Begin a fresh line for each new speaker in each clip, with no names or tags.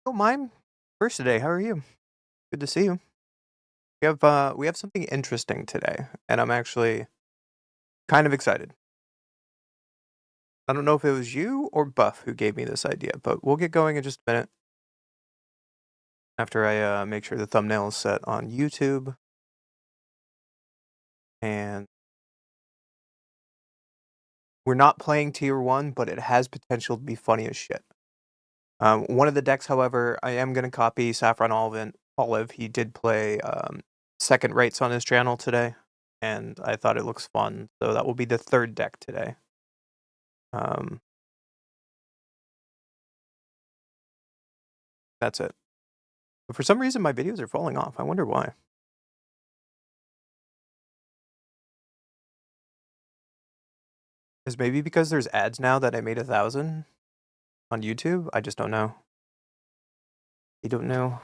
Oh, mine first today. How are you? Good to see you. We have something interesting today, and I'm actually kind of excited. I don't know if it was you or Buff who gave me this idea, but we'll get going in just a minute after I make sure the thumbnail is set on YouTube. And we're not playing tier one, but it has potential to be funny as shit. One of the decks, however, I am gonna copy Saffron Olive. He did play second rates on his channel today, and I thought it looks fun. So that will be the third deck today. Um, that's it. But for some reason, my videos are falling off. I wonder why. Is maybe because there's ads now that I made 1,000 on YouTube? I just don't know. I don't know.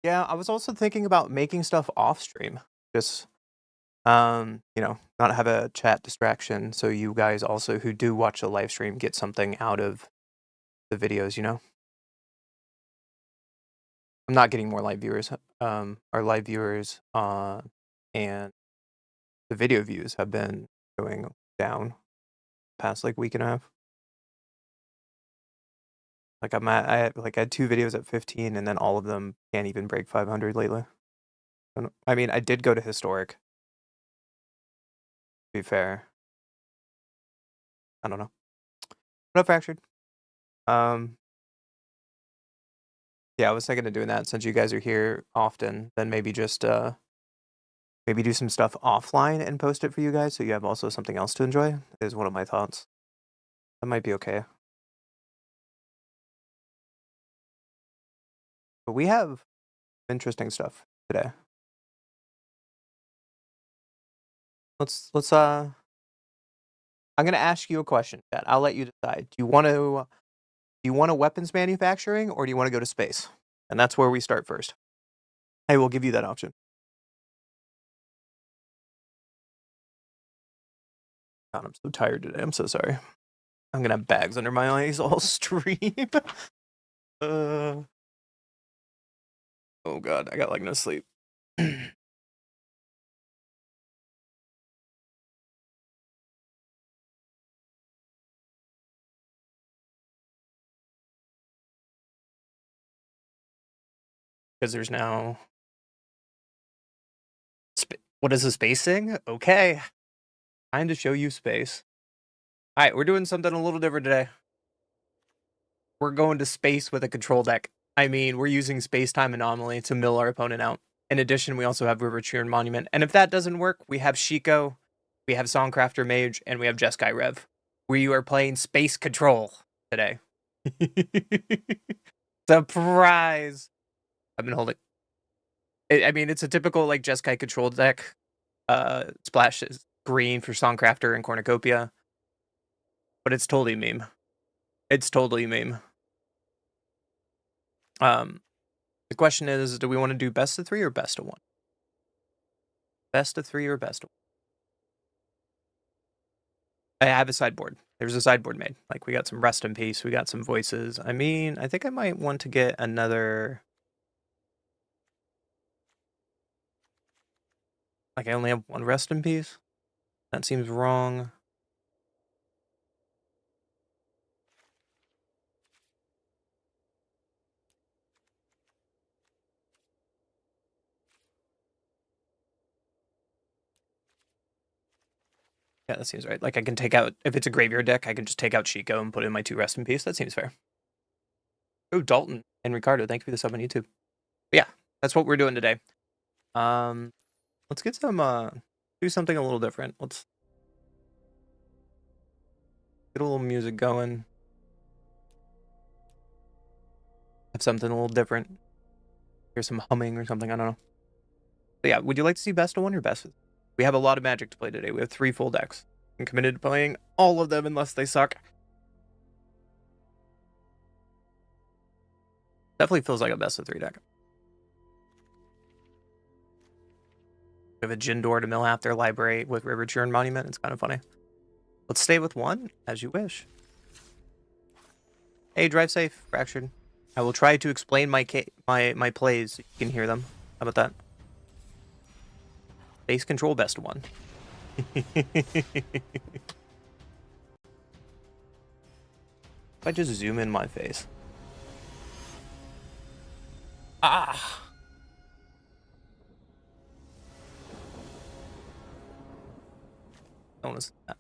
Yeah, I was also thinking about making stuff off stream. Just not have a chat distraction, so you guys also who do watch the live stream get something out of the videos. I'm not getting more live viewers. Our live viewers and the video views have been going down past like week and a half. Like I had 2 videos at 15 and then all of them can't even break 500 lately. I mean, I did go to historic, to be fair. I don't know. Not fractured. Yeah, I was thinking of doing that since you guys are here often, then maybe just maybe do some stuff offline and post it for you guys so you have also something else to enjoy, is one of my thoughts. That might be okay. But we have interesting stuff today. Let's I'm gonna ask you a question, Chat. I'll let you decide. Do you want a weapons manufacturing or do you want to go to space? And that's where we start first. I will give you that option. God, I'm so tired today. I'm so sorry. I'm gonna have bags under my eyes all stream. Oh god, I got like no sleep. Because there's now what is the space thing? Okay. Time to show you space. Alright, we're doing something a little different today. We're going to space with a control deck. I mean, we're using space-time anomaly to mill our opponent out. In addition, we also have River Cheer and Monument. And if that doesn't work, we have Shiko, we have Songcrafter Mage, and we have Jeskai Rev. We are playing space control today. Surprise! I've been holding. I mean, it's a typical like Jeskai control deck. Splash is green for Songcrafter and Cornucopia. But it's totally meme. It's totally meme. The question is, do we want to do best of 3 or best of 1? Best of 3 or best of 1? I have a sideboard. There's a sideboard made. Like, we got some Rest in Peace. We got some Voices. I mean, I think I might want to get another... Like, I only have 1 Rest in Peace? That seems wrong. Yeah, that seems right. Like, I can take out... If it's a graveyard deck, I can just take out Chico and put in my 2 Rest in Peace. That seems fair. Oh, Dalton and Ricardo, thank you for the sub on YouTube. But yeah, that's what we're doing today. Let's get some... do something a little different. Get a little music going. Have something a little different. Here's some humming or something, I don't know. But yeah, would you like to see best of one or best of? We have a lot of Magic to play today. We have 3 full decks. I'm committed to playing all of them unless they suck. Definitely feels like a best of 3 deck. We have a Jindor to mill half their library with River Churn Monument. It's kind of funny. Let's stay with 1 as you wish. Hey, drive safe, Fractured. I will try to explain my plays. You can hear them. How about that? Base control, best of 1. If I just zoom in my face. Ah! Don't listen to that.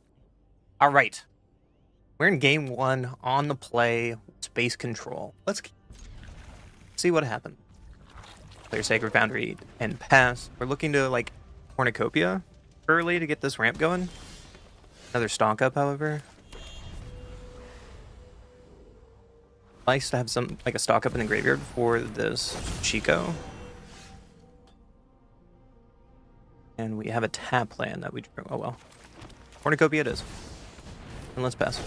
All right. We're in game 1 on the play. Space control. Let's see what happened. Player Sacred Foundry and pass. We're looking to like Cornucopia early to get this ramp going. Another stock up, however. Nice to have some like a stock up in the graveyard for this Chico. And we have a tap land that we drew. Oh well. Cornucopia it is. And let's pass.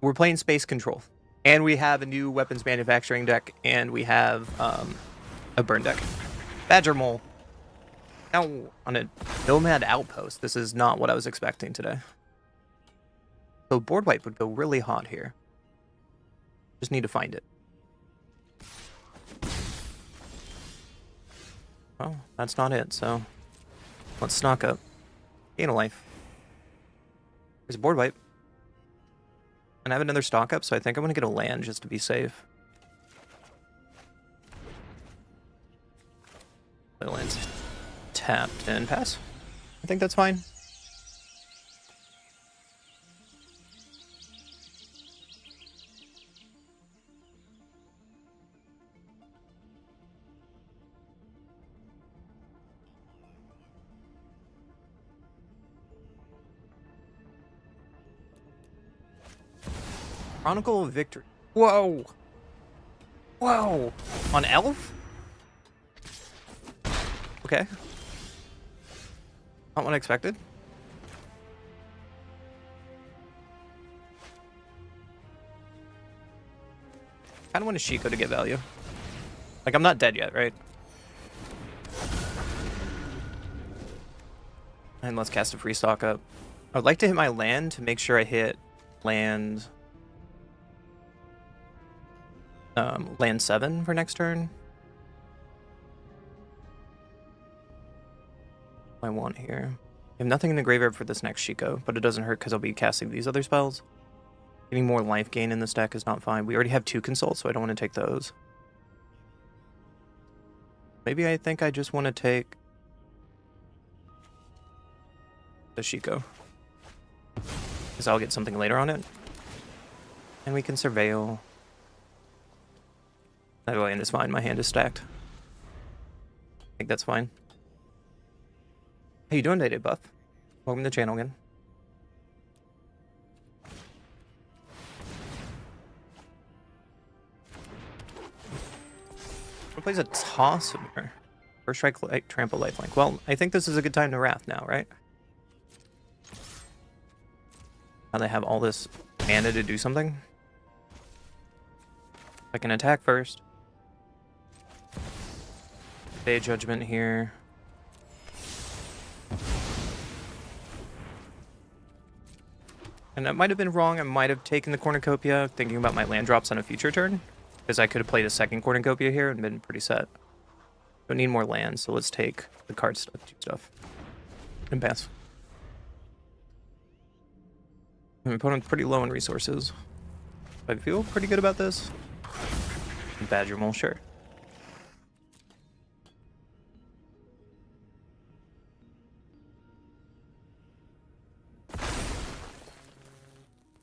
We're playing Space Control. And we have a new weapons manufacturing deck, and we have a burn deck. Badger Mole. Now, on a Nomad Outpost, this is not what I was expecting today. So board wipe would go really hot here. Just need to find it. Oh, that's not it, so let's stock up. Gain a life. There's a board wipe. And I have another stock up, so I think I'm going to get a land just to be safe. The land's tapped and pass. I think that's fine. Chronicle of Victory. Whoa! Whoa! On Elf? Okay. Not what I expected. Kind of want a Chico to get value. Like, I'm not dead yet, right? And let's cast a free stock up. I would like to hit my land to make sure I hit land... land 7 for next turn. I want here. I have nothing in the graveyard for this next Chico, but it doesn't hurt because I'll be casting these other spells. Getting more life gain in this deck is not fine. We already have 2 consults, so I don't want to take those. Maybe I think I just want to take the Chico, because I'll get something later on it. And we can surveil. That land is fine. My hand is stacked. I think that's fine. How you doing today, Buff? Welcome to the channel again. Who plays a toss here? First strike, trample, lifelink. Well, I think this is a good time to Wrath now, right? Now they have all this mana to do something. I can attack first. Day Judgment here. And that might have been wrong. I might have taken the Cornucopia, thinking about my land drops on a future turn. Because I could have played a second Cornucopia here and been pretty set. Don't need more land, so let's take the card stuff. And pass. My opponent's pretty low in resources. I feel pretty good about this. Badger Mole, sure.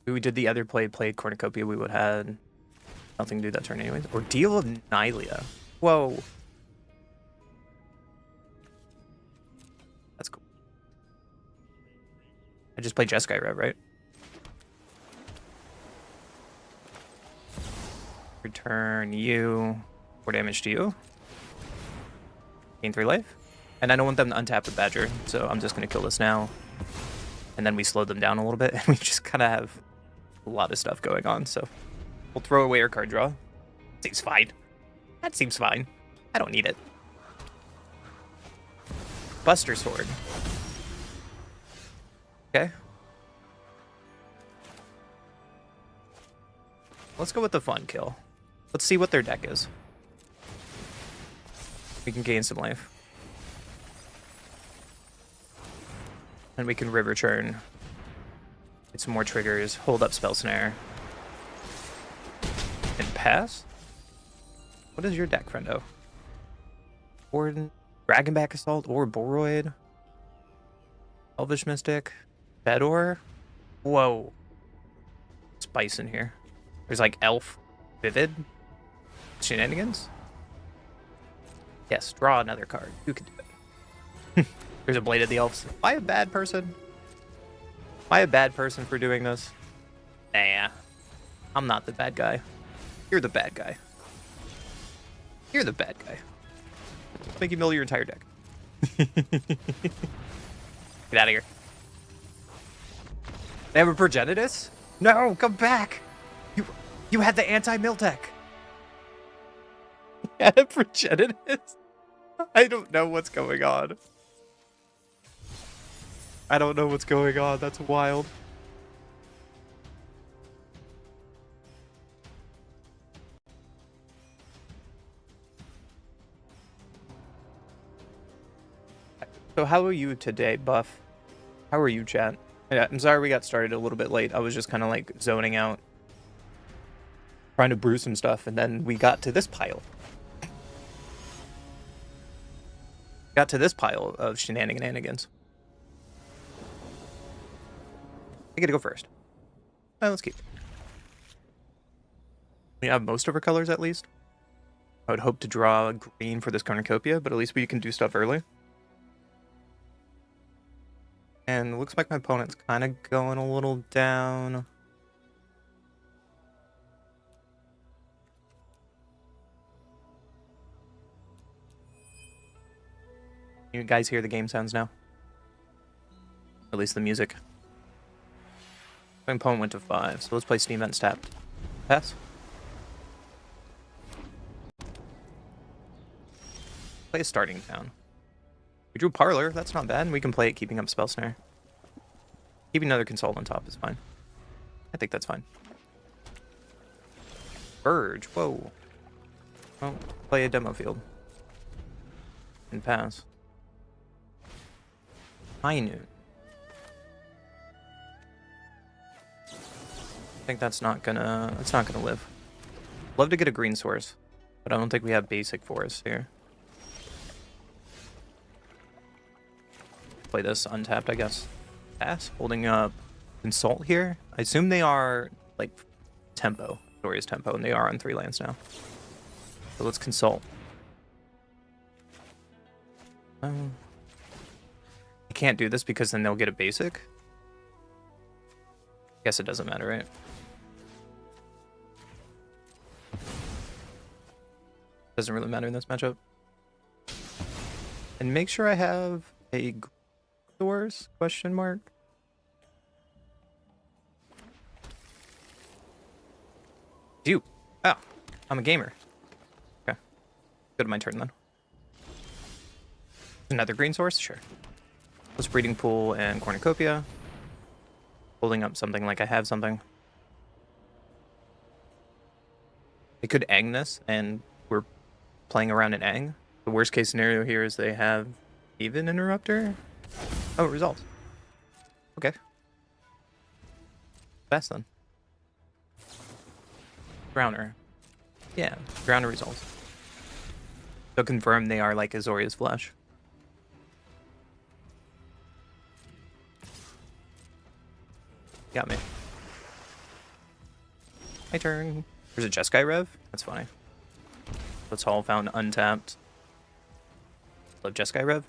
If we did the other played Cornucopia, we would have had nothing to do that turn anyways. Ordeal of Nylia. Whoa. That's cool. just play Jeskai Rev, right? Return you. 4 damage to you. Gain 3 life. And I don't want them to untap the Badger, so I'm just going to kill this now. And then we slow them down a little bit, and we just kind of have a lot of stuff going on, so we'll throw away our card draw. Seems fine. That seems fine. I don't need it. Buster Sword. Okay. Let's go with the fun kill. Let's see what their deck is. We can gain some life. And we can River Churn. Get some more triggers. Hold up Spell Snare. And pass? What is your deck, friendo? Warden, Dragonback Assault, or Boroid? Elvish Mystic? Fedor? Whoa. Spice in here. There's like Elf, Vivid, Shenanigans? Yes, draw another card. You can do it. There's a Blade of the Elves. Am I a bad person? Am I a bad person for doing this? Nah. I'm not the bad guy. You're the bad guy. You're the bad guy. Make you mill your entire deck. Get out of here. They have a Progenitus? No, come back! You had the anti-mill deck. You had a Progenitus? I don't know what's going on. I don't know what's going on. That's wild. So how are you today, Buff? How are you, chat? Yeah, I'm sorry we got started a little bit late. I was just kind of like zoning out, trying to brew some stuff, and then we got to this pile. Got to this pile of shenanigans. I get to go first. Let's keep. We have most of our colors at least. I would hope to draw green for this cornucopia, but at least we can do stuff early. And it looks like my opponent's kind of going a little down. You guys hear the game sounds now? At least the music. My opponent went to 5, so let's play Steam Vents tapped. Pass. Play a starting town. We drew Parlor, that's not bad. We can play it keeping up Spell Snare. Keeping another Consult on top is fine. I think that's fine. Verge, whoa. Well, play a demo field. And pass. High Noon. I think that's not gonna live. Love to get a green source, but I don't think we have basic forests here. Play this untapped, I guess. Pass. Holding up Consult here. I assume they are like tempo, Glorious tempo, and they are on 3 lands now. So let's Consult. I can't do this because then they'll get a basic. Guess it doesn't matter, right? Doesn't really matter in this matchup. And make sure I have a doors question mark. You. Oh, I'm a gamer. Okay. Go to my turn then. Another green source? Sure. Let's Breeding Pool and Cornucopia. Holding up something like I have something. They could Ang this, and we're playing around an Ang. The worst case scenario here is they have even Interrupter. Oh, it resolves. Okay. Best then. Drowner. Yeah, Drowner resolves. So confirm they are like Azoria's Flesh. Got me. My turn. There's a Jeskai Rev? That's funny. Let's all found untapped. Love Jeskai Rev.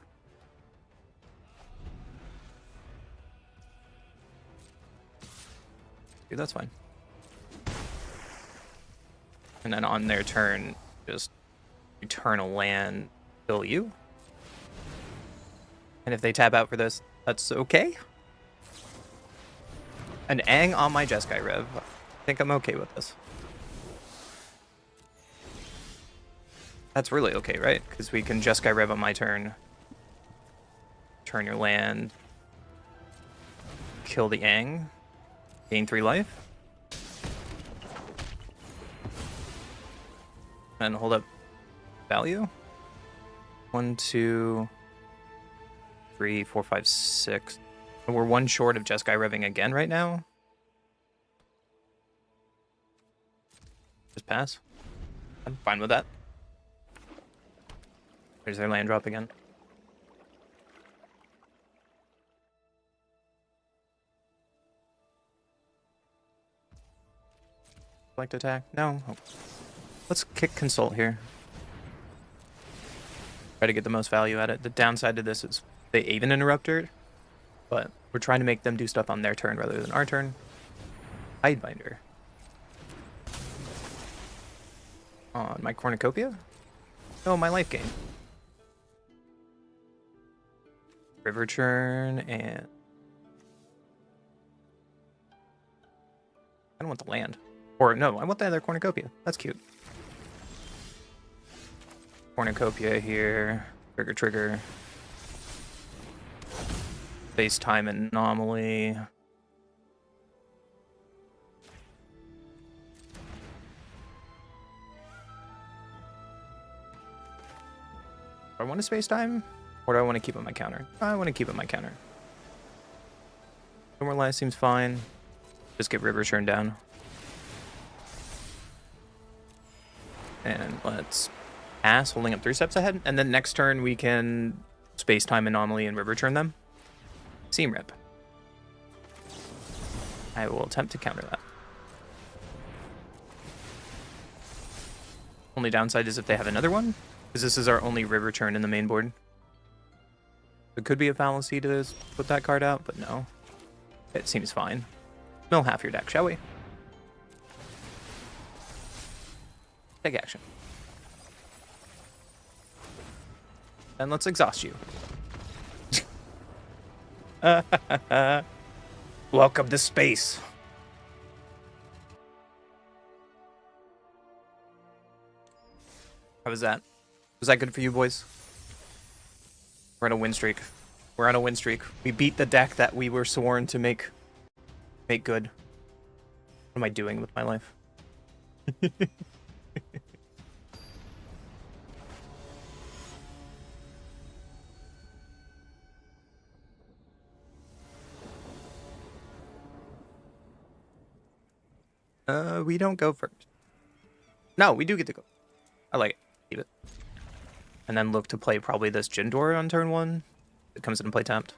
Dude, that's fine. And then on their turn, just return a land, kill you. And if they tap out for this, that's okay. An Aang on my Jeskai Rev. I think I'm okay with this. That's really okay, right? Because we can Jeskai Rev on my turn. Turn your land. Kill the Aang. Gain 3 life. And hold up value. 1, 2, 3, 4, 5, 6. And we're 1 short of Jeskai Revving again right now. Just pass. I'm fine with that. There's their land drop again. Like to attack? No. Oh. Let's kick Consult here. Try to get the most value at it. The downside to this is they even interrupter, but we're trying to make them do stuff on their turn rather than our turn. Hidebinder. On my Cornucopia? No, my life gain. River Churn and... I don't want the land. Or no, I want the other Cornucopia. That's cute. Cornucopia here. Trigger. Space time anomaly. Do I want a space time? Or do I want to keep it my counter? I want to keep it my counter. No more life seems fine. Just get River Churn down. And let's pass, holding up 3 steps ahead. And then next turn we can space time anomaly and River Churn them. Seam Rip. I will attempt to counter that. Only downside is if they have another one, because this is our only River Churn in the main board. It could be a fallacy to put that card out, but no. It seems fine. Mill half your deck, shall we? Take action. And let's exhaust you. Welcome to space. How was that? Was that good for you, boys? We're on a win streak. We're on a win streak. We beat the deck that we were sworn to make good. What am I doing with my life? We don't go first. No, we do get to go. I like it. Keep it. And then look to play probably this Jindor on turn 1. It comes in and play tapped.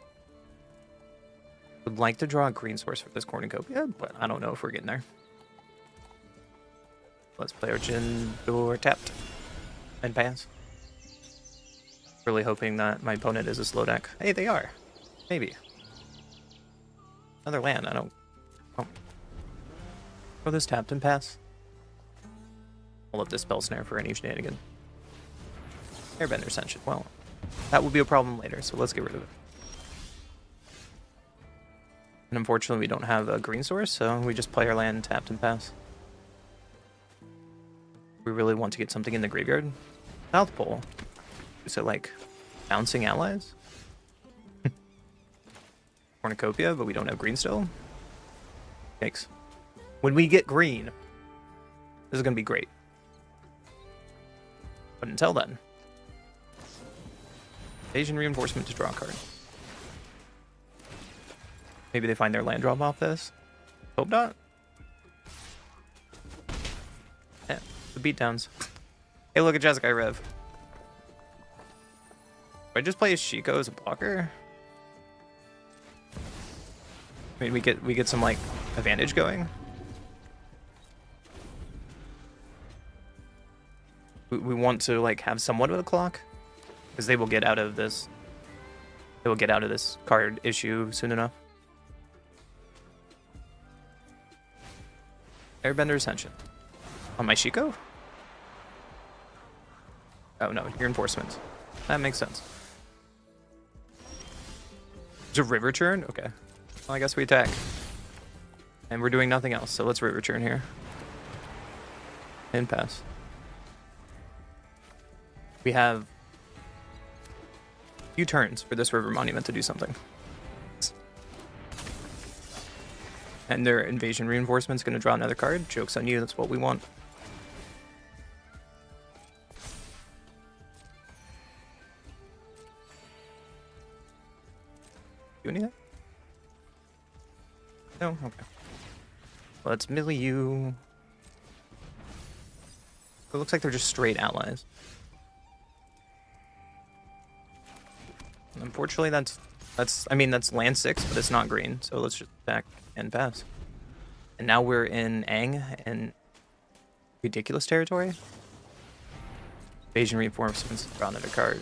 Would like to draw a green source for this Cornucopia, but I don't know if we're getting there. Let's play our Jindor tapped. And pass. Really hoping that my opponent is a slow deck. Hey, they are. Maybe. Another land, I don't... Oh. Throw this tapped and pass. Hold up this Spell Snare for any shenanigan. Airbender Ascension. Well, that will be a problem later, so let's get rid of it. And unfortunately, we don't have a green source, so we just play our land tapped and pass. We really want to get something in the graveyard. South Pole. Is it like bouncing allies? Cornucopia, but we don't have green still. Yikes. When we get green, this is going to be great. But until then, Asian Reinforcement to draw a card. Maybe they find their land drop off this. Hope not. Yeah, the beatdowns. Hey, look at Jeskai Rev. Do I just play Shiko as a blocker? I mean, we get some like advantage going. We want to like have somewhat of a clock, because they will get out of this. They will get out of this card issue soon enough. Airbender Ascension. On my Shiko? Oh no, reinforcements. That makes sense. There's a river churn? Okay. Well, I guess we attack. And we're doing nothing else, so let's river churn here. And pass. We have a few turns for this river monument to do something. And their invasion reinforcement's gonna draw another card. Joke's on you, that's what we want. Do anything? No? Okay. Let's melee you. It looks like they're just straight allies. Unfortunately, that's land 6, but it's not green, so let's just attack and pass. And now we're in Ang and ridiculous territory. Invasion reinforcements, draw another card.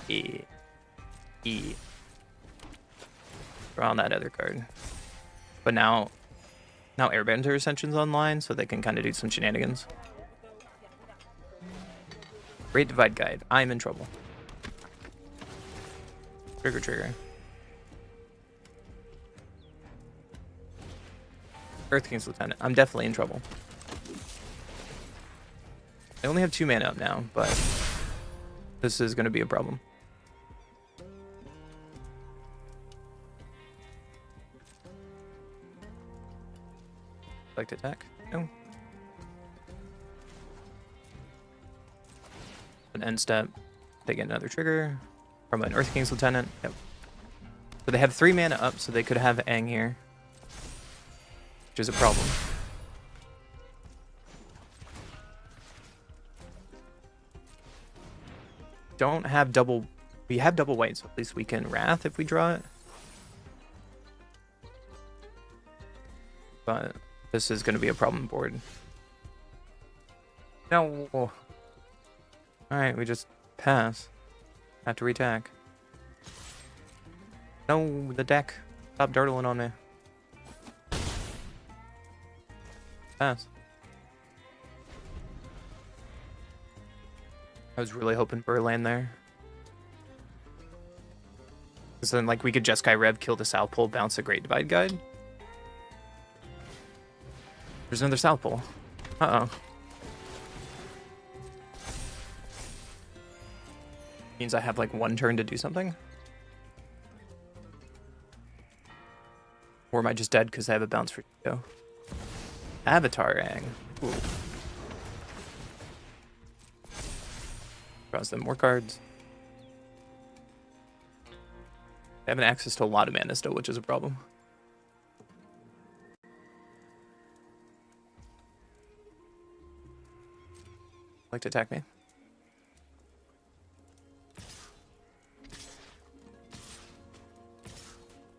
E. Draw on that other card. But now Airbender Ascension's online, so they can kind of do some shenanigans. Great Divide Guide. I'm in trouble. Trigger. Earth King's Lieutenant. I'm definitely in trouble. I only have 2 mana up now, but this is going to be a problem. Like to attack? No. An end step. They get another trigger from an Earth King's Lieutenant. Yep. So they have 3 mana up, so they could have Aang here, which is a problem. Don't have double. We have double white, so at least we can Wrath if we draw it. But this is going to be a problem board. No. Alright, we just pass. Have to re-attack. No, the deck. Stop durdling on me. Pass. I was really hoping for a land there. Because then, like, we could Jeskai Rev, kill the South Pole, bounce a Great Divide Guide. There's another South Pole. Uh-oh. Means I have, like, 1 turn to do something? Or am I just dead because I have a bounce for Chico? Avatar Aang. Ooh. Draws them more cards. I have an access to a lot of mana still, which is a problem. Like to attack me?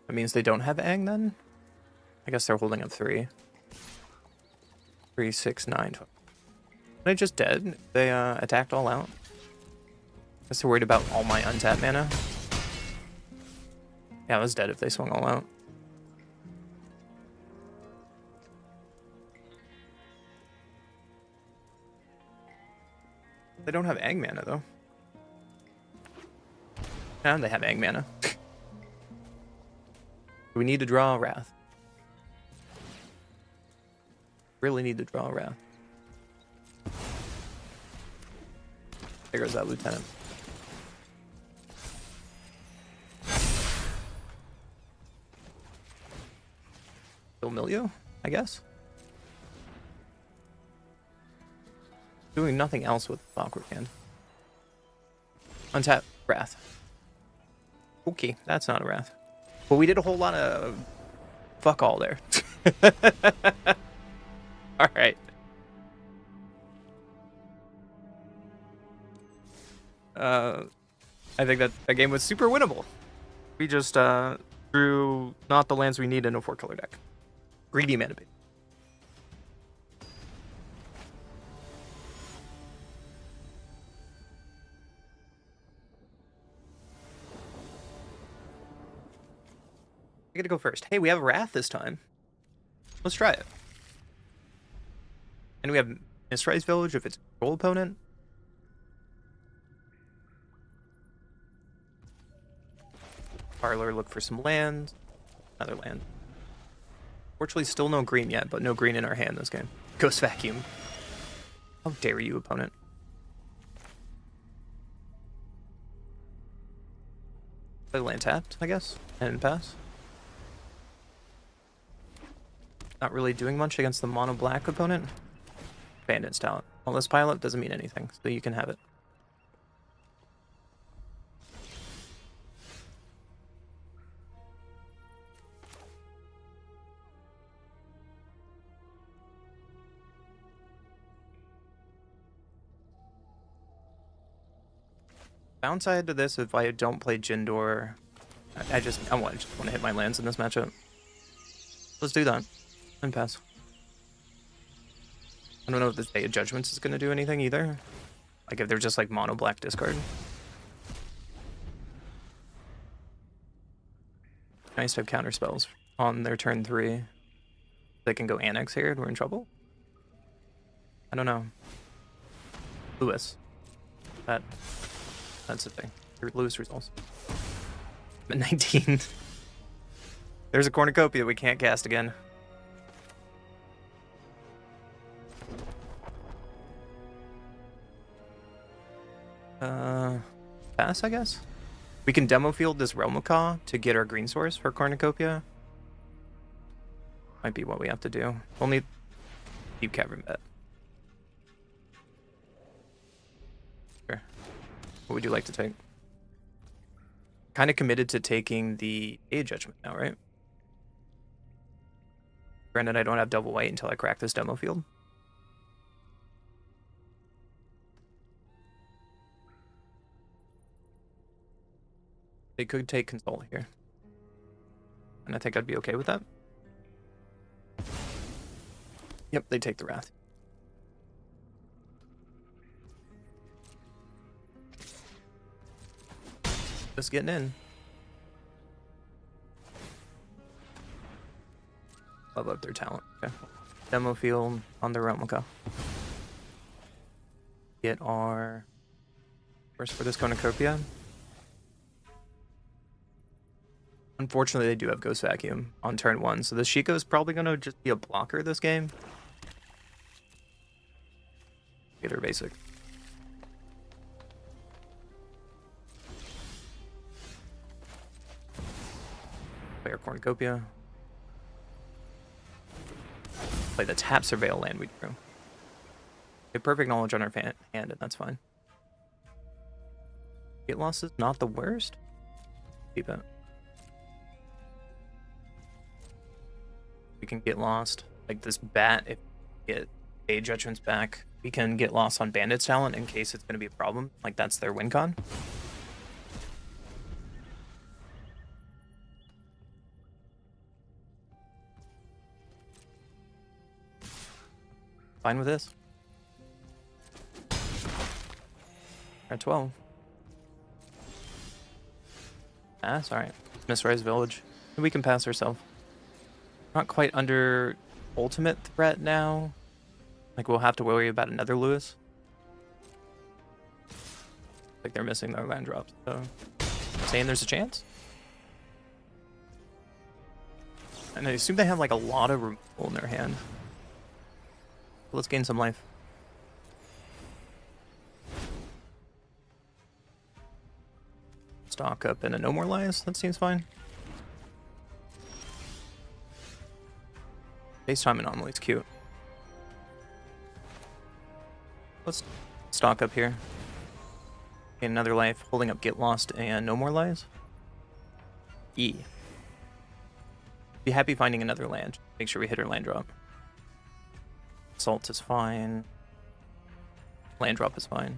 That means they don't have Aang then? I guess they're holding up 3. 3, 6, 9, 12. Are they just dead? They attacked all out? I guess they're worried about all my untapped mana. Yeah, I was dead if they swung all out. They don't have Aang mana though. And they have Aang mana. We need to draw a Wrath. Really need to draw a Wrath. There goes that Lieutenant. Still Milio, I guess. Doing nothing else with Awkward Hand. Untap Wrath. Okay, that's not a Wrath. But we did a whole lot of fuck all there. Alright. I think that game was super winnable. We just drew not the lands we need in a 4-color deck. Greedy mana bait. I gotta go first. Hey, we have a Wrath this time. Let's try it. And we have Misrise Village if it's a control opponent. Parlor, look for some land. Another land. Fortunately, still no green yet, but no green in our hand this game. Ghost Vacuum. How dare you, opponent? Play land tapped, I guess, and pass. Not really doing much against the mono black opponent. Bandit's talent. Well, this pilot doesn't mean anything, so you can have it. Downside to this, if I don't play Jindor, I just want to hit my lands in this matchup. Let's do that and pass. I don't know if the Day of Judgments is going to do anything either. Like if they're just like mono black discard. Nice to have counter spells on their turn 3. They can go Annex here and we're in trouble. I don't know. Lewis. That's the thing. Lewis results. I'm at 19. There's a cornucopia we can't cast again. Pass, I guess? We can demo field this Realm of Ka to get our green source for cornucopia. Might be what we have to do. Only keep cavern bet. Sure. What would you like to take? Kind of committed to taking the Day of Judgment now, right? Granted, I don't have double white until I crack this demo field. They could take Consult here. And I think I'd be okay with that. Yep, they take the Wrath. Just getting in. Love up their talent. Okay. Demo field on the Realm of Ka. Get our first for this cornucopia. Unfortunately, they do have Ghost Vacuum on turn 1, so the Shiko is probably going to just be a blocker this game. Get her basic. Play our cornucopia. Play the tap surveil land we drew. We have perfect knowledge on our hand, and that's fine. Get lost is not the worst. Keep it. We can get lost. Like this bat, if we get Day of Judgments back, we can get lost on Bandit's talent in case it's going to be a problem. Like that's their win con. Fine with this. We're at 12. Pass? Alright. Misrise Village. We can pass ourselves. Not quite under ultimate threat now. Like we'll have to worry about another Lewis. Like they're missing their land drops, so saying there's a chance. And I assume they have like a lot of removal in their hand. Let's gain some life. Stock up in a no more lies. That seems fine. Base time anomaly is cute. Let's stock up here. Gain another life, holding up Get Lost and No More Lies. E. Be happy finding another land. Make sure we hit our land drop. Salt is fine. Land drop is fine.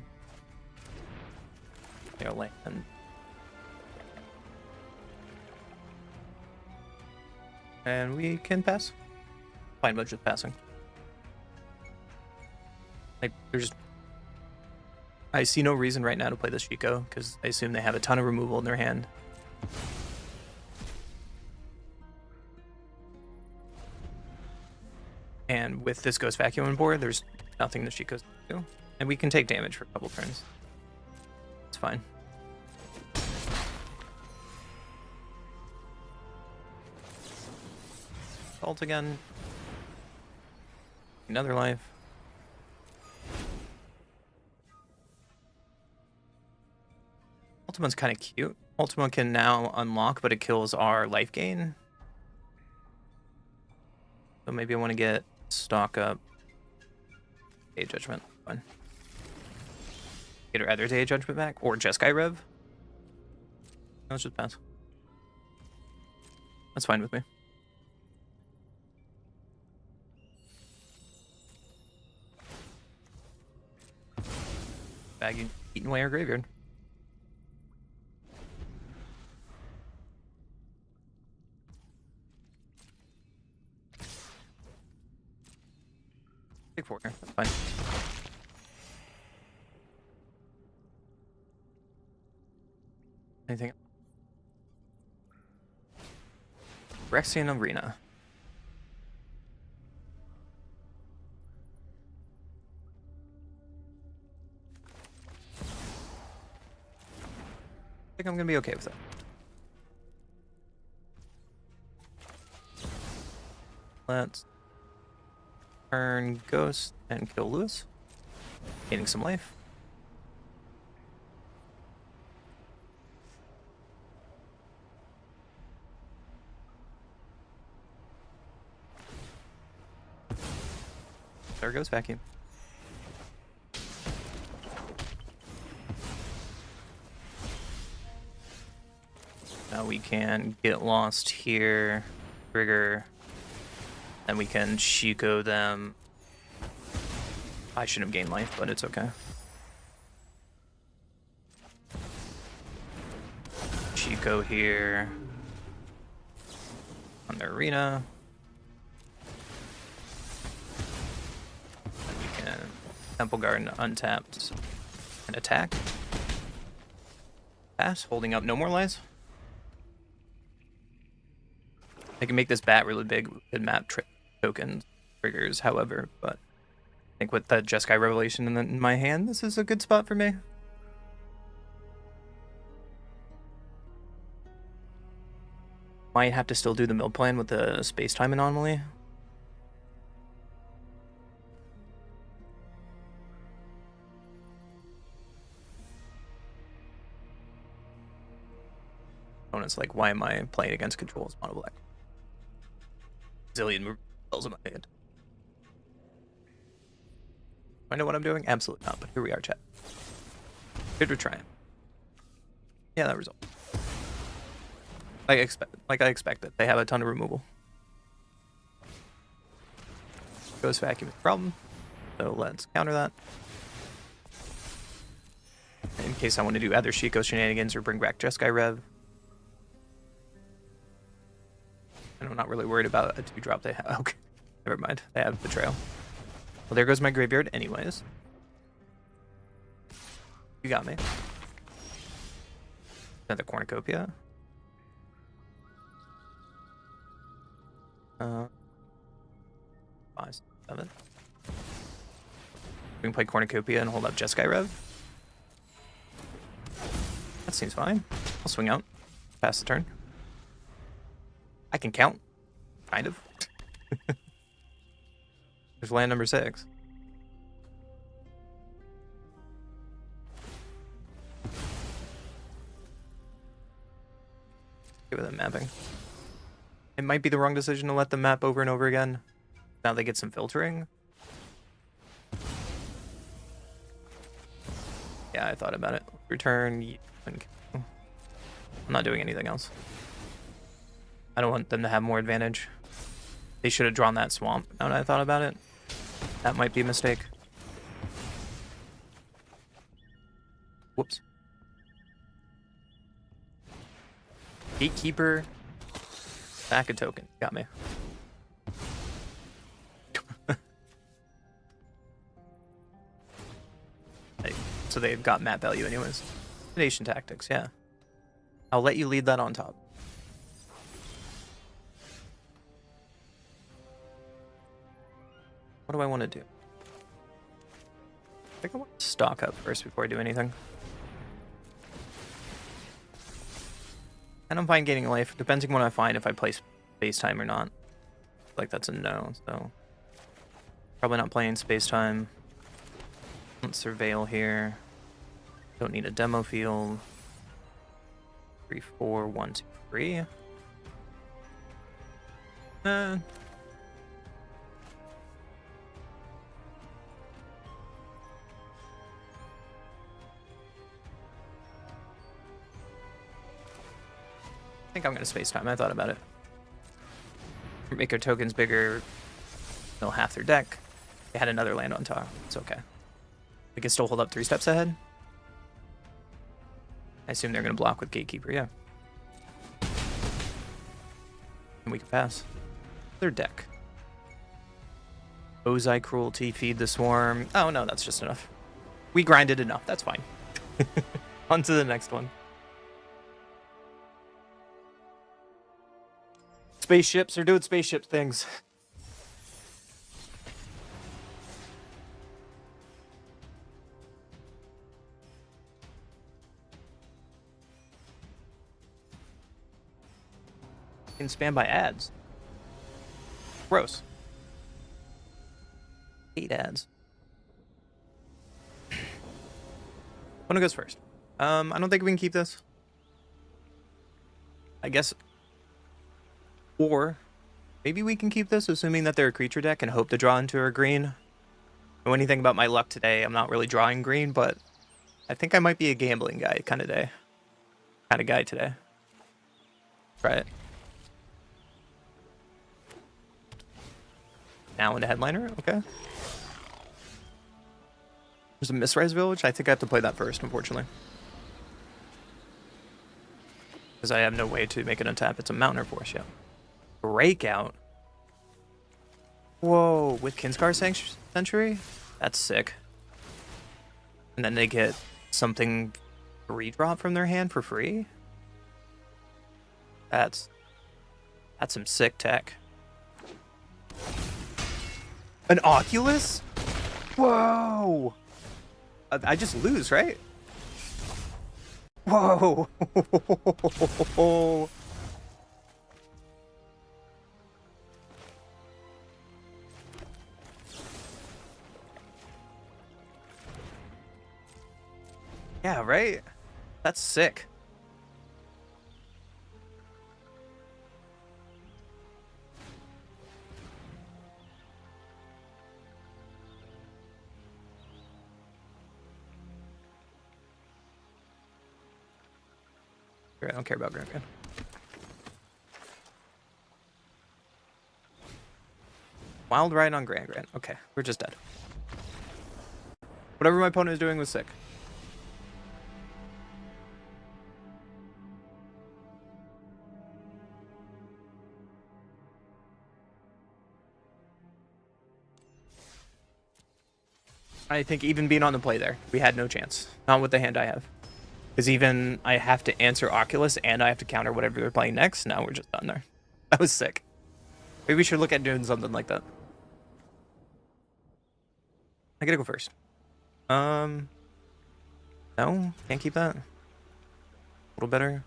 Yeah, land. And we can pass. Fine with just passing. Like, there's... I see no reason right now to play this Shiko, because I assume they have a ton of removal in their hand. And with this Ghost Vacuum on board, there's nothing that she goes to do. And we can take damage for a couple turns. It's fine. Ult again. Another life. Ultima's kind of cute. Ultima can now unlock, but it kills our life gain. So maybe I want to get stock up. Day Judgment. Fine. Get her other Day Judgment back. Or Jeskai Rev. Let's just pass. That's fine with me. Bag eating away our graveyard. Take 4 here. That's fine. Anything? Rexian Arena. I think I'm gonna be okay with that. Let's turn Ghost and kill Lewis. Gaining some life. There goes Vacuum. Now we can get lost here, trigger, and we can Shiko them. I shouldn't have gained life, but it's okay. Shiko here on the arena. And we can Temple Garden untapped and attack. Pass, holding up no more lies. I can make this bat really big with map token triggers, however, but I think with that Jeskai Revelation in my hand, this is a good spot for me. Might have to still do the mill plan with the space-time anomaly. Opponent's like, why am I playing against control as mono black? Zillion spells in my hand. I know what I'm doing? Absolutely not, but here we are, chat. Good retry. Yeah, that result. Like I expected. They have a ton of removal. Ghost Vacuum is a problem, so let's counter that. In case I want to do either Shiko shenanigans or bring back Jeskai Rev. And I'm not really worried about a 2-drop they have. Okay, never mind. They have Betrayal. Well, there goes my graveyard anyways. You got me. Another Cornucopia. 5, 7. We can play Cornucopia and hold up Jeskai Rev. That seems fine. I'll swing out. Pass the turn. I can count. Kind of. There's land number 6. Give it that mapping. It might be the wrong decision to let them map over and over again. Now they get some filtering. Yeah, I thought about it. Return. I'm not doing anything else. I don't want them to have more advantage. They should have drawn that swamp. Now that I thought about it, that might be a mistake. Whoops. Gatekeeper. Back a token. Got me. So they've got map value anyways. Nation tactics, yeah. I'll let you lead that on top. What do I want to do? I think I want to stock up first before I do anything. And I'm fine gaining life, depending on what I find if I play space time or not. Like that's a no, so probably not playing space time. Let's surveil here. Don't need a demo field. 3, 4, 1, 2, 3. I think I'm gonna space time. I thought about it. Make our tokens bigger. They'll half their deck. They had another land on top. It's okay. We can still hold up 3 steps ahead. I assume they're gonna block with Gatekeeper, yeah. And we can pass. Their deck. Ozai Cruelty, Feed the Swarm. Oh no, that's just enough. We grinded enough, that's fine. On to the next one. Spaceships are doing spaceship things. Can spam by ads. Gross. 8 ads. One goes first. I don't think we can keep this. I guess. Or maybe we can keep this, assuming that they're a creature deck and hope to draw into our green. Know anything about my luck today? I'm not really drawing green, but I think I might be a gambling guy kind of guy today. Try it. Now into Headliner, okay. There's a Mistrise Village. I think I have to play that first, unfortunately. Because I have no way to make it untap. It's a Mountain or Force, yeah. Breakout. Whoa, with Kinscar Sanctuary? That's sick. And then they get something redrop from their hand for free? That's some sick tech. An Oculus? Whoa! I just lose, right? Whoa! Yeah, right? That's sick. I don't care about Grand. Wild Ride on Grand. Okay, we're just dead. Whatever my opponent is doing was sick. I think even being on the play there, we had no chance. Not with the hand I have. Because even I have to answer Oculus and I have to counter whatever they're playing next. Now we're just done there. That was sick. Maybe we should look at doing something like that. I gotta go first. No, can't keep that. A little better.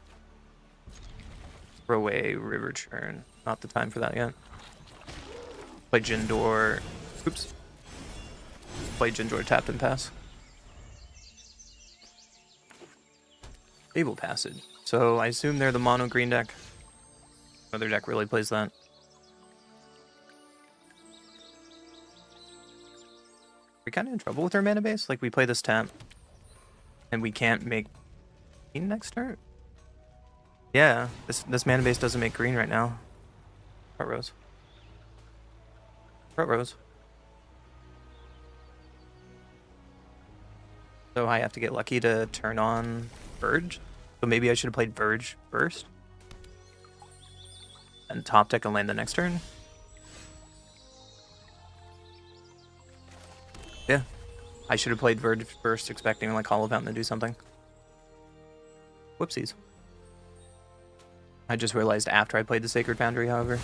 Throw away River Churn. Not the time for that yet. Play Jindor. Oops. Play Jindor, tap and pass. Fable Passage. So I assume they're the mono green deck. Other deck really plays that. We're kind of in trouble with our mana base. Like we play this tap, and we can't make green next turn. Yeah, this mana base doesn't make green right now. Front rows. Front rows. So I have to get lucky to turn on Verge. So maybe I should have played Verge first. And top deck and land the next turn. Yeah. I should have played Verge first, expecting like Hollow Fountain to do something. Whoopsies. I just realized after I played the Sacred Foundry, however.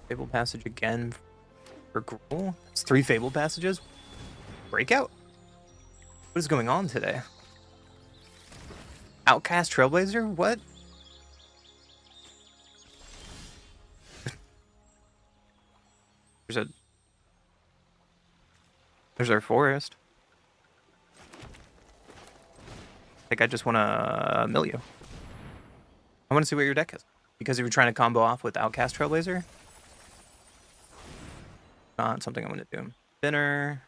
Fable Passage again for Gruul. It's 3 Fable Passages. Breakout? What is going on today? Outcast Trailblazer? What? There's our forest. I think I just want to mill you. I want to see what your deck is. Because if you're trying to combo off with Outcast Trailblazer, not something I'm going to do. Spinner,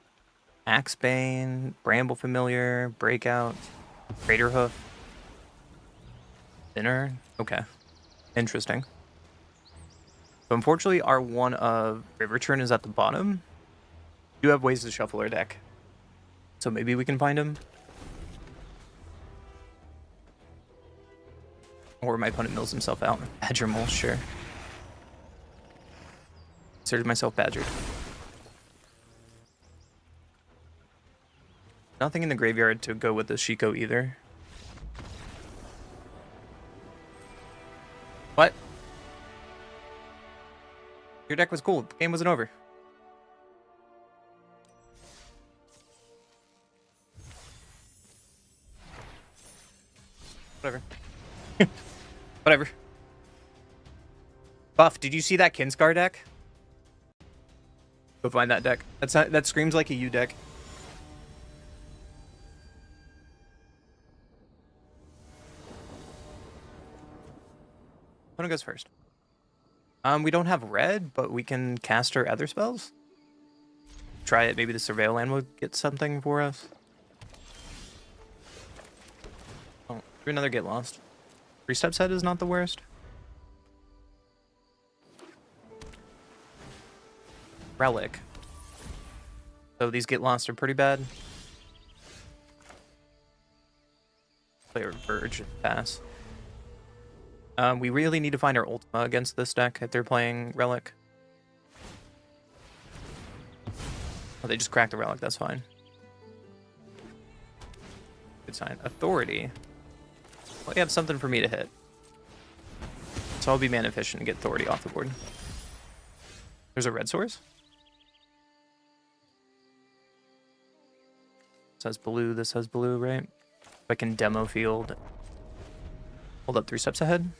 Axebane, Bramble Familiar, Breakout, Crater Hoof. Spinner? Okay. Interesting. So unfortunately, our one of River Churn is at the bottom. We do have ways to shuffle our deck. So maybe we can find him. Or my opponent mills himself out. Badger Mole, sure. Considered myself badgered. Nothing in the graveyard to go with the Shiko either. What? Your deck was cool. The game wasn't over. Whatever. Whatever. Buff, did you see that Kinscar deck? Go find that deck. That screams like a U deck. Opponent goes first. We don't have red, but we can cast our other spells. Try it. Maybe the Surveil Land will get something for us. Oh, do another Get Lost. 3-step set is not the worst. Relic. So these Get Lost are pretty bad. Play a Verge. Pass. We really need to find our Ultima against this deck if they're playing Relic. Oh, they just cracked the Relic, that's fine. Good sign. Authority. Well, you have something for me to hit. So I'll be mana efficient and get Authority off the board. There's a red source. This has blue, this has blue, right? If I can demo field. Hold up 3 steps ahead.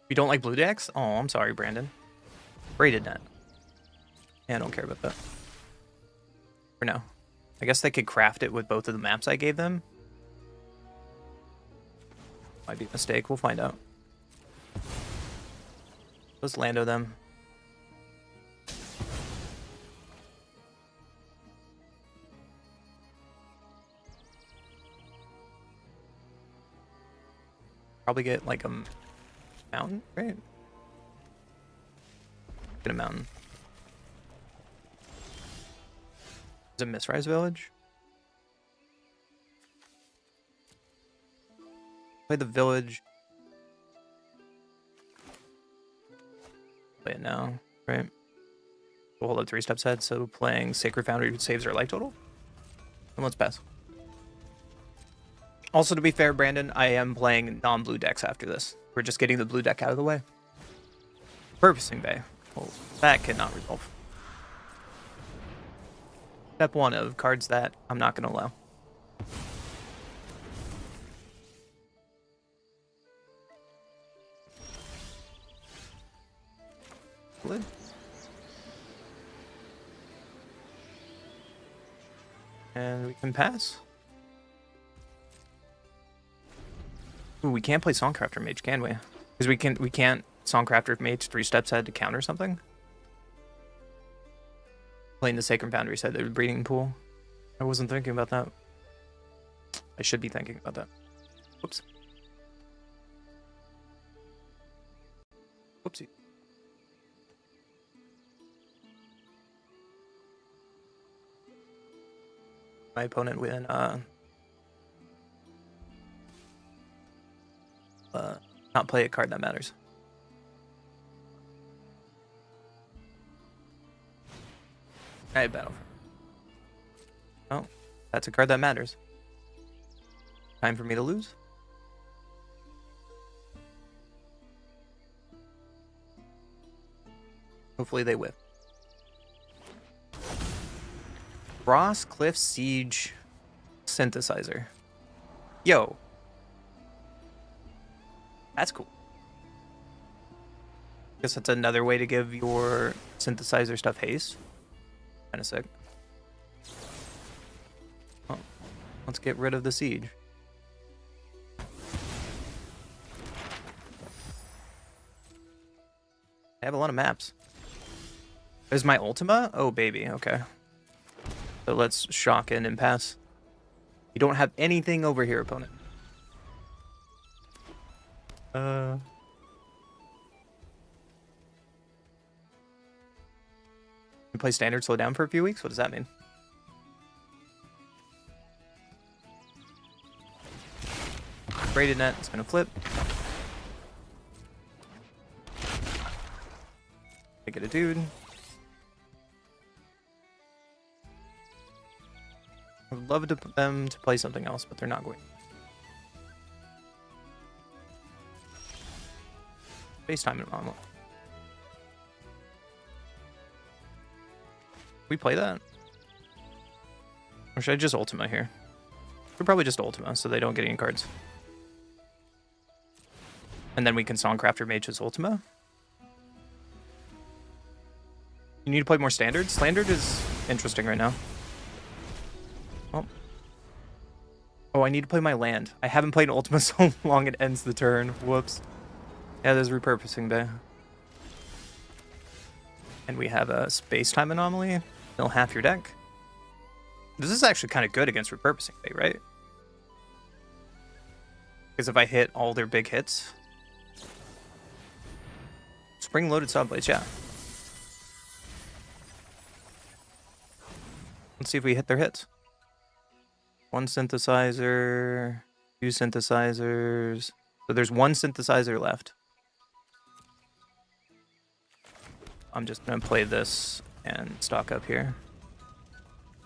You don't like blue decks? Oh, I'm sorry, Brandon. Braided net. Yeah, I don't care about that. For now. I guess they could craft it with both of the maps I gave them. Might be a mistake. We'll find out. Let's Lando them. Probably get like a mountain, right? Get a mountain. Is it Mistrise Village? Play the village. Play it now, right? We'll hold up 3 steps ahead, so playing Sacred Foundry saves our life total. And let's pass. Also, to be fair, Brandon, I am playing non-blue decks after this. We're just getting the blue deck out of the way. Purposing Bay. Well, that cannot resolve. Step 1 of cards that I'm not going to allow. Blue. And we can pass. Ooh, we can't play Songcrafter Mage, can we? Because we can't Songcrafter Mage 3 steps ahead to counter something. Playing the Sacred Foundry said the breeding pool. I wasn't thinking about that. I should be thinking about that. Whoops. Whoopsie. My opponent win not play a card that matters. I battle. Oh, that's a card that matters. Time for me to lose. Hopefully they whip. Ross Cliff Siege Synthesizer. Yo. That's cool. Guess that's another way to give your synthesizer stuff haste. Kind of sick. Well, let's get rid of the siege. I have a lot of maps. There's my Ultima? Oh, baby. Okay. So let's shock in and pass. You don't have anything over here, opponent. You play standard slow down for a few weeks? What does that mean? Braided net, it's gonna flip. I get a dude. I would love them to play something else, but they're not going. FaceTime and online. We play that? Or should I just Ultima here? We're probably just Ultima, so they don't get any cards. And then we can Songcrafter Mage's Ultima. You need to play more Standard? Standard is interesting right now. Oh, I need to play my land. I haven't played Ultima so long it ends the turn. Whoops. Yeah, there's repurposing bay. And we have a space-time anomaly. Mill half your deck. This is actually kind of good against repurposing bay, right? Because if I hit all their big hits... Spring-loaded saw blades, yeah. Let's see if we hit their hits. One synthesizer, two synthesizers. So there's one synthesizer left. I'm just going to play this and stock up here.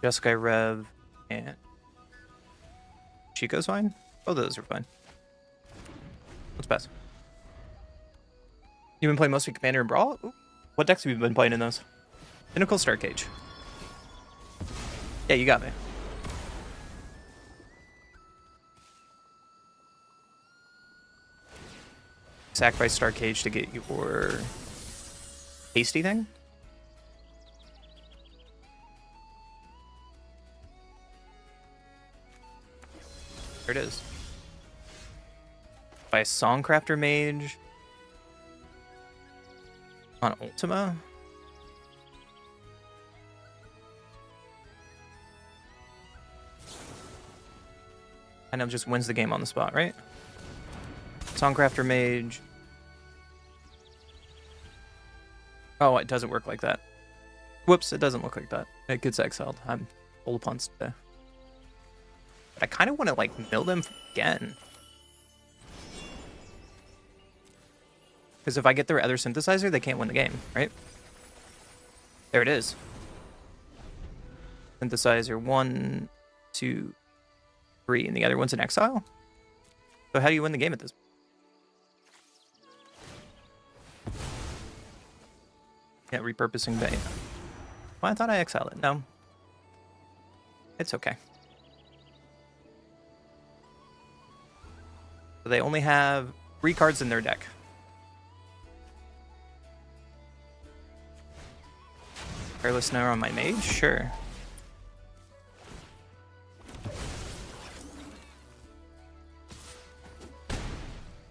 Jeskai Rev and Chico's fine. Both of those are fine. Let's pass. You've been playing mostly Commander and Brawl? Ooh. What decks have you been playing in those? Pinnacle, Star Cage. Yeah, you got me. Sacrifice Star Cage to get your hasty thing. There it is. By a Songcrafter Mage on Ultima. Kind of just wins the game on the spot, right? Songcrafter Mage. Oh, it doesn't work like that. Whoops, it doesn't look like that. It gets exiled. I'm full of punts today. But I kind of want to, like, mill them again. Because if I get their other synthesizer, they can't win the game, right? There it is. Synthesizer 1, 2, 3, and the other one's in exile? So how do you win the game at this point? Yeah, repurposing bay. Well, I thought I exiled it. No. It's okay. So they only have 3 cards in their deck. Careless Snare on my mage? Sure.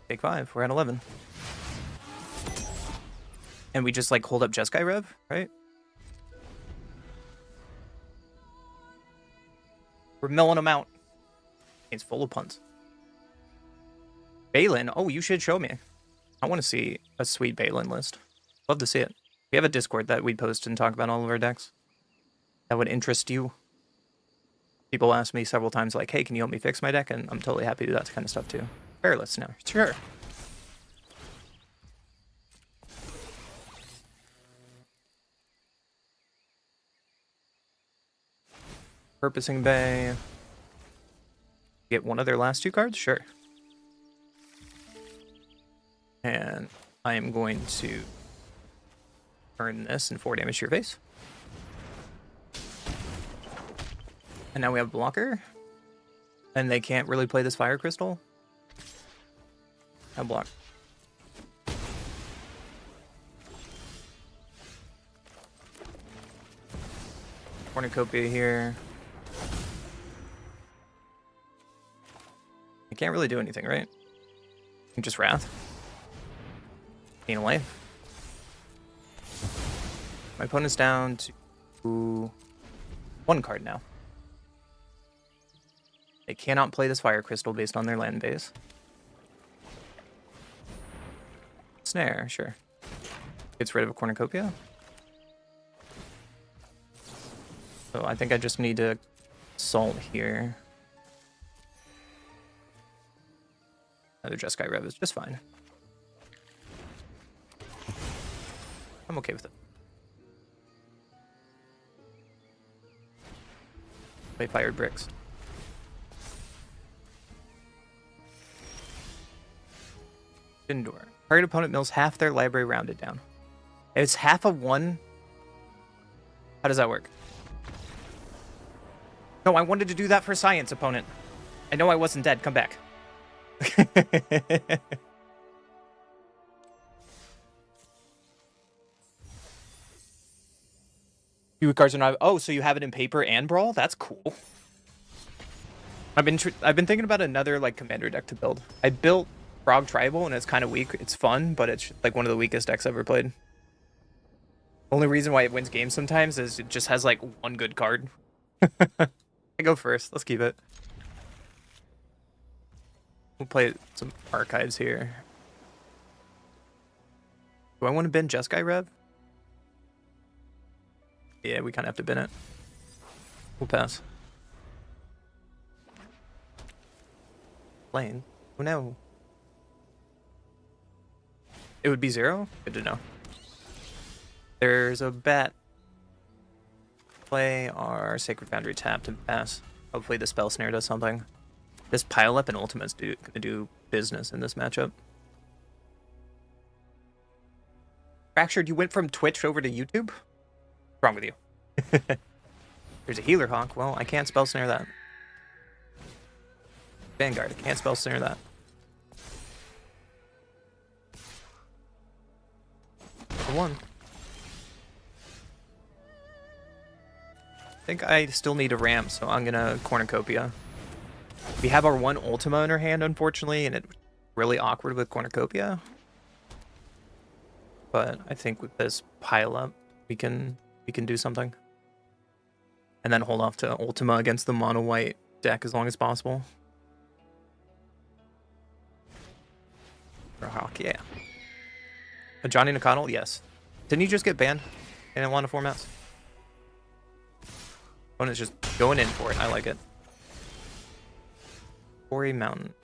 Take 5. We're at 11. And we just, like, hold up Jeskai Rev, right? We're milling them out. It's full of punts. Balin. Oh, you should show me. I want to see a sweet Balin list. Love to see it. We have a Discord that we post and talk about all of our decks. That would interest you. People ask me several times, like, hey, can you help me fix my deck? And I'm totally happy to do that kind of stuff, too. Careless now. Sure. Purposing Bay. Get one of their last 2 cards? Sure. And I am going to Turn this and 4 damage to your face. And now we have a blocker. And they can't really play this fire crystal. I block. Cornucopia here. I can't really do anything, right? I can just Wrath. Gain a life. My opponent's down to 1 card now. They cannot play this fire crystal based on their land base. Snare, sure. Gets rid of a cornucopia. So I think I just need to salt here. Another Jeskai Rev is just fine. I'm okay with it. Play Fired Bricks. Indoor. Target opponent mills half their library rounded down. It's half of 1. How does that work? No, I wanted to do that for science, opponent. I know I wasn't dead. Come back. Few cards are not. Oh, so you have it in paper and brawl? That's cool. I've been thinking about another like commander deck to build. I built Frog Tribal and it's kind of weak. It's fun, but it's like one of the weakest decks I've ever played. Only reason why it wins games sometimes is it just has like 1 good card. I go first. Let's keep it. We'll play some archives here. Do I want to bin Jeskai Rev? Yeah, we kind of have to bin it. We'll pass. Lane. Oh no. It would be 0? Good to know. There's a bet. Play our Sacred Foundry tapped and pass. Hopefully the Spell Snare does something. This pile up and Ultimate's gonna do business in this matchup. Fractured, you went from Twitch over to YouTube? What's wrong with you? There's a Healer Hawk. Well, I can't Spell Snare that. Vanguard, I can't Spell Snare that. For 1. I think I still need a ramp, so I'm gonna Cornucopia. We have our 1 Ultima in our hand, unfortunately, and it's really awkward with Cornucopia. But I think with this pile up, we can do something. And then hold off to Ultima against the mono white deck as long as possible. For a Hawk, yeah. A Johnny Nakano, yes. Didn't he just get banned in a lot of formats? Opponent's just going in for it. I like it. Quarry Mountain.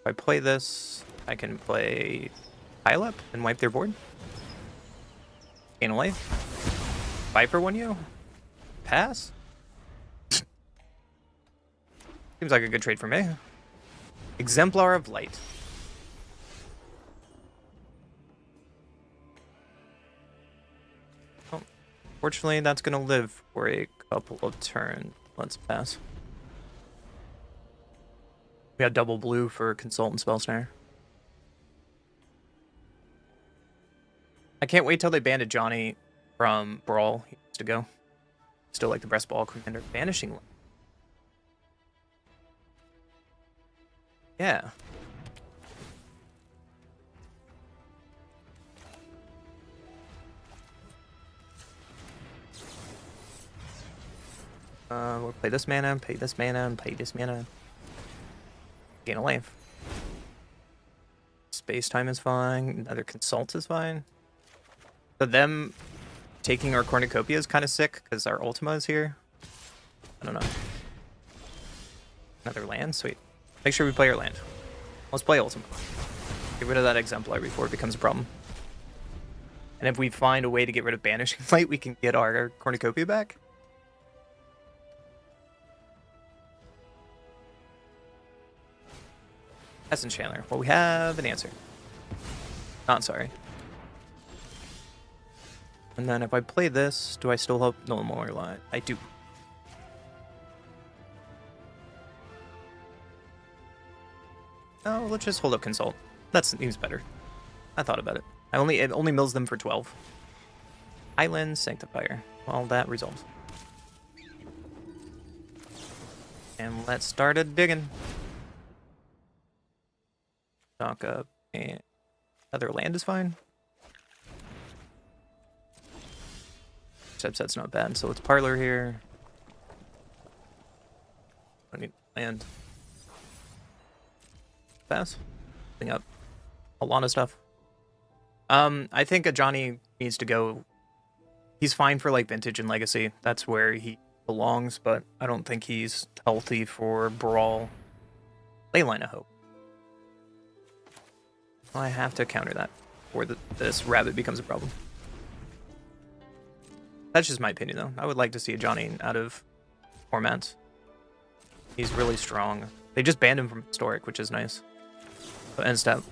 If I play this, I can play Pile Up and wipe their board. Gain a life. Viper 1U. Pass. Seems like a good trade for me. Exemplar of Light. Oh, fortunately, that's going to live for a couple of turns. Let's pass. We have double blue for Consultant Spell Snare. I can't wait till they banned Johnny from Brawl. He needs to go. Still like the Breast Ball Commander. Vanishing. Yeah. We'll play this mana, pay this mana, and pay this mana. Gain a life. Space Time is fine. Another Consult is fine. So them taking our Cornucopia is kind of sick because our Ultima is here. I don't know. Another land? Sweet. Make sure we play our land. Let's play Ultima. Get rid of that Exemplar before it becomes a problem. And if we find a way to get rid of Banishing Light, we can get our Cornucopia back. Essence Chandler. Well, we have an answer. Not sorry. And then if I play this, do I still hope no more line? I do. Oh, let's just hold up Consult. That seems better. I thought about it. It only mills them for 12. Island Sanctifier. Well, that resolves. And let's start a digging. Stock up and other land is fine. Subset's not bad, so let's parlor here. I need land. Pass. Thing up. A lot of stuff. I think a Johnny needs to go. He's fine for like Vintage and Legacy. That's where he belongs, but I don't think he's healthy for Brawl. Leyline, I hope. I have to counter that, or this rabbit becomes a problem. That's just my opinion, though. I would like to see a Johnny out of formats. He's really strong. They just banned him from Historic, which is nice. So end step.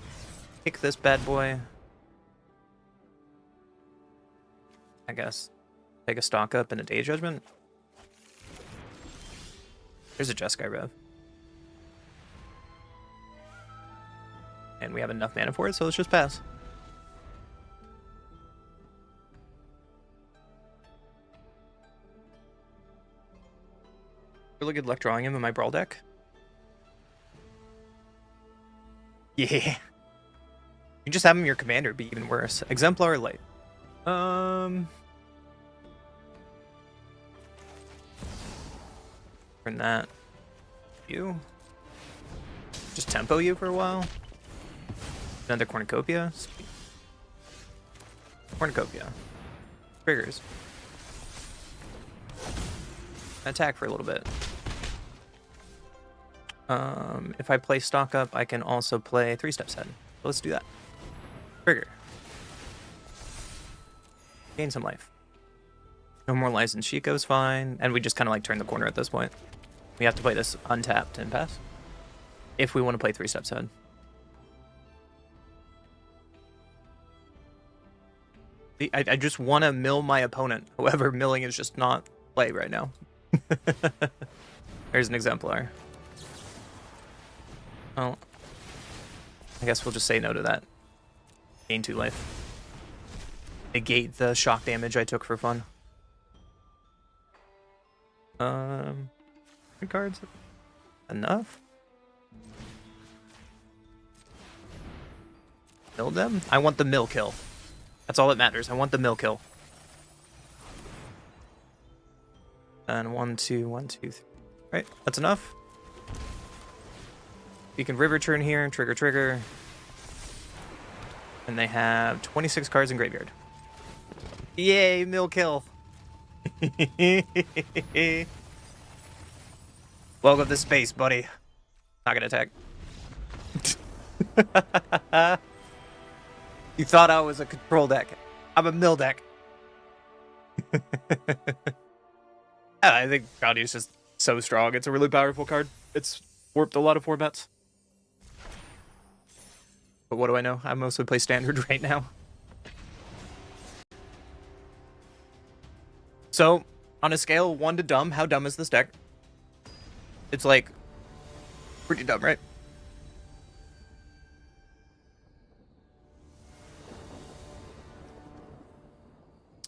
Kick this bad boy. I guess. Take a stock up and a Day Judgment. There's a Jeskai Rev. And we have enough mana for it, so let's just pass. Really good luck drawing him in my Brawl deck. Yeah. You just have him your commander, it'd be even worse. Exemplar Light. Turn that. You. Just tempo you for a while. Another Cornucopia. Sweet. Cornucopia. Triggers. Attack for a little bit. If I play stock up, I can also play 3 steps ahead. So let's do that. Trigger. Gain some life. No more License Chico's fine. And we just kind of like turn the corner at this point. We have to play this untapped and pass. If we want to play 3 steps ahead. I just want to mill my opponent. However, milling is just not play right now. There's an Exemplar. Well, I guess we'll just say no to that. Gain 2 life. Negate the shock damage I took for fun. 3 cards. Enough? Mill them? I want the mill kill. That's all that matters. I want the mill kill. And 1, 2, 1, 2, 3. Right, that's enough. You can river turn here, trigger. And they have 26 cards in graveyard. Yay, mill kill. Welcome to space, buddy. Not gonna attack. You thought I was a control deck. I'm a mill deck. I think Bounty is just so strong. It's a really powerful card. It's warped a lot of formats. But what do I know? I mostly play Standard right now. So, on a scale of 1 to dumb, how dumb is this deck? It's like, pretty dumb, right?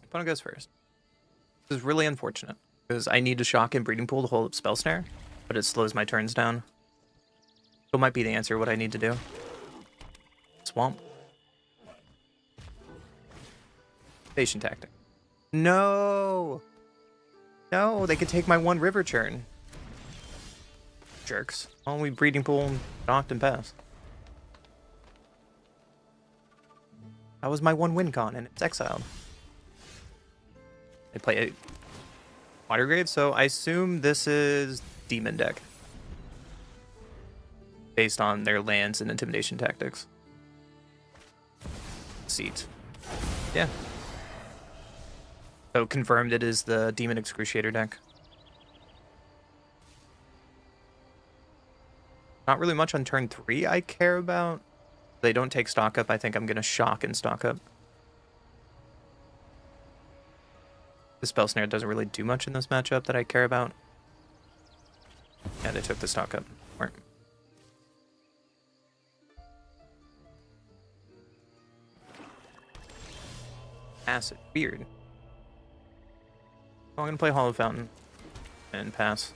Opponent goes first. This is really unfortunate, because I need to shock and Breeding Pool to hold up Spell Snare, but it slows my turns down. So it might be the answer what I need to do. Swamp. Station Tactic. No! No, they could take my 1 river churn. Jerks. Only Breeding Pool, knocked and pass. That was my 1 win con, and it's exiled. They play a Water Grave, so I assume this is Demon deck. Based on their lands and intimidation tactics. Seat. Yeah. So confirmed it is the Demon Excruciator deck. Not really much on turn 3 I care about. They don't take stock up. I think I'm going to shock and stock up. The spell snare doesn't really do much in this matchup that I care about. Yeah, they took the stock up. Smart. Acid. Weird. Oh, I'm gonna play Hollow Fountain and pass.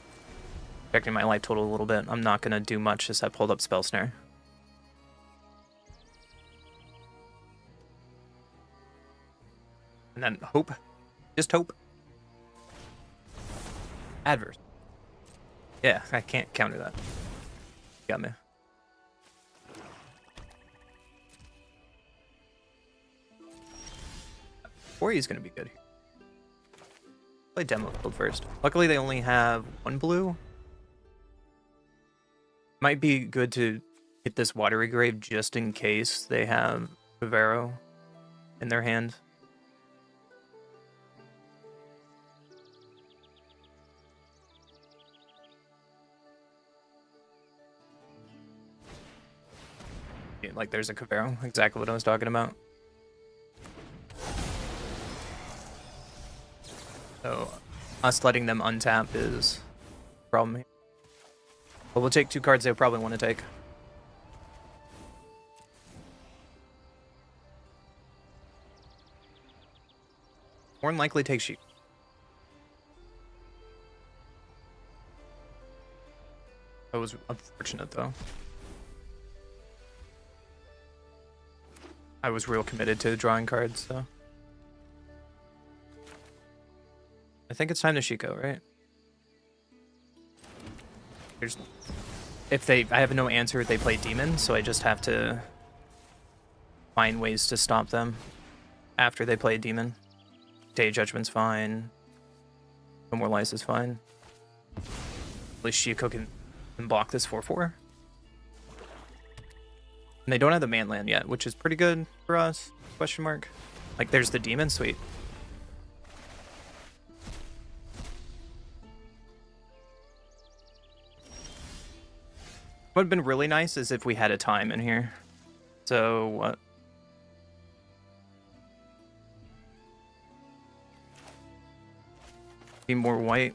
Checking my life total a little bit. I'm not gonna do much as I pulled up spell snare. And then hope. Just hope. Adverse. Yeah, I can't counter that. Got me. Ori's gonna be good here. Play demo field first. Luckily, they only have one blue. Might be good to hit this Watery Grave just in case they have Vivero in their hand. Yeah, like there's a Cavero, exactly what I was talking about. So us letting them untap is a problem here. But we'll take 2 cards they probably want to take. More than likely take Sheep. That was unfortunate though. I was real committed to drawing cards, so. I think it's time to Shiko, right? There's, I have no answer, they play Demon, so I just have to find ways to stop them after they play Demon. Day Judgment's fine. No More Lies is fine. At least Shiko can block this 4/4. And they don't have the man land yet, which is pretty good for us, question mark. Like, there's the Demon, sweet. What would have been really nice is if we had a time in here. So, what? Be more white.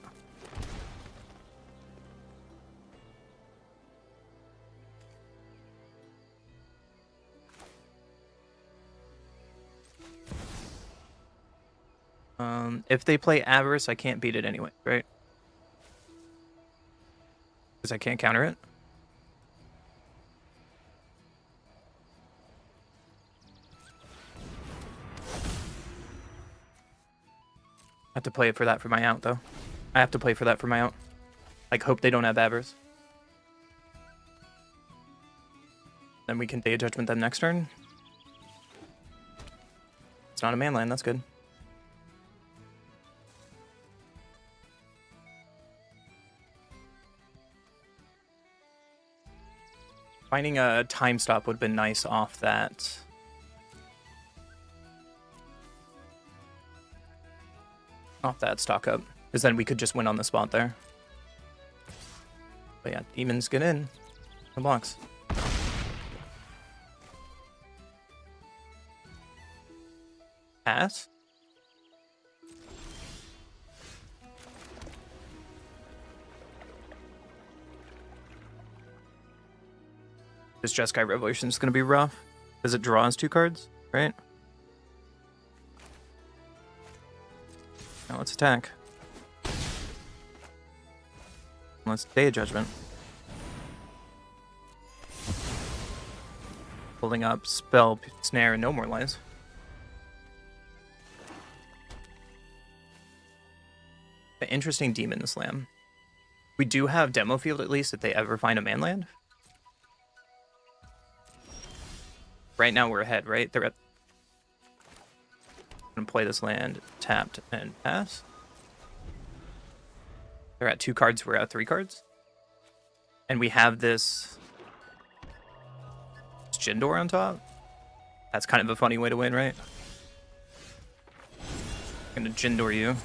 If they play Avarice, I can't beat it anyway, right? Because I can't counter it. I have to play it for that for my out, though. I have to play for that for my out. Like, hope they don't have Avarice. Then we can Day of Judgment them next turn. It's not a man land, that's good. Finding a time stop would have been nice off that. Off that stock up. Because then we could just win on the spot there. But yeah, Demons get in. The blocks. Pass? This Jeskai Revolution is going to be rough. Because it draws 2 cards, right? Now let's attack. Let's Day of Judgment. Pulling up Spell, Snare, and No More Lies. An interesting Demon Slam. We do have Demo Field at least if they ever find a manland. Right now we're ahead, right? They're at. I'm gonna play this land, tapped and pass. They're at 2 cards, we're at 3 cards. And we have this Jindor on top. That's kind of a funny way to win, right? I'm gonna Jindor you.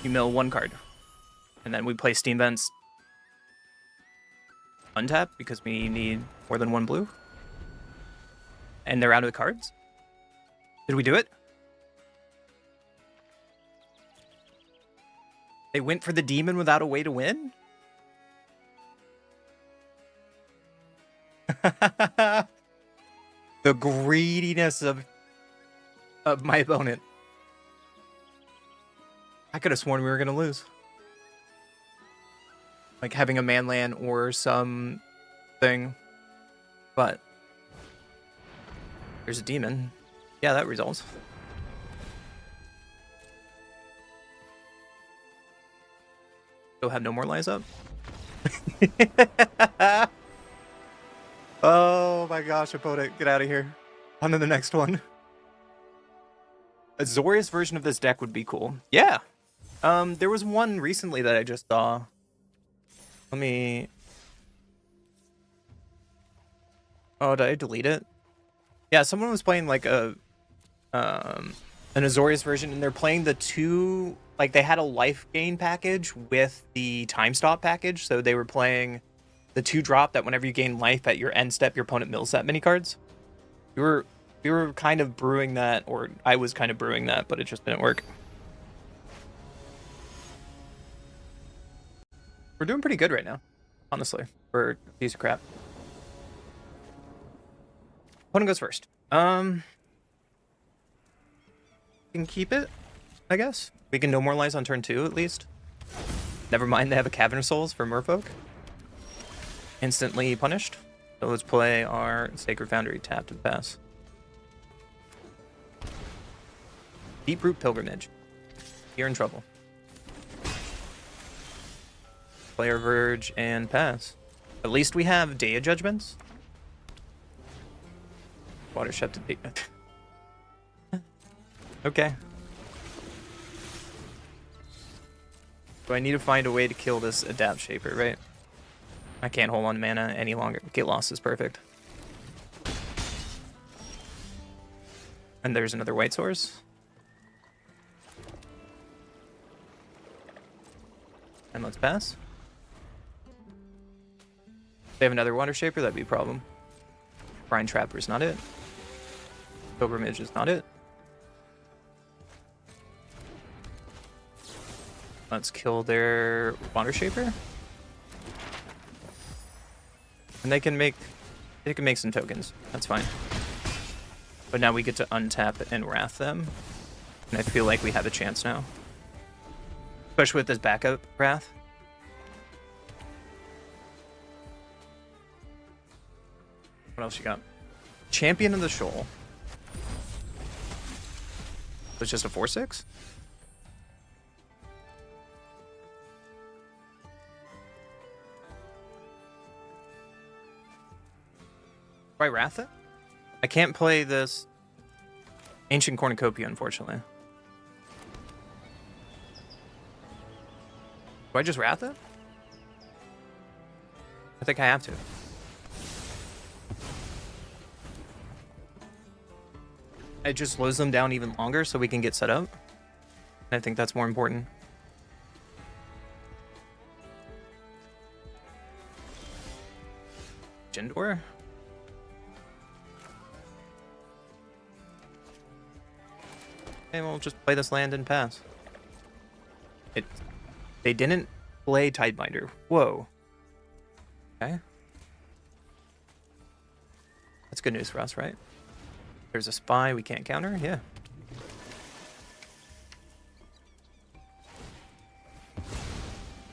You mill 1 card. And then we play Steam Vents untap because we need more than 1 blue. And they're out of the cards. Did we do it? They went for the demon without a way to win? The greediness of my opponent. I could have sworn we were going to lose. Like having a manland or something. But there's a demon. Yeah, that resolves. Still have no more lies up. Oh my gosh, opponent, get out of here. On to the next one. A Zorius version of this deck would be cool. Yeah. There was one recently that I just saw. Let me... Oh, did I delete it? Yeah, someone was playing like an Azorius version, and they're playing the two... Like, they had a life gain package with the time stop package, so they were playing the 2-drop that whenever you gain life at your end step, your opponent mills that many cards. We were kind of brewing that, or I was kind of brewing that, but it just didn't work. We're doing pretty good right now, honestly, for a piece of crap. Opponent goes first. Can keep it, I guess. We can no more lies on turn 2, at least. Never mind, they have a Cavern of Souls for Merfolk. Instantly punished. So let's play our Sacred Foundry, tap to pass. Deep Root Pilgrimage. You're in trouble. Play our Verge and pass. At least we have Dea Judgments. Watershed to Dea. Okay. So I need to find a way to kill this Adapt Shaper, right? I can't hold on mana any longer. Get lost is perfect. And there's another white source. And let's pass. If they have another Water Shaper, that'd be a problem. Brine Trapper is not it. Pilgrimage is not it. Let's kill their Water Shaper. And they can make some tokens. That's fine. But now we get to untap and wrath them. And I feel like we have a chance now. Especially with this backup wrath. What else you got? Champion of the Shoal. It's just a 4/6? Do I wrath it? I can't play this Ancient Cornucopia, unfortunately. Do I just wrath it? I think I have to. It just slows them down even longer so we can get set up. I think that's more important. Jindor? Okay, we'll just play this land and pass. They didn't play Tidebinder. Whoa. Okay. That's good news for us, right? There's a spy we can't counter? Yeah.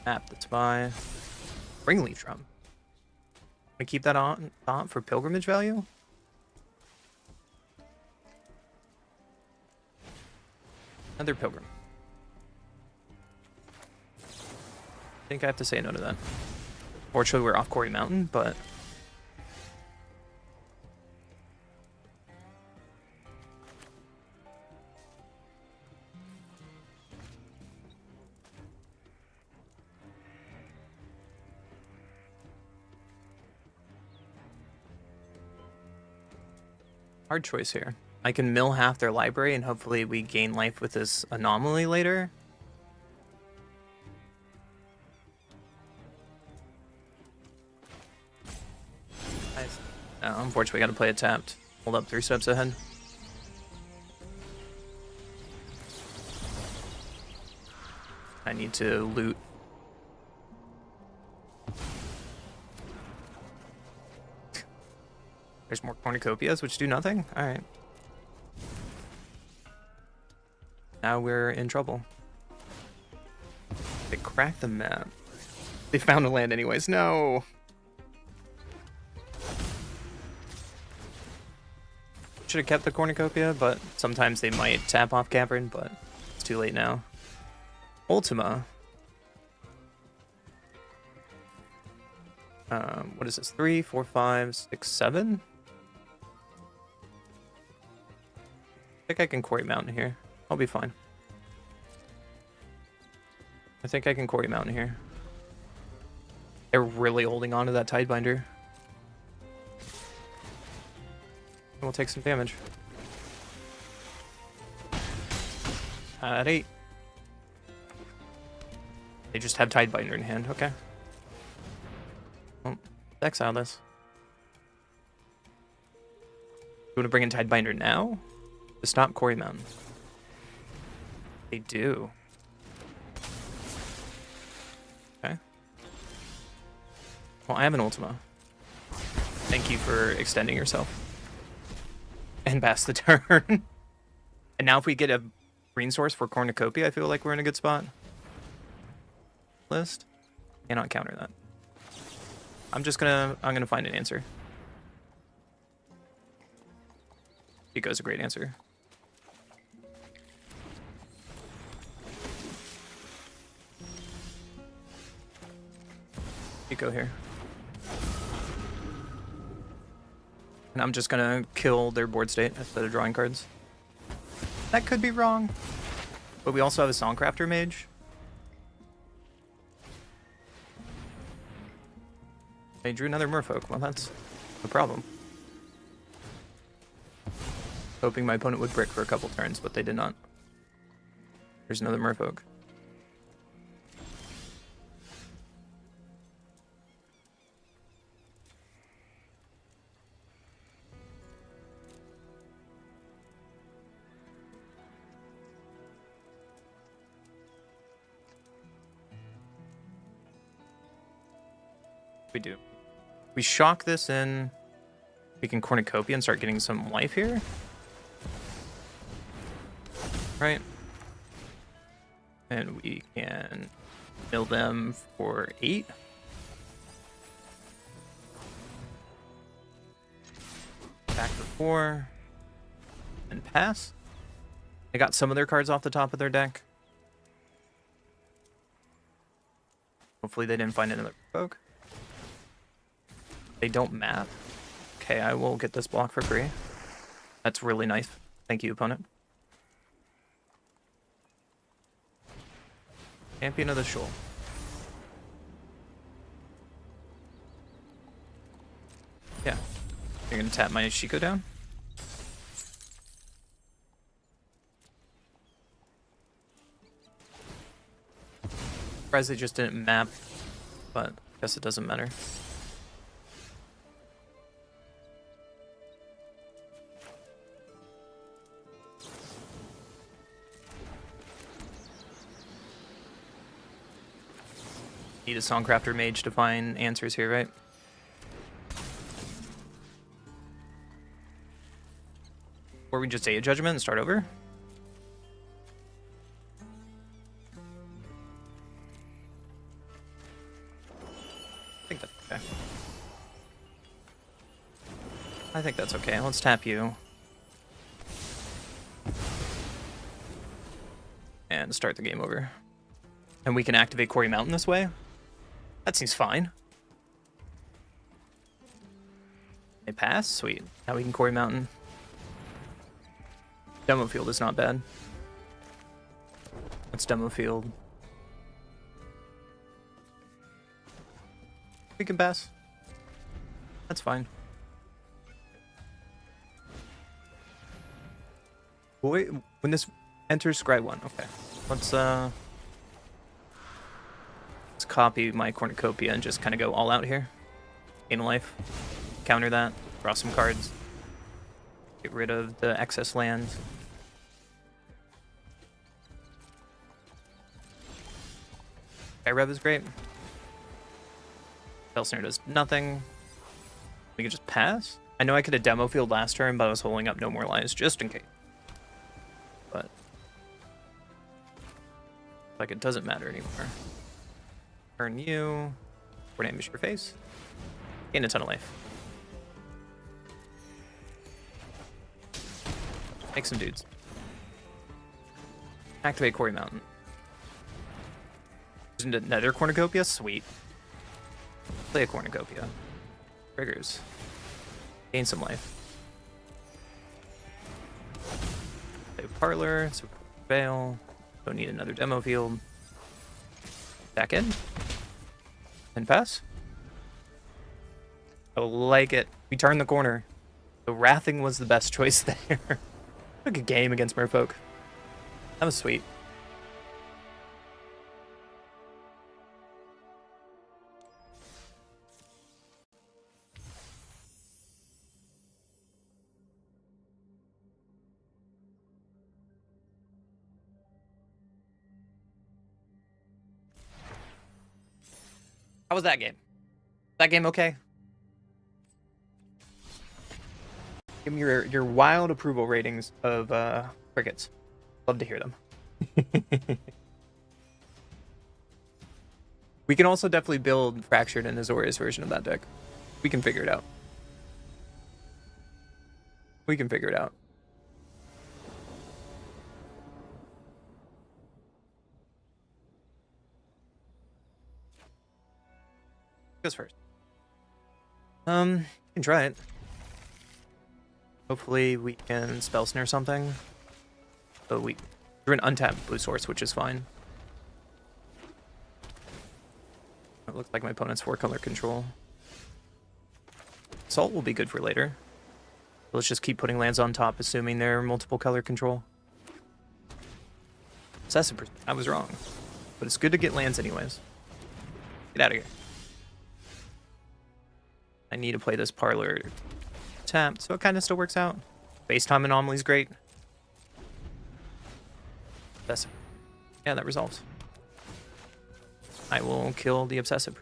Tap the spy. Springleaf Drum. We keep that on top for pilgrimage value? Another pilgrim. I think I have to say no to that. Fortunately, we're off Quarry Mountain, but... hard choice here. I can mill half their library and hopefully we gain life with this anomaly later. Nice. Unfortunately, we gotta play it tapped. Hold up 3 steps ahead. I need to loot. There's more cornucopias, which do nothing? Alright. Now we're in trouble. They cracked the map. They found a land anyways. No! Should have kept the cornucopia, but sometimes they might tap off Cavern, but it's too late now. Ultima. What is this? 3, 4, 5, 6, 7? I think I can Quarry Mountain here. I'll be fine. I think I can Quarry Mountain here. They're really holding on to that Tidebinder. We'll take some damage. At 8. They just have Tidebinder in hand. Okay. Well, exile this. You want to bring in Tidebinder now? To stop Quarry Mountain. They do. Okay. Well, I have an Ultima. Thank you for extending yourself. And pass the turn. And now if we get a green source for Cornucopia, I feel like we're in a good spot. List. Cannot counter that. I'm gonna find an answer. Eco's a great answer. Eco here. And I'm just gonna kill their board state instead of drawing cards. That could be wrong. But we also have a Songcrafter Mage. They drew another Merfolk. Well, that's a problem. Hoping my opponent would brick for a couple turns, but they did not. There's another Merfolk. We do. We shock this in. We can Cornucopia and start getting some life here. Right. And we can mill them for 8. Back for 4. And pass. They got some of their cards off the top of their deck. Hopefully they didn't find another folk. They don't map. Okay, I will get this block for free. That's really nice. Thank you, opponent. Champion of the Shoal. Yeah. You're gonna tap my Shiko down? Surprised they just didn't map, but I guess it doesn't matter. Need a Songcrafter Mage to find answers here, right? Or we just say a Judgment and start over? I think that's okay. I think that's okay. Let's tap you. And start the game over. And we can activate Quarry Mountain this way? That seems fine. They pass? Sweet. Now we can Quarry Mountain. Demo field is not bad. Let's demo field. We can pass. That's fine. Wait, when this enters Scry 1. Okay. Let's copy my Cornucopia and just kind of go all out here. Gain a life. Counter that. Draw some cards. Get rid of the excess land. Rev is great. Spellsnare does nothing. We can just pass. I know I could have demo field last turn, but I was holding up no more lines just in case. But like it doesn't matter anymore. Turn you. Or damage your face. Gain a ton of life. Make some dudes. Activate Quarry Mountain. Another Cornucopia? Sweet. Play a Cornucopia. Triggers. Gain some life. Play a Parlor. So fail. Don't need another demo field. Back in. And pass. I like it. We turned the corner. The Wrathing was the best choice there. Took a game against Merfolk. That was sweet. How was that game? That game okay? Give me your wild approval ratings of crickets. Love to hear them. We can also definitely build Fractured and Azorius version of that deck. We can figure it out. We can figure it out. Goes first. You can try it. Hopefully we can spell snare something. But we drew an untapped blue source, which is fine. It looks like my opponent's 4-color control. Salt will be good for later. Let's just keep putting lands on top, assuming they're multiple color control. Obsessive, I was wrong. But it's good to get lands anyways. Get out of here. I need to play this Parlor tapped, so it kind of still works out. Base time anomaly is great. Obsessive. Yeah, that resolves. I will kill the Obsessive.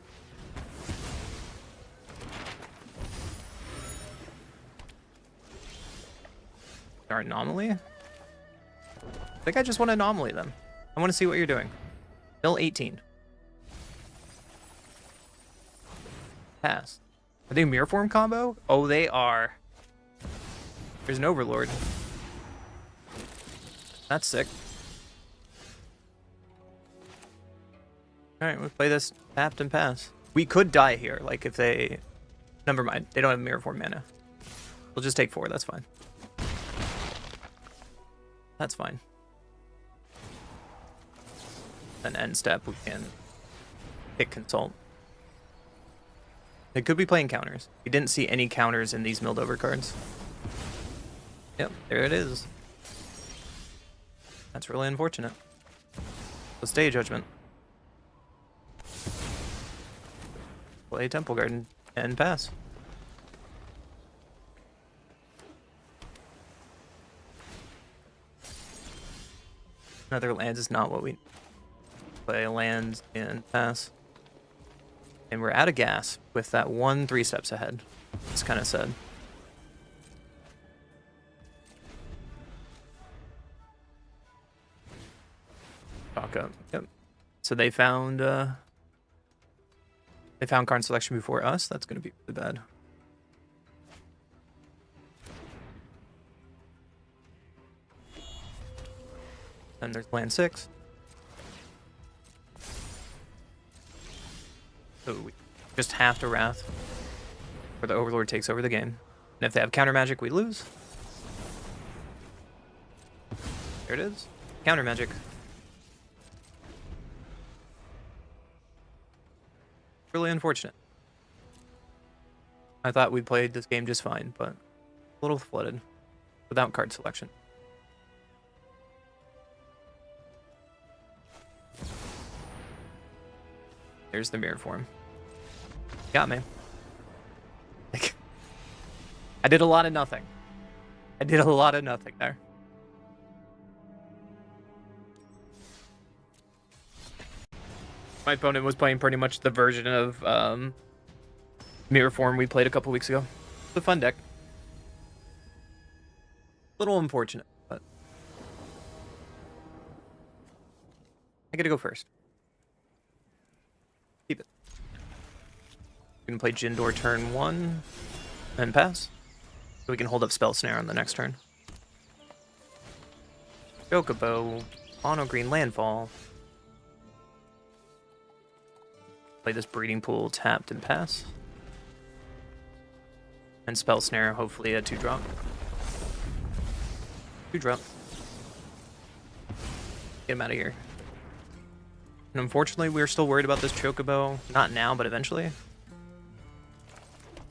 Our anomaly? I think I just want anomaly then. I want to see what you're doing. Mill 18. Pass. Are they mirror form combo? Oh, they are. There's an Overlord. That's sick. Alright, we'll play this tapped and pass. We could die here, like if they... Never mind, they don't have mirror form mana. We'll just take 4, that's fine. That's fine. Then end step, we can pick Consult. They could be playing counters. We didn't see any counters in these milled over cards. Yep, there it is. That's really unfortunate. So stay Judgment. Play Temple Garden and pass. Another land is not what we play. Lands and pass. And we're out of gas with that 1 3 steps ahead. It's kind of sad. Talk up. Yep. So they found card selection before us. That's going to be really bad. And there's land 6. So we just have to Wrath, or the Overlord takes over the game. And if they have counter magic, we lose. There it is. Counter magic. Really unfortunate. I thought we played this game just fine, but a little flooded without card selection. There's the mirror form. Got me. Like, I did a lot of nothing. I did a lot of nothing there. My opponent was playing pretty much the version of Mirror Form we played a couple weeks ago. It's a fun deck. Little unfortunate, but I get to go first. Keep it. We can play Jindor turn 1 and pass. So we can hold up Spell Snare on the next turn. Chocobo, mono green landfall. Play this Breeding Pool tapped and pass. And Spell Snare, hopefully a 2-drop. 2-drop. Get him out of here. And unfortunately, we're still worried about this Chocobo. Not now, but eventually.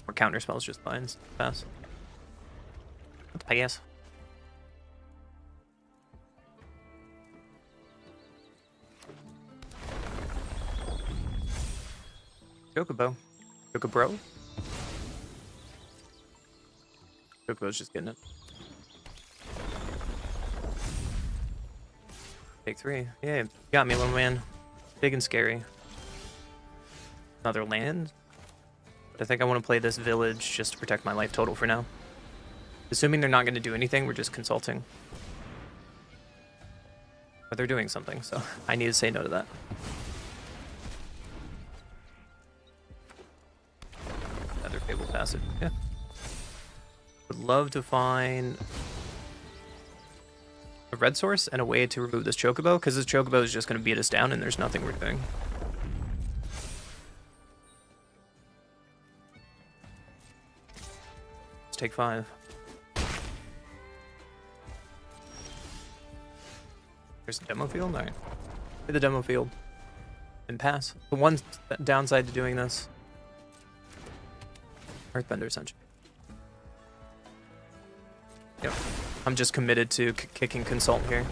Or counter spells just fine. Pass. Let's pass. Chocobo. Chocobro. Chocobo's just getting it. Take 3. Yeah, got me, little man. Big and scary. Another land. But I think I want to play this village just to protect my life total for now. Assuming they're not going to do anything, we're just consulting. But they're doing something, so I need to say no to that. Another Fable Passage, yeah. Would love to find a red source and a way to remove this Chocobo, because this Chocobo is just going to beat us down and there's nothing we're doing. Let's take 5. There's a demo field? Alright. Hit the demo field. And pass. The one downside to doing this. Earthbender Ascension. Yep. I'm just committed to kicking Consult here.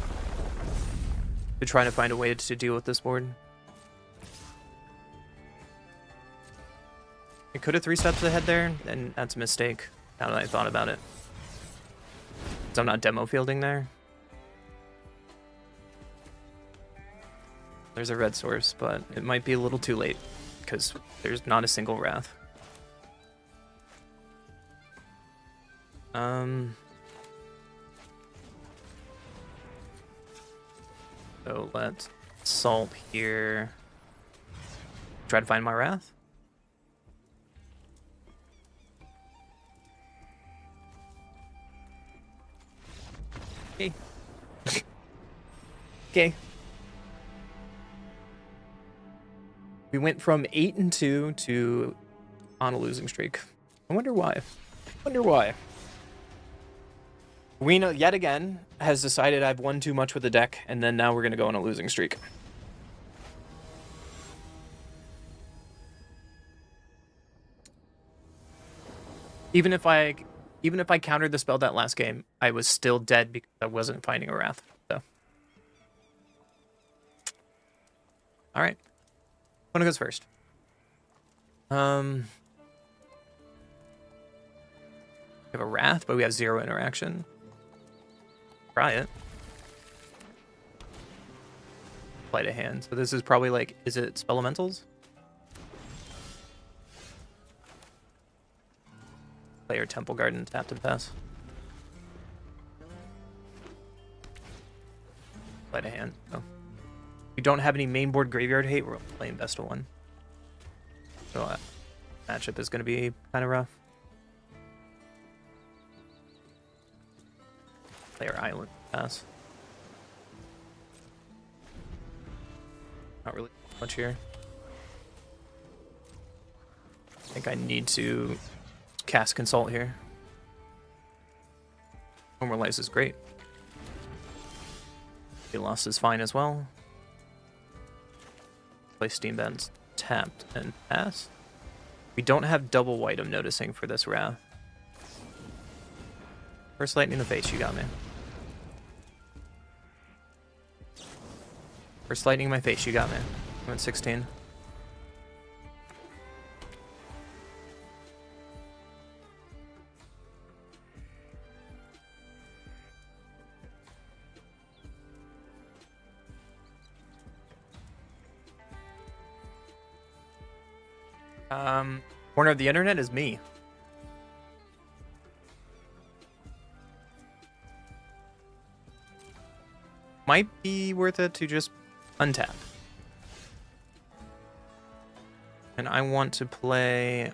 To try to find a way to deal with this board. I could have 3 steps ahead there, and that's a mistake. Now that I thought about it. So I'm not demo fielding there. There's a red source, but it might be a little too late because there's not a single Wrath. So let's salt here. Try to find my Wrath. Okay. Okay. We went from 8-2 to on a losing streak. I wonder why. Wonder why. Weena, yet again, has decided I've won too much with the deck, and then now we're going to go on a losing streak. Even if I countered the spell that last game, I was still dead because I wasn't finding a Wrath. So, all right. One goes first. We have a Wrath, but we have 0 interaction. Try it. Play to hand. So this is probably like, is it Spelementals? Play your Temple Garden, tap and pass. Play to hand. Oh. We don't have any main board graveyard hate. We're playing best of 1. So matchup is going to be kind of rough. Play our island, pass. Not really much here. I think I need to cast Consult here. Normalize is great. Lost is fine as well. Play Steam Bends, tapped and pass. We don't have double white, I'm noticing, for this Wrath. First Lightning in the face, you got me. First Lightning in my face, you got me. I went 16. Corner of the internet is me. Might be worth it to just untap. And I want to play...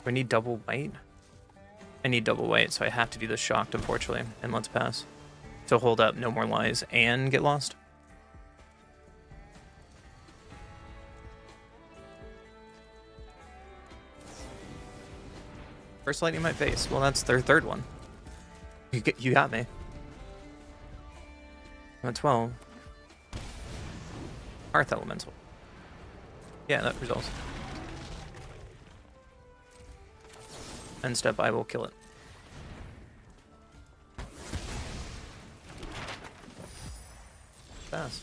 Do I need double white? I need double white, so I have to do the shocked, unfortunately. And let's pass. So hold up, no more lies, and get lost. First lightning in my face. Well, that's their third one. You got me. I'm at 12. Hearth Elemental. Yeah, that results. End step, I will kill it. Pass.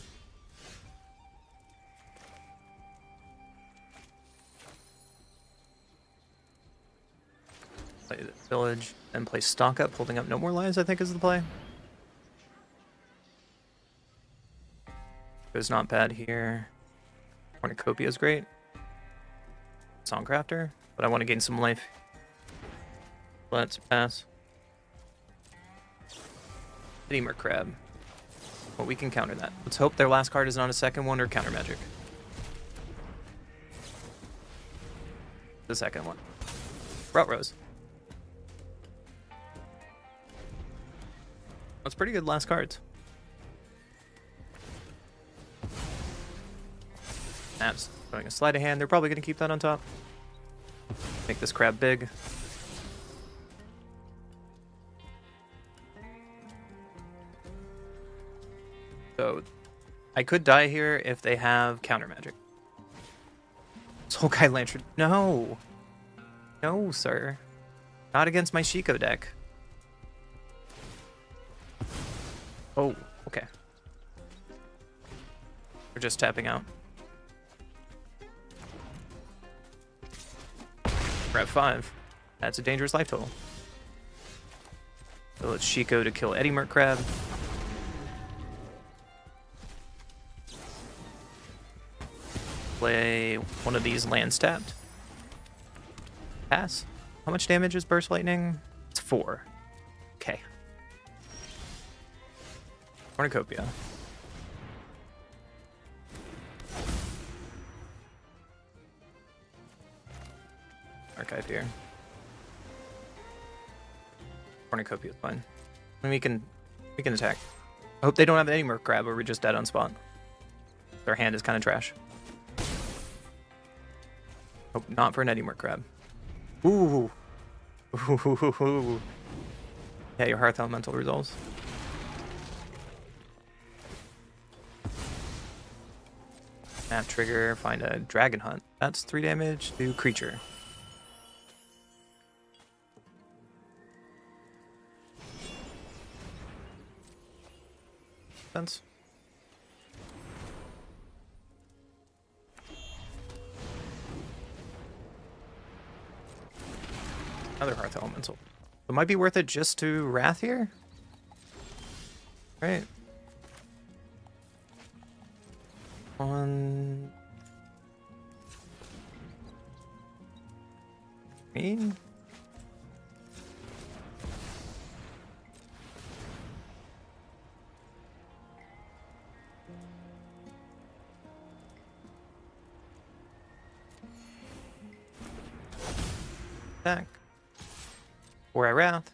Play the village, and play stock up, holding up no more lives, I think is the play. It's not bad here. Cornucopia is great. Songcrafter, but I want to gain some life. Let's pass. Steamer Crab. Well, we can counter that. Let's hope their last card is not a second one or counter magic. The second one. Route Rose. That's pretty good last cards. Abs. Throwing a sleight of hand. They're probably going to keep that on top. Make this crab big. So, I could die here if they have counter magic. Soul Guy Lantern. No! No, sir. Not against my Shiko deck. Oh, okay. We're just tapping out. We're at 5. That's a dangerous life total. So let's Shiko to kill Eddie Merc Crab. Play one of these lands tapped. Pass. How much damage is Burst Lightning? It's 4. Okay. Cornucopia. Archive here. Cornucopia is fine. And we can attack. I hope they don't have any more crab or we're just dead on spot. Their hand is kind of trash. Hope not for an Eddie Merc Crab. Ooh. Ooh. Yeah, your Hearth Elemental resolves. Snap trigger, find a Dragon Hunt. That's 3 damage to creature. Sense. Another Hearth Elemental. It might be worth it just to Wrath here. Right. On. Green. Attack. Or I Wrath.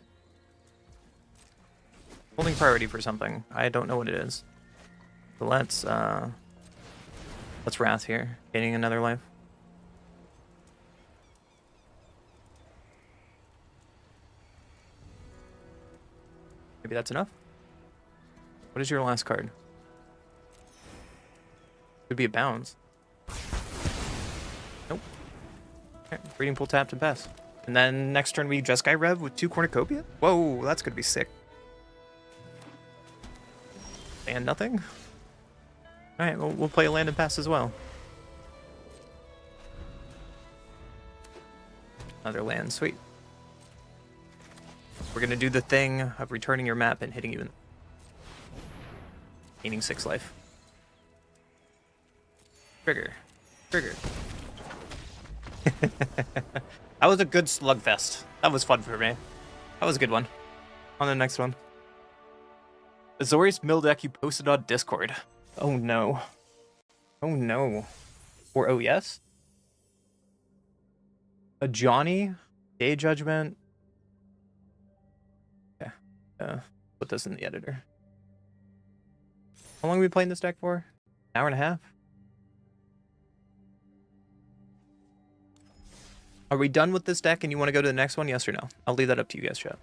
Holding priority for something. I don't know what it is. So let's Wrath here. Gaining another life. Maybe that's enough? What is your last card? Could be a bounce. Nope. Okay, Breeding Pool tapped and pass. And then next turn we just Jeskai Rev with 2 Cornucopia? Whoa, that's gonna be sick. And nothing? Alright, well, we'll play a land and pass as well. Another land, sweet. We're gonna do the thing of returning your map and hitting you in. Gaining 6 life. Trigger. Trigger. That was a good slugfest. That was fun for me. That was a good one. On the next one. Azorius mill deck you posted on Discord. Oh no. Oh no. Or oh yes? A Johnny? Day Judgment? Yeah. Put this in the editor. How long have we playing this deck for? An hour and a half? Are we done with this deck and you want to go to the next one? Yes or no? I'll leave that up to you guys, chat.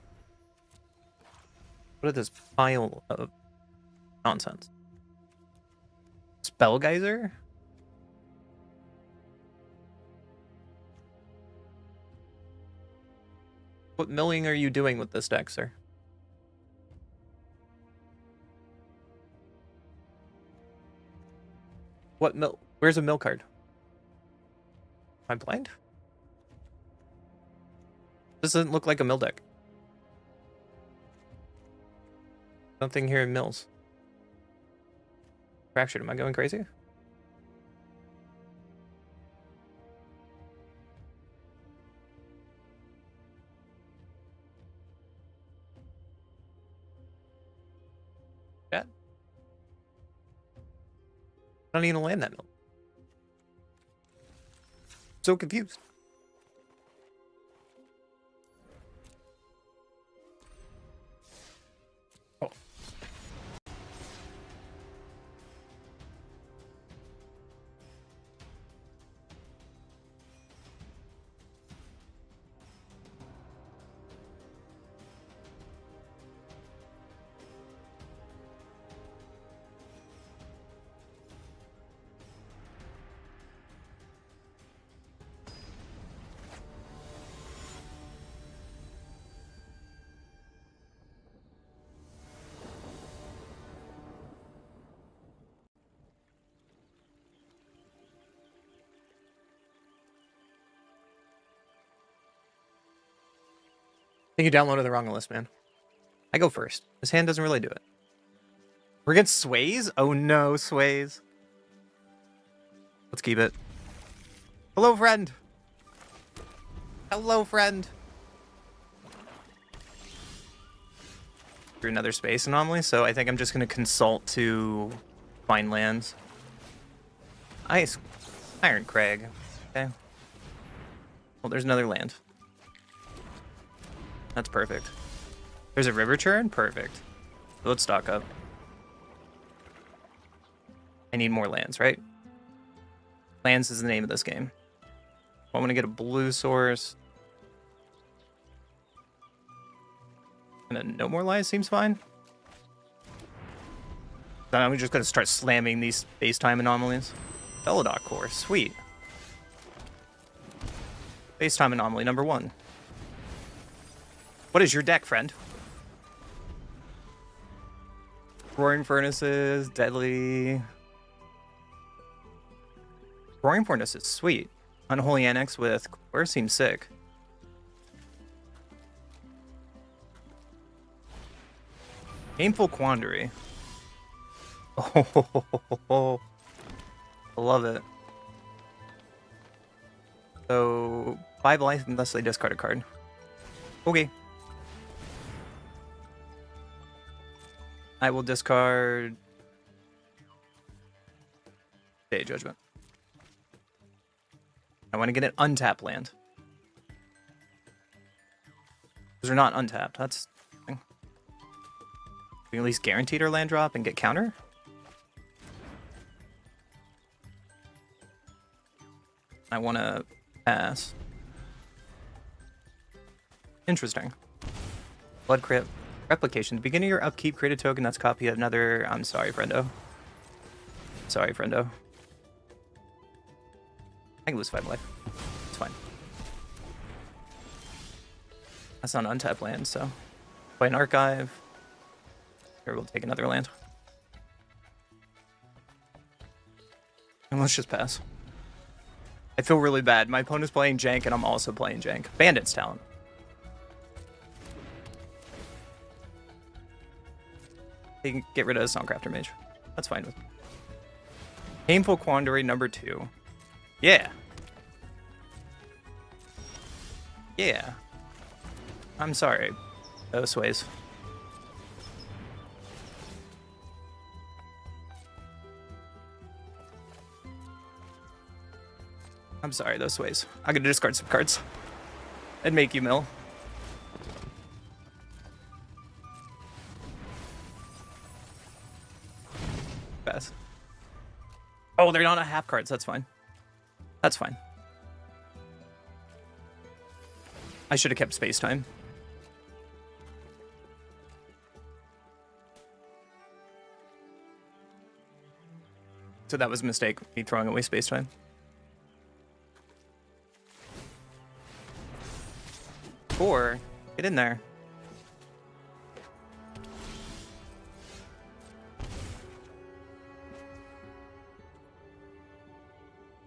What is this pile of nonsense? Spell Geyser? What milling are you doing with this deck, sir? What mill? Where's a mill card? Am I blind? This doesn't look like a mill deck. Something here in mills. Fractured, am I going crazy? Chat? I don't even land that mill. So confused. Oh. I think you downloaded the wrong list, man. I go first. This hand doesn't really do it. We're against Sways? Oh no, Sways. Let's keep it. Hello, friend. Hello, friend. Through another space anomaly, so I think I'm just going to consult to find lands. Ice. Iron Crag. Okay. Well, there's another land. That's perfect. There's a river churn? Perfect. So let's stock up. I need more lands, right? Lands is the name of this game. I'm gonna get a blue source. And then no more lies seems fine. Then I'm just gonna start slamming these space-time anomalies. Velodoc core, sweet. Space-time anomaly number 1. What is your deck, friend? Roaring Furnaces, Deadly. Roaring Furnaces, sweet. Unholy Annex with Core seems sick. Painful Quandary. Oh, I love it. So, 5 life unless they discard a card. Okay. I will discard Day Judgment. I want to get an untapped land. Those are not untapped. That's we can at least guaranteed our land drop and get counter. I want to pass. Interesting. Blood Crypt. Replication. At the beginning of your upkeep, create a token that's a copy of another. I'm sorry, friendo. Sorry, friendo. I can lose 5 life. It's fine. That's not an untapped land, so. Play an archive. Here, we'll take another land. And let's just pass. I feel really bad. My opponent's playing jank, and I'm also playing jank. Bandit's Talent. They can get rid of Songcrafter Mage. That's fine with me. Painful Quandary number 2. Yeah. Yeah. I'm sorry, those ways. I'm sorry, those ways. I'm gonna discard some cards and make you mill. Best. Oh, they're not a half cards. That's fine. That's fine. I should have kept space time. So that was a mistake, me throwing away space time. Or get in there.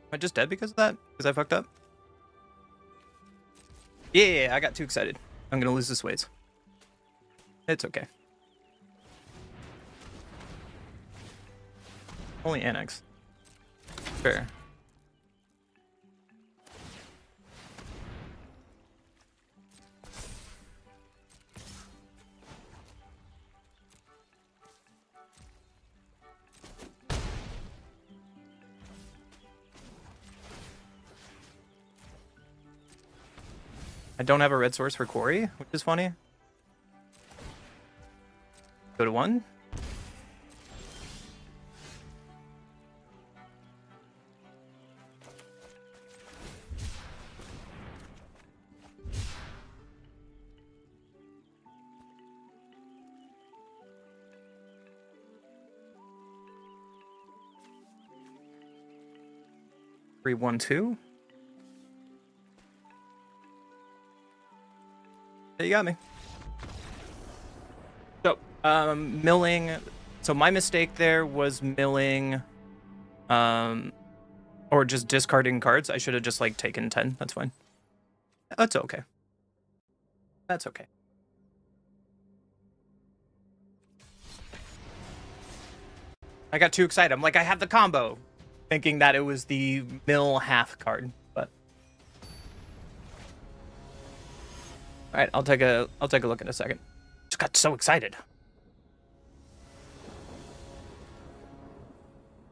Am I just dead because of that? Because I fucked up? Yeah, I got too excited. I'm gonna lose this weights. It's okay. Only annex. Fair. I don't have a red source for Quarry, which is funny. Go to 1. Three, 1, 2. Yeah, you got me. So, milling. So my mistake there was milling, or just discarding cards. I should have just like taken 10. That's fine. That's okay. That's okay. I got too excited. I'm like, I have the combo, thinking that it was the mill half card, but. All right, I'll take a look in a second. Just got so excited.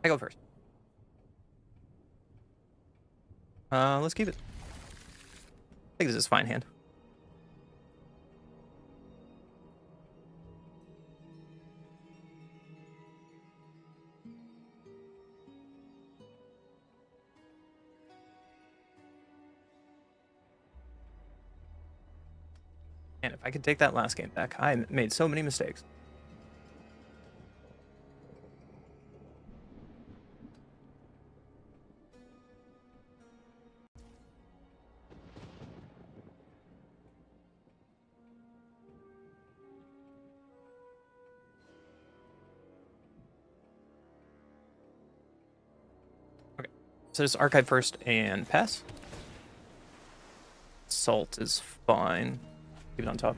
I go first. Let's keep it. I think this is fine hand. And if I could take that last game back, I made so many mistakes. Okay, so just archive first and pass. Salt is fine. Keep it on top.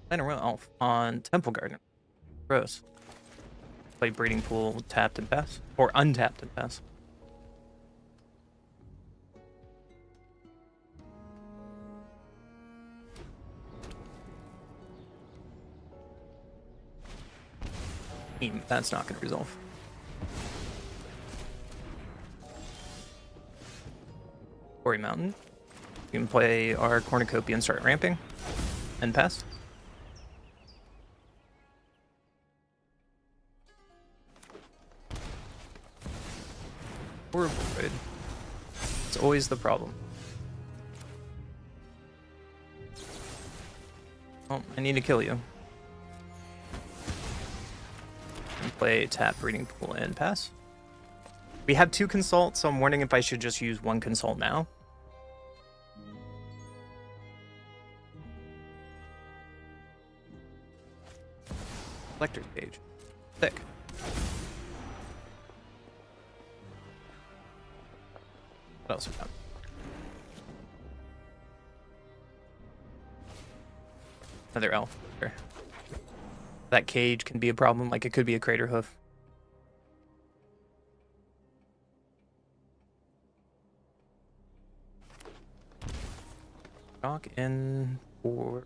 Then Elf on Temple Gardener. Gross. Play Breeding Pool, tapped and pass. Or untapped and pass. That's not going to resolve. Quarry Mountain. You can play our Cornucopia and start ramping. And pass. Horrible raid. It's always the problem. Oh, I need to kill you. And play tap, Breeding Pool, and pass. We have 2 consults, so I'm wondering if I should just use 1 consult now. Collector's Cage. Thick. What else we got? Another elf. Sure. That cage can be a problem, like it could be a crater hoof. Chalk in for...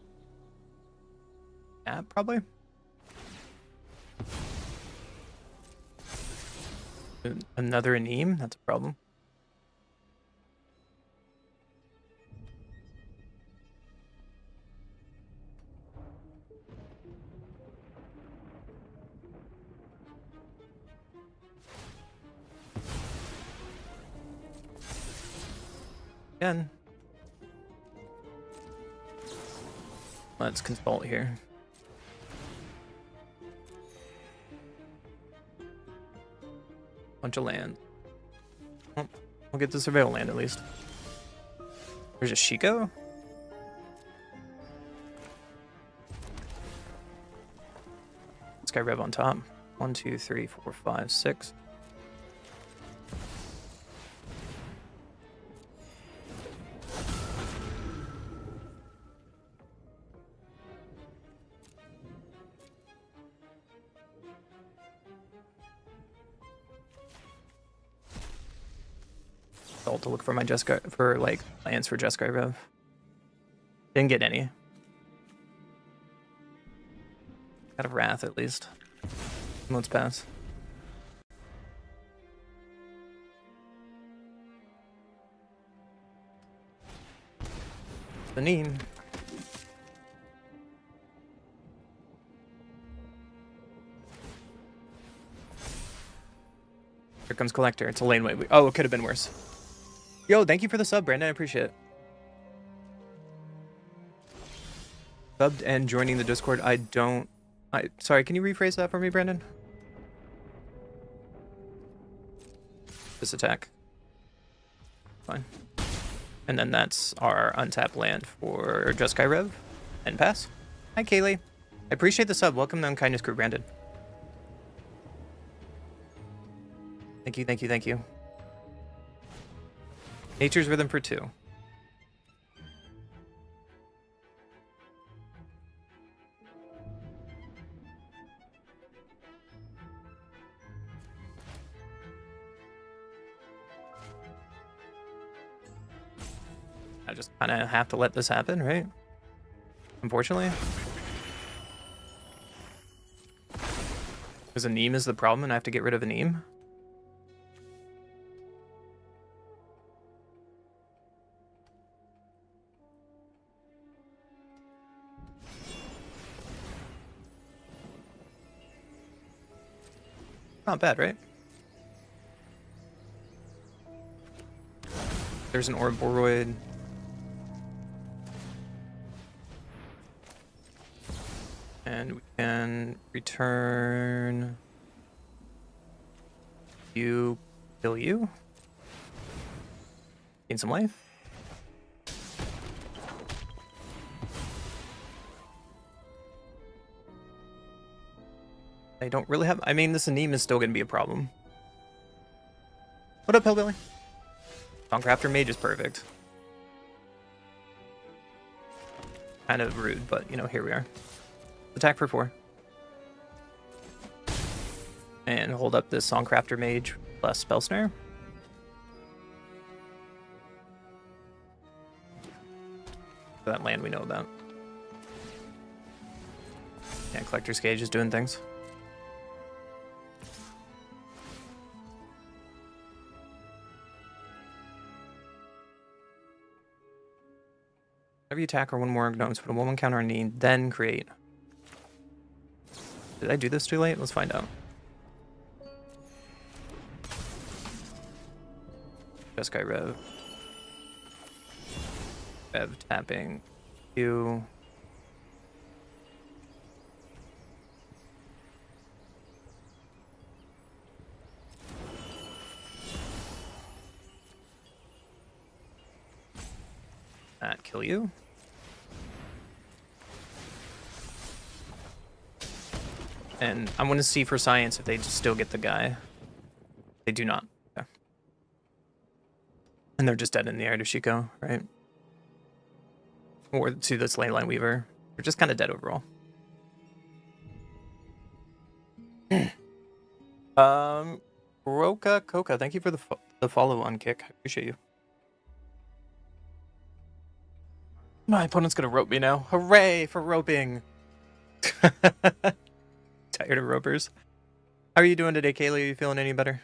yeah, probably. Another aneem, that's a problem. Again. Let's consult here. Bunch of land. Well, we'll get the surveil land at least. There's a Shiko. Sky Rev on top. 1, 2, 3, 4, 5, 6. To look for my Jeskai, for like lands for Jeskai Rev. Didn't get any. Got a Wrath at least. Let's pass. The Neem. Here comes Collector. It's a laneway. Oh, it could have been worse. Yo, thank you for the sub, Brandon. I appreciate it. Subbed and joining the Discord. Sorry, can you rephrase that for me, Brandon? This attack. Fine. And then that's our untapped land for Jeskai Rev. And pass. Hi, Kaylee. I appreciate the sub. Welcome to Unkindness Crew, Brandon. Thank you, thank you, thank you. Nature's Rhythm for 2. I just kind of have to let this happen, right? Unfortunately. Because a Neem is the problem and I have to get rid of a Neem. Not bad, right? There's an Ouroboros. And we can return you, kill you. Gain some life. I don't really have... I mean, this Aneem is still going to be a problem. What up, Hillbilly? Songcrafter Mage is perfect. Kind of rude, but, you know, here we are. Attack for 4. And hold up this Songcrafter Mage plus Spell Snare. That land we know about. Yeah, Collector's Cage is doing things. Every attack or one more gnomes put a 1/1 counter on Neen, then create. Did I do this too late? Let's find out. Jeskai Rev. Rev tapping. Q. That kill you. And I want to see for science if they still get the guy. They do not. Okay. And they're just dead in the air to Shiko, right? Or to this Leyline Weaver. We're just kind of dead overall. Roka Coca, thank you for the follow on kick. I appreciate you. My opponent's gonna rope me now. Hooray for roping! Tired of ropers. How are you doing today, Kaylee? Are you feeling any better?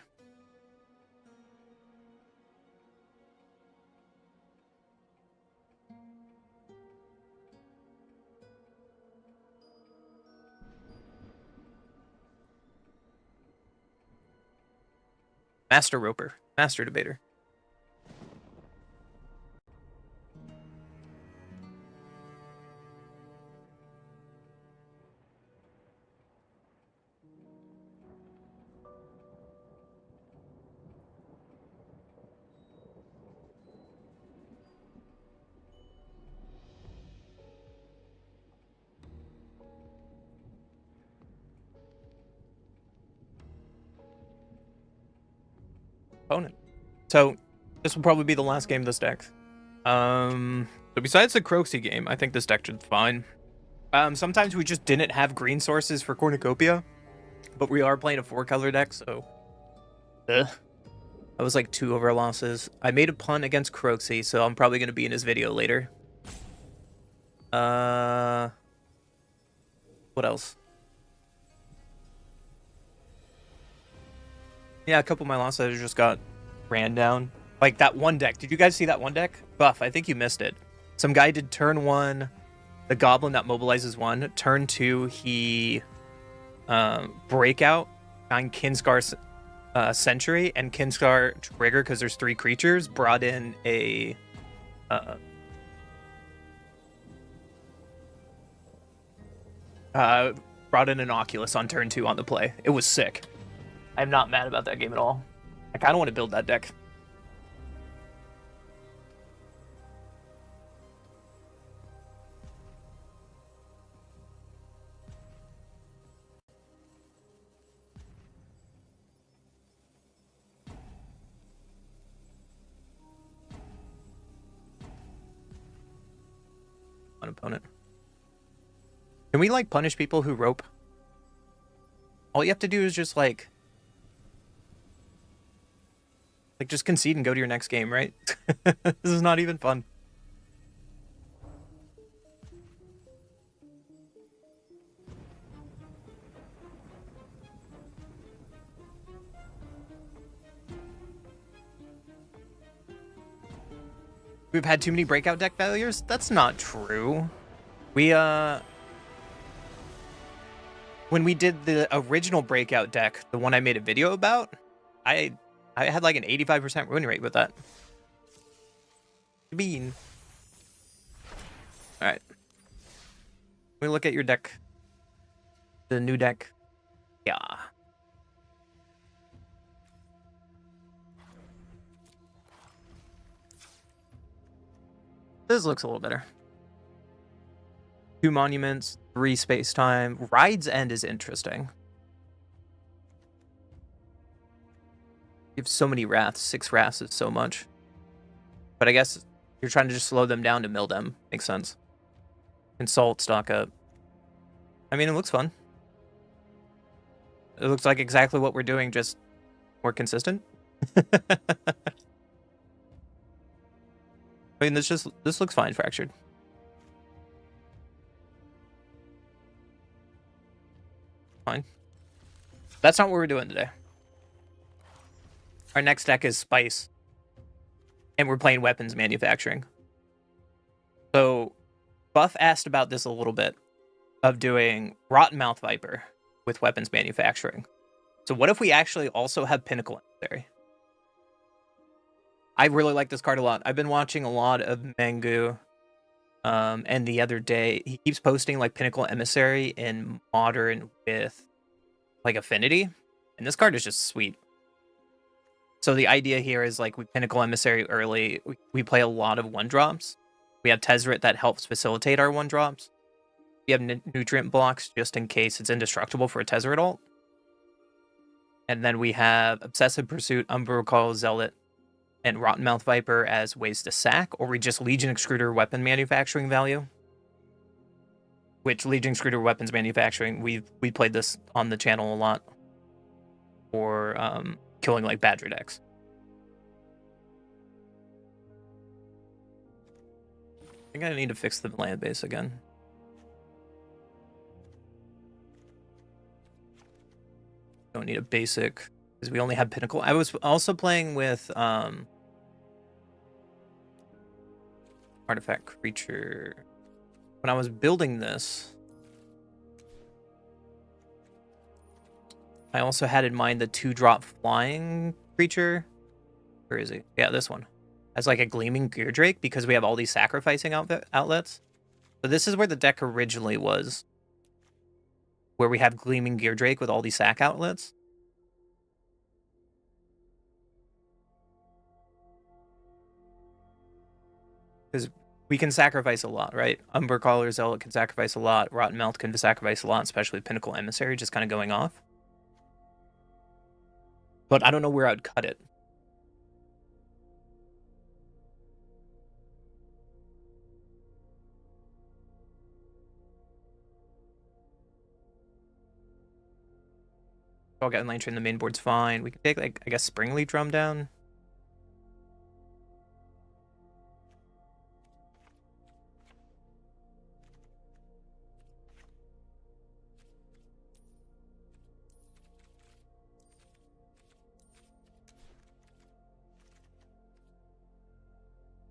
Master roper. Master debater. Opponent. So this will probably be the last game of this deck. So besides the Croxy game, I think this deck should be fine. Sometimes we just didn't have green sources for Cornucopia, but we are playing a 4-color deck, so that was like 2 over losses. I made a punt against Croxy, so I'm probably gonna be in his video later. What else? Yeah, a couple of my losses just got ran down. Like that one deck. Did you guys see that one deck? Buff, I think you missed it. Some guy did turn 1, the goblin that mobilizes 1. Turn 2, he breakout on Kinscar Sentry and Kinscar Trigger, because there's 3 creatures, brought in a brought in an Oculus on turn 2 on the play. It was sick. I'm not mad about that game at all. I kind of want to build that deck. One opponent. Can we like punish people who rope? All you have to do is just like just concede and go to your next game, right? This is not even fun. We've had too many breakout deck failures? That's not true. We, when we did the original breakout deck, the one I made a video about, I had like an 85% win rate with that. Bean. Alright. Let me look at your deck. The new deck. Yeah. This looks a little better. 2 monuments, 3 space time. Ride's End is interesting. You have so many wraths. 6 wraths is so much. But I guess you're trying to just slow them down to mill them. Makes sense. Consult, stock up. I mean, it looks fun. It looks like exactly what we're doing, just more consistent. I mean, this looks fine, Fractured. Fine. That's not what we're doing today. Our next deck is Spice. And we're playing weapons manufacturing. So, Buff asked about this a little bit, of doing Rotten Mouth Viper with weapons manufacturing. So what if we actually also have Pinnacle Emissary? I really like this card a lot. I've been watching a lot of Mangu. And the other day, he keeps posting like Pinnacle Emissary in Modern with like Affinity. And this card is just sweet. So the idea here is like we Pinnacle Emissary early. We play a lot of 1-drops. We have Tezzeret that helps facilitate our 1-drops. We have nutrient blocks just in case it's indestructible for a Tezzeret ult. And then we have Obsessive Pursuit, Umbilical Zealot, and Rotten Mouth Viper as ways to sack, or we just Legion Extruder weapon manufacturing value. which Legion Screwdriver Weapons Manufacturing, we played this on the channel a lot for killing like Badger decks. I think I need to fix the land base again. Don't need a basic because we only have Pinnacle. I was also playing with artifact creature when I was building this. I also had in mind the 2-drop flying creature. Where is he? Yeah, this one. As like a Gleaming Gear Drake because we have all these sacrificing outlets. So this is where the deck originally was. Where we have Gleaming Gear Drake with all these sack outlets. Because we can sacrifice a lot, right? Umbercaller Zealot can sacrifice a lot. Rotten Mouth can sacrifice a lot, especially with Pinnacle Emissary just kind of going off. But I don't know where I'd cut it. I'll get Lantern in the main board's fine. We can take, like, I guess, Springleaf Drum down.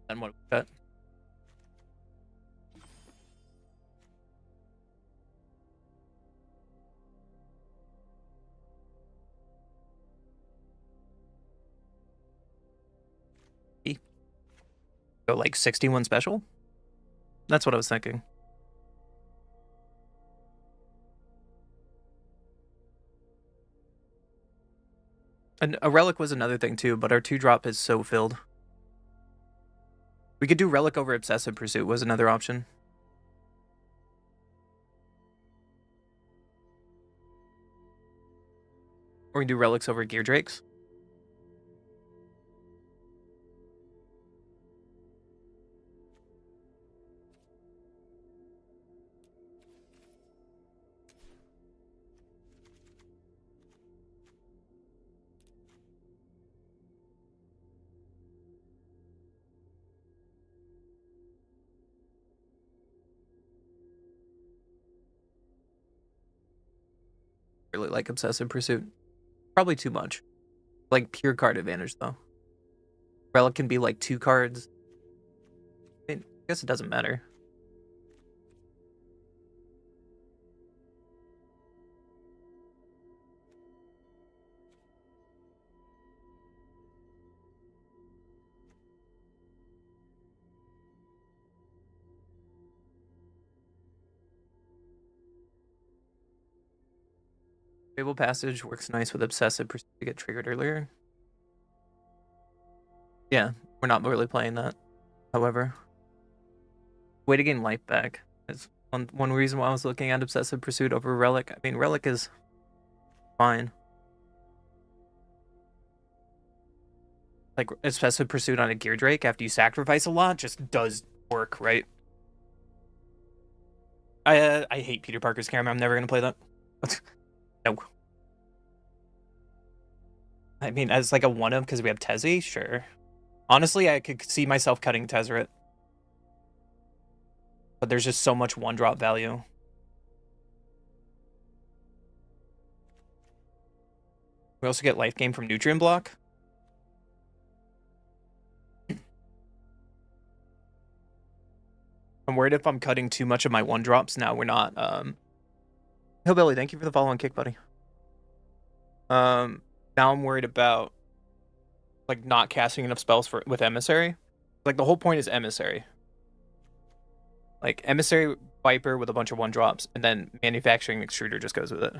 Then what we cut? Go like 61 special? That's what I was thinking. And a Relic was another thing too, but our 2-drop is so filled. We could do Relic over Obsessive Pursuit was another option. Or we can do Relics over Gear Drakes. Really like Obsessive Pursuit. Probably too much. Like pure card advantage though. Relic can be like 2 cards. I mean, I guess it doesn't matter. Fable Passage works nice with Obsessive Pursuit to get triggered earlier. Yeah, we're not really playing that. However, way to gain life back is one reason why I was looking at Obsessive Pursuit over Relic. I mean, Relic is fine. Like, Obsessive Pursuit on a Gear Drake after you sacrifice a lot just does work, right? I hate Peter Parker's camera. I'm never going to play that. No. I mean, as like a 1-of because we have Tezzy, sure. Honestly, I could see myself cutting Tezzeret. But there's just so much 1-drop value. We also get life gain from Nutrient Block. I'm worried if I'm cutting too much of my 1-drops. Now we're not. Hillbilly, thank you for the follow on kick, buddy. Now I'm worried about like not casting enough spells with Emissary. Like the whole point is Emissary. Like Emissary Viper with a bunch of 1-drops, and then Manufacturing Extruder just goes with it.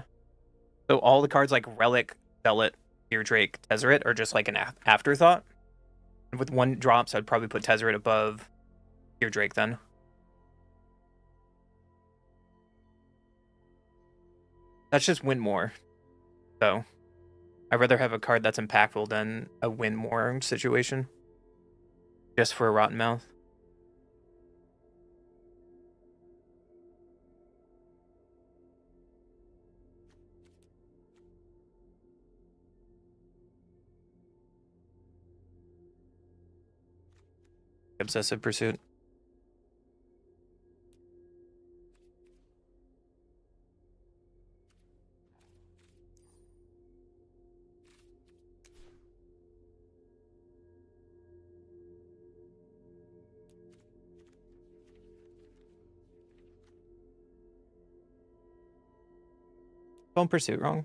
So all the cards like Relic, Zealot, Gear Drake, Tezzeret are just like an afterthought. And with 1-drops, I'd probably put Tezzeret above Gear Drake then. That's just win more. So I'd rather have a card that's impactful than a win more situation. Just for a Rotten Mouth. Obsessive pursuit. Phone pursuit, wrong.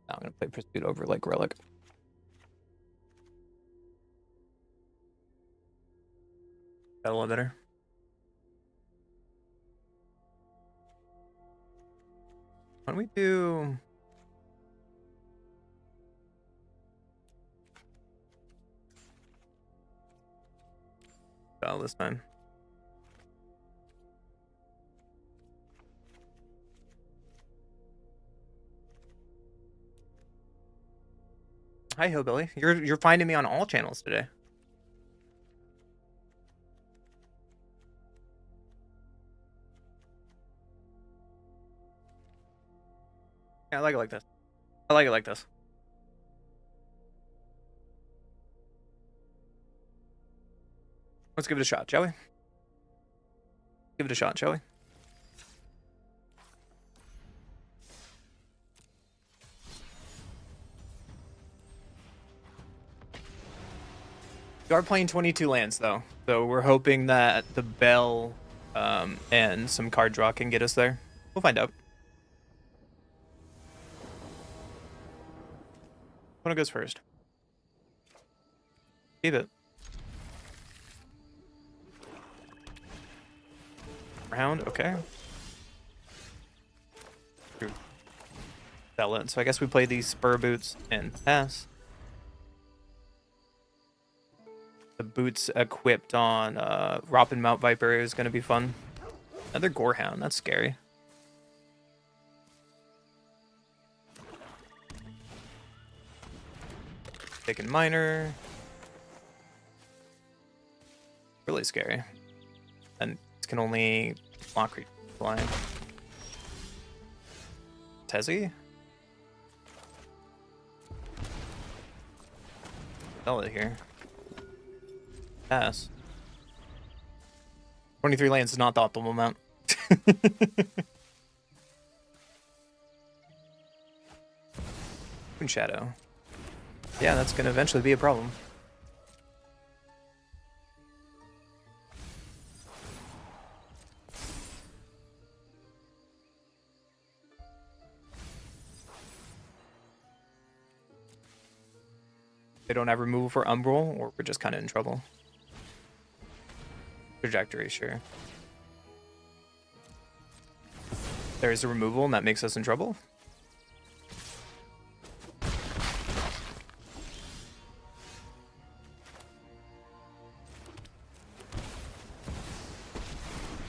Now I'm gonna play pursuit over like relic. Got a little better. Why don't we do this time? Hi, Hillbilly. You're finding me on all channels today. Yeah, I like it like this. I like it like this. Let's give it a shot, shall we? Give it a shot, shall we? We are playing 22 lands, though. So we're hoping that the bell and some card draw can get us there. We'll find out. One goes first. Keep it. Round, okay. Sell it. So I guess we play these spur boots and pass. The boots equipped on Robin Mount Viper is going to be fun. Another Gorehound, that's scary. Taking Miner. Really scary. And it can only block creatures flying. Tezzy? Sell it here. Pass. 23 lands is not the optimal amount. Moon Shadow. Yeah, that's going to eventually be a problem. They don't have removal for Umbral, or we're just kind of in trouble. Trajectory, sure. There is a removal, and that makes us in trouble.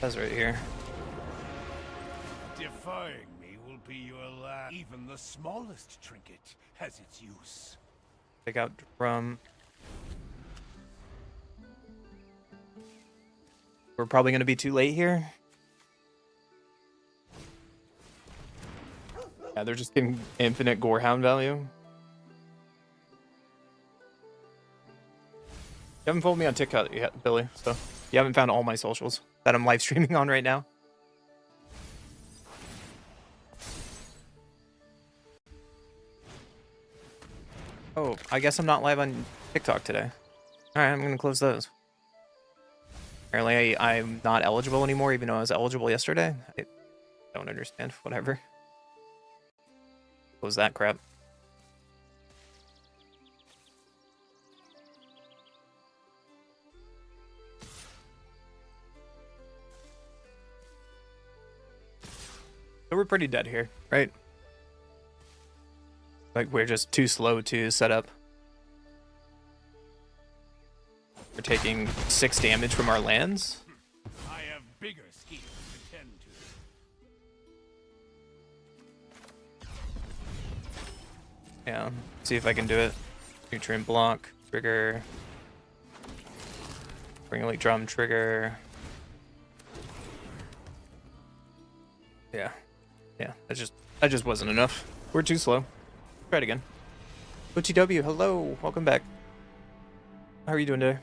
That's right here.
Defying me will be your last. Even the smallest trinket has its use.
Take out from. We're probably going to be too late here. Yeah, they're just getting infinite Gorehound value. You haven't followed me on TikTok yet, Billy, so you haven't found all my socials that I'm live streaming on right now. Oh, I guess I'm not live on TikTok today. Alright, I'm going to close those. Apparently I'm not eligible anymore, even though I was eligible yesterday. I don't understand. Whatever. Close that crap. So we're pretty dead here, right? Like, we're just too slow to set up. We're taking 6 damage from our lands.
I have bigger schemes to tend to.
Yeah, see if I can do it. Nutrient block, trigger. Bring Elite Drum, trigger. Yeah, that just wasn't enough. We're too slow. Try it again. OTW, hello. Welcome back. How are you doing today?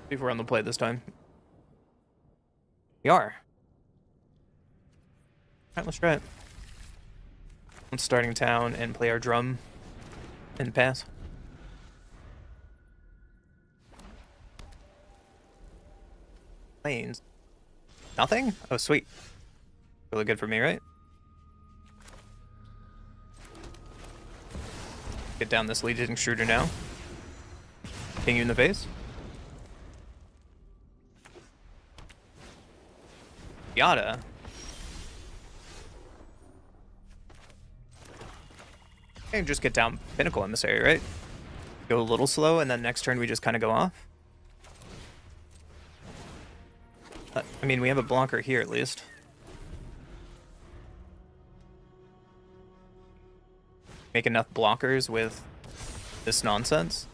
See if we're on the play this time. We are. Alright, let's try it. Let's starting town and play our drum and pass. Planes. Nothing? Oh, sweet. Really good for me, right? Get down this legion extruder now. Ping you in the face. Yada. And just get down Pinnacle Emissary, right? Go a little slow, and then next turn we just kind of go off. I mean, we have a blocker here at least. Make enough blockers with this nonsense.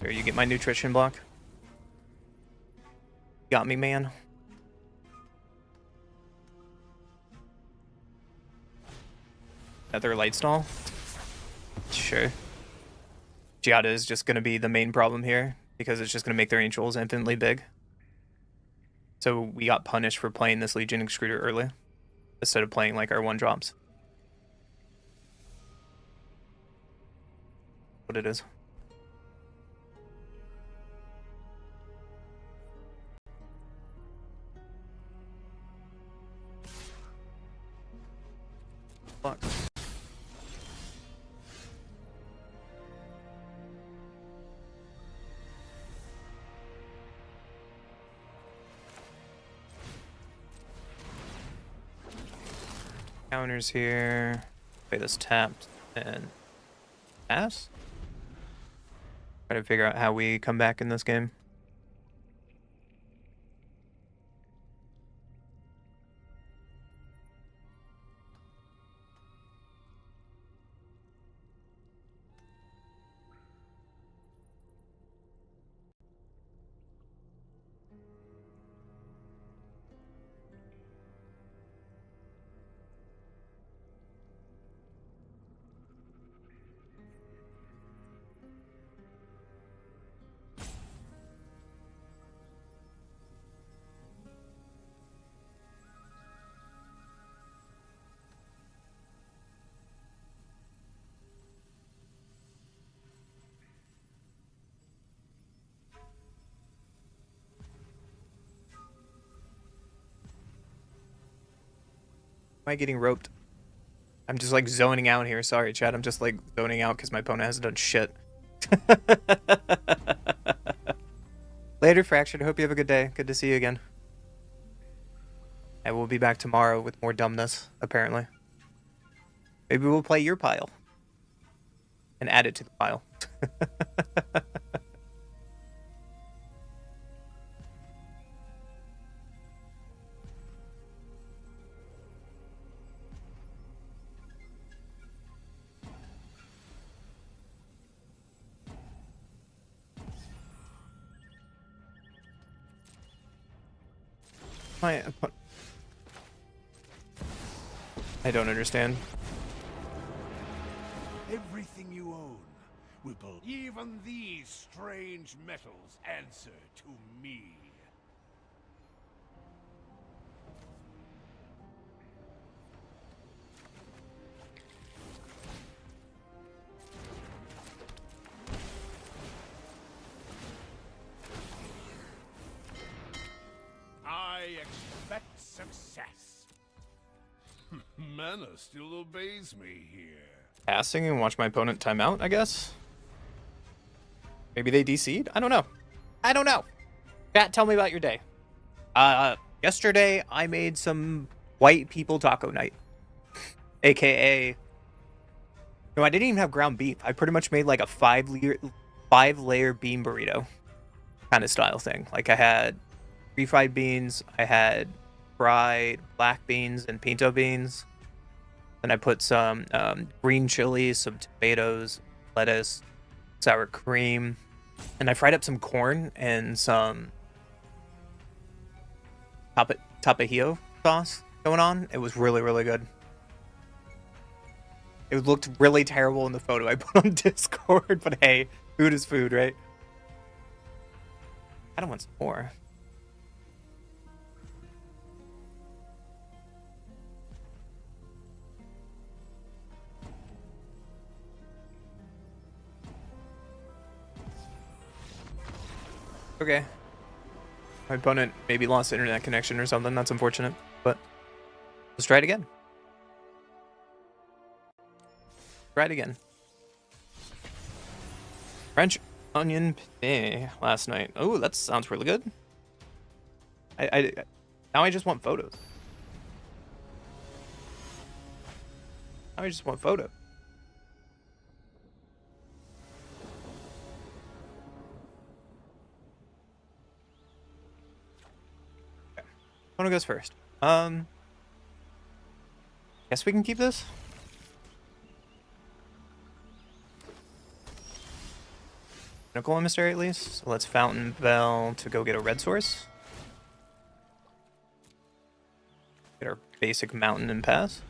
Here, you get my nutrition block. Got me, man. Another light stall? Sure. Giada is just going to be the main problem here, because it's just going to make their angels infinitely big. So we got punished for playing this Legion Extruder early, instead of playing like our 1-drops. What it is. Fuck. Counters here. Play this tapped and pass. Try to figure out how we come back in this game. Am I getting roped? I'm just like zoning out here. Sorry, chat. I'm just like zoning out because my opponent hasn't done shit. Later, Fractured. Hope you have a good day. Good to see you again. I will be back tomorrow with more dumbness, apparently. Maybe we'll play your pile. And add it to the pile. I don't understand.
Everything you own will even these strange metals answer to me. I expect success. Mana still obeys me here.
Passing and watch my opponent time out, I guess? Maybe they DC'd? I don't know. I don't know. Chat, tell me about your day. Yesterday I made some white people taco night. AKA... No, I didn't even have ground beef. I pretty much made like a 5-layer bean burrito kind of style thing. Like I had refried beans, I had fried black beans and pinto beans. Then I put some green chilies, some tomatoes, lettuce, sour cream, and I fried up some corn and some tapajillo sauce going on. It was really, really good. It looked really terrible in the photo I put on Discord, but hey, food is food, right? I don't want some more. Okay. My opponent maybe lost internet connection or something. That's unfortunate, but let's try it again. Try it again. French onion penne last night. Oh, that sounds really good. Now I just want photos. Now I just want photos. Okay. Photo goes first. Guess we can keep this. Pinnacle Emissary at least. So let's Fountain Bell to go get a red source. Get our basic mountain and pass.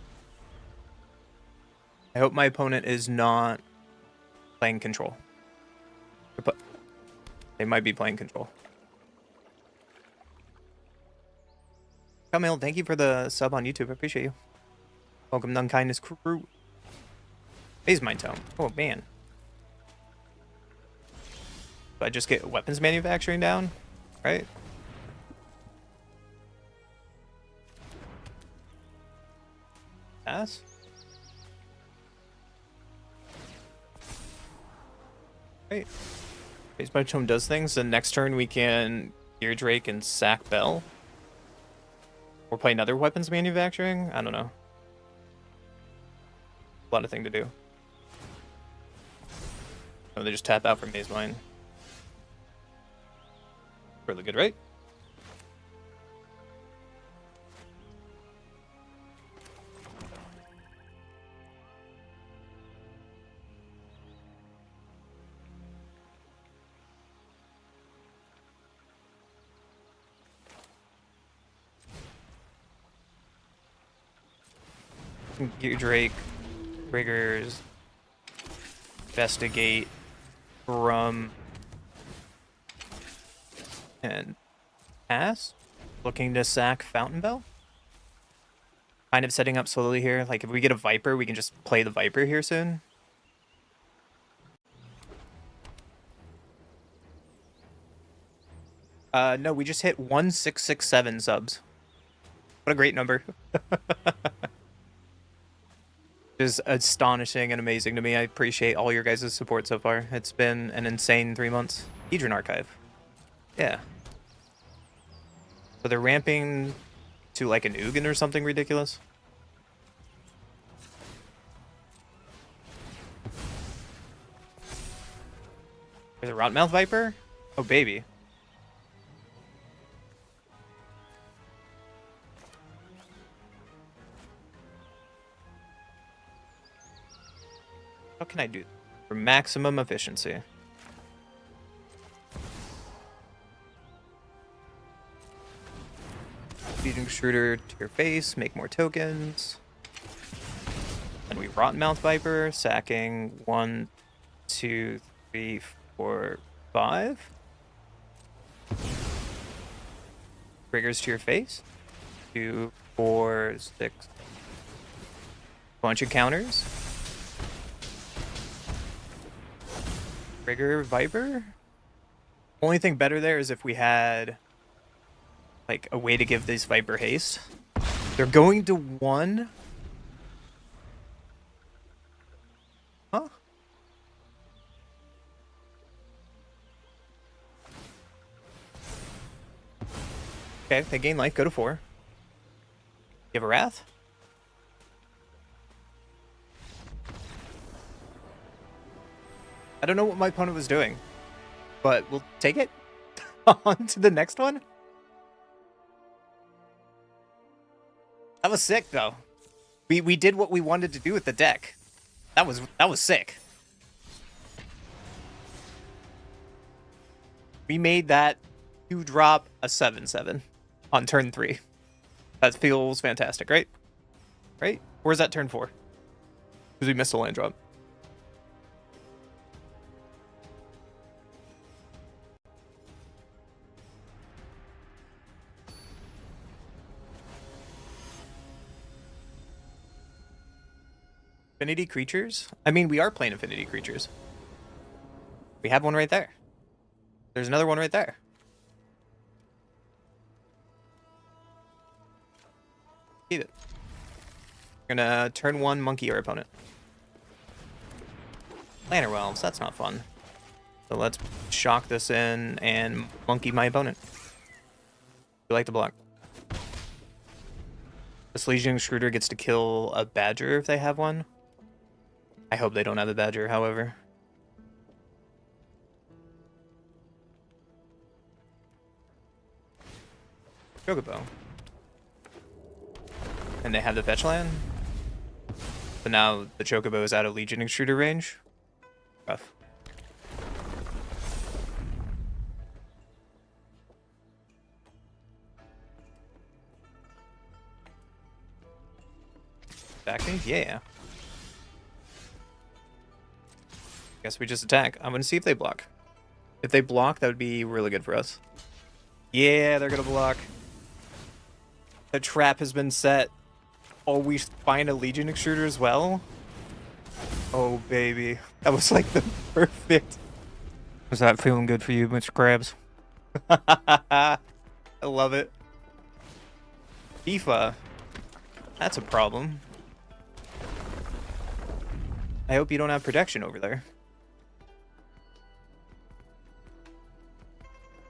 I hope my opponent is not playing control. They might be playing control. Camille, thank you for the sub on YouTube. I appreciate you. Welcome to Unkindness Crew. Phase Mind Tome. Oh, man. I just get weapons manufacturing down, right? Pass. Right. Phase Mind Tome does things. The next turn we can Gear Drake and sack Bell. Or play another weapons manufacturing. I don't know. A lot of thing to do. Oh, they just tap out from Maze Mine. Really good, right? Gear Drake, triggers, investigate, drum, and pass. Looking to sack Fountain Bell. Kind of setting up slowly here. Like if we get a Viper, we can just play the Viper here soon. No, we just hit 1667 subs. What a great number. Is astonishing and amazing to me. I appreciate all your guys' support so far. It's been an insane 3 months. Hedron Archive. Yeah. So they're ramping to like an Ugin or something ridiculous. There's a Rotmouth Viper? Oh, baby. What can I do for maximum efficiency? Feeding Extruder to your face, make more tokens. Then we Rotmouth Viper, sacking 1, 2, 3, 4, 5. Triggers to your face. 2, 4, 6. Bunch of counters. Trigger Viper. Only thing better there is if we had like a way to give these Viper haste. They're going to 1. Huh? Okay, they gain life, go to 4. You have a Wrath? I don't know what my opponent was doing, but we'll take it on to the next one. That was sick, though. We did what we wanted to do with the deck. That was sick. We made that 2-drop a 7/7 on turn 3. That feels fantastic, right? Right? Where's that turn 4? Because we missed a land drop. Affinity creatures? I mean, we are playing affinity creatures. We have one right there. There's another one right there. Keep it. We're gonna turn 1 monkey our opponent. Lantern Wells, that's not fun. So let's shock this in and monkey my opponent. We like to block. This Legion Extruder gets to kill a badger if they have one. I hope they don't have a badger, however. Chocobo. And they have the fetch land. So now the Chocobo is out of Legion Extruder range. Rough. Back me? Yeah. Guess we just attack. I'm gonna see if they block. If they block, that would be really good for us. Yeah, they're gonna block. The trap has been set. Oh, we find a Legion Extruder as well? Oh, baby. That was like the perfect... Was that feeling good for you, Mr. Krabs? I love it. Tifa. That's a problem. I hope you don't have protection over there.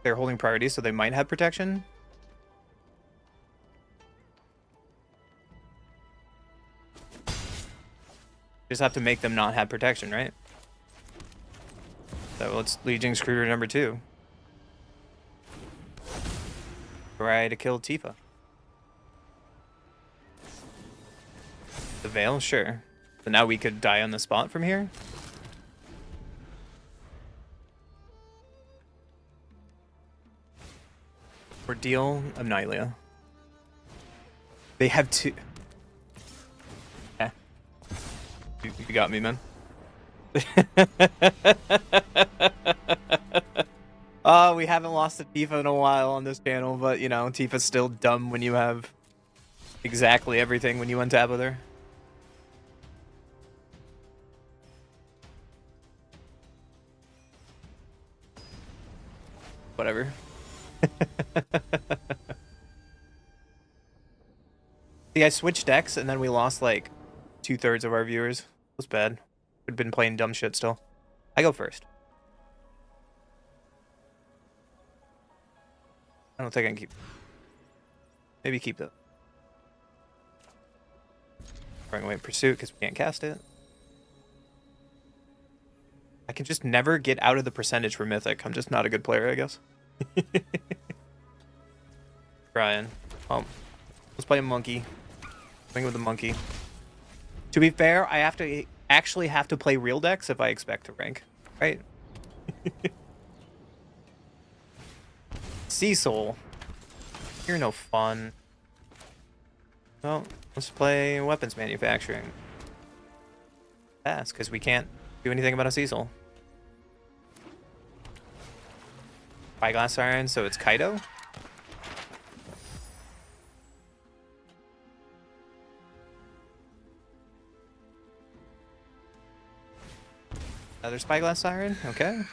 They're holding priority, so they might have protection. Just have to make them not have protection, right? So let's Legion Extruder number 2. Try to kill Tifa. The Veil? Sure. So now we could die on the spot from here? Ordeal Amnelia. They have 2... Yeah. You got me, man. We haven't lost to Tifa in a while on this channel, but, you know, Tifa's still dumb when you have exactly everything when you untap with her. Whatever. See, I switched decks, and then we lost, like, 2/3 of our viewers. It was bad. We'd been playing dumb shit still. I go first. I don't think I can keep... Maybe keep it. Throwing away Pursuit, because we can't cast it. I can just never get out of the percentage for Mythic. I'm just not a good player, I guess. Brian. Oh. Let's play a monkey. Swing with a monkey. To be fair, I have to actually have to play real decks if I expect to rank. Right? Cecil. You're no fun. Well, let's play weapons manufacturing. Pass, because we can't do anything about a Cecil. Spyglass Iron, so it's Kaido. Another Spyglass Siren? Okay.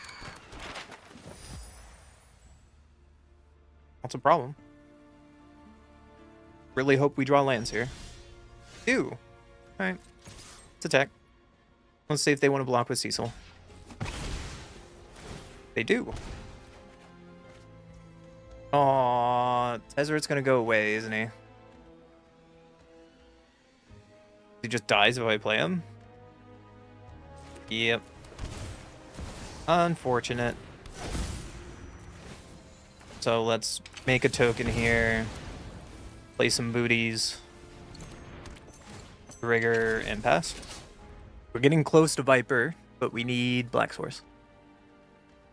That's a problem. Really hope we draw lands here. Do. Alright. Let's attack. Let's see if they want to block with Cecil. They do. Aww. Tezzeret's gonna go away, isn't he? He just dies if I play him? Yep. Unfortunate. So let's make a token here. Play some booties. Trigger and pass. We're getting close to Viper, but we need Black Source.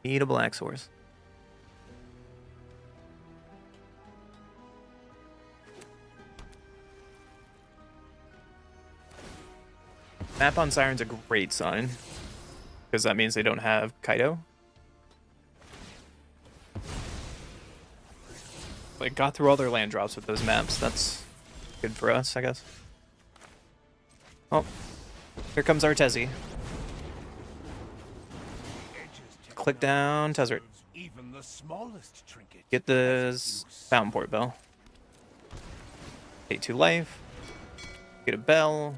Need a Black Source. Map on Siren's a great sign, because that means they don't have Kaido. Like, got through all their land drops with those maps. That's good for us, I guess. Oh, here comes our Tezzy. Click down, Tezzeret.
Even the smallest trinket.
Get this Fountain Port Bell. Take 2 life. Get a bell.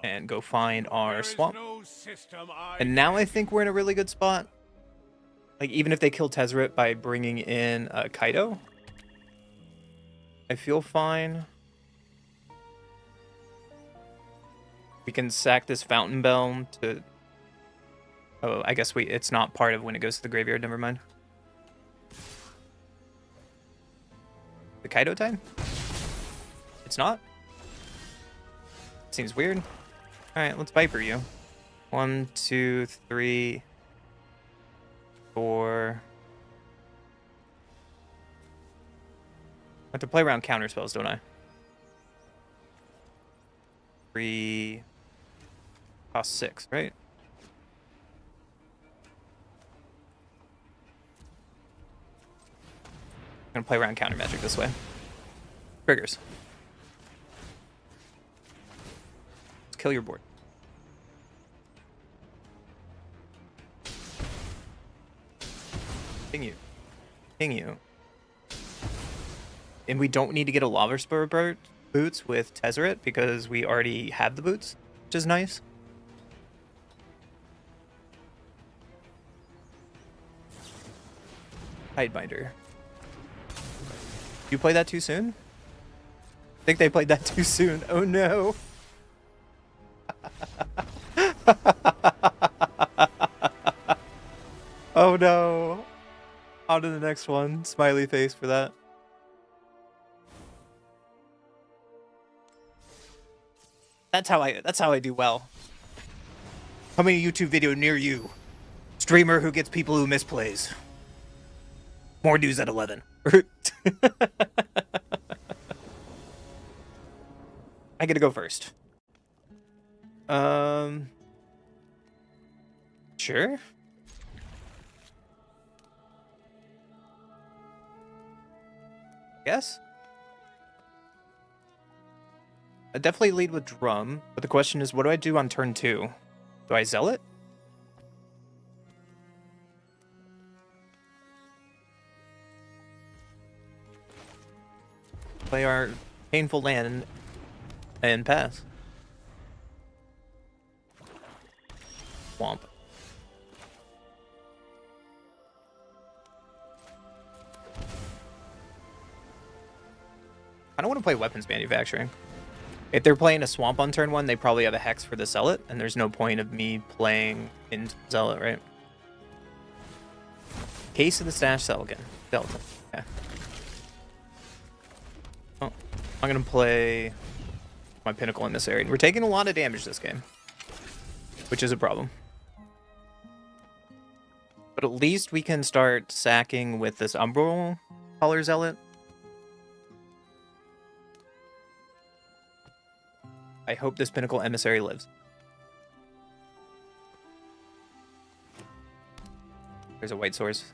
And go find our swamp. And now I think we're in a really good spot. Like, even if they kill Tezzeret by bringing in Kaido, I feel fine. We can sack this Fountain Bell to... Oh, I guess it's not part of when it goes to the graveyard. Never mind. The Kaido time? It's not? Seems weird. Alright, let's Viper you. 1, 2, 3, 4. I have to play around counter spells, don't I? 3. Cost 6, right? I'm gonna play around counter magic this way. Triggers. Let's kill your board. Ping you. Ping you. And we don't need to get a Lava Spur boots with Tezzeret because we already have the boots, which is nice. Hidebinder. You played that too soon? I think they played that too soon. Oh no. Oh no. On to the next one. Smiley face for that. That's how I do well. Coming a YouTube video near you. Streamer who gets people who misplays. More news at 11. I get to go first. Sure. Yes. I definitely lead with Drum, but the question is, what do I do on turn 2? Do I Zealot? Play our painful land and pass. Swamp. I don't want to play weapons manufacturing. If they're playing a swamp on turn 1, they probably have a hex for the Zealot, and there's no point of me playing in Zealot, right? Case of the Stash Skeleton. Yeah. Oh, I'm gonna play my Pinnacle Emissary. And we're taking a lot of damage this game, which is a problem. But at least we can start sacking with this Umbral Color Zealot. I hope this Pinnacle Emissary lives. There's a white source.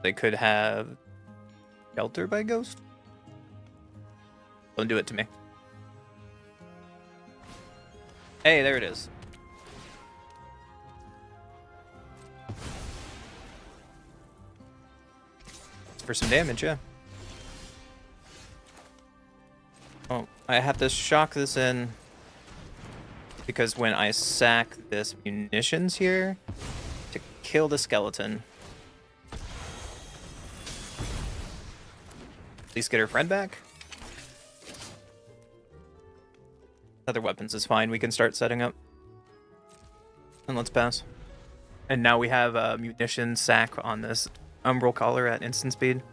They could have Shelter by Ghost. Don't do it to me. Hey, there it is. It's for some damage, yeah. Oh, I have to shock this in because when I sack this munitions here to kill the skeleton, at least get her friend back. Other weapons is fine. We can start setting up. And let's pass. And now we have a munition sack on this Umbral Collar at instant speed.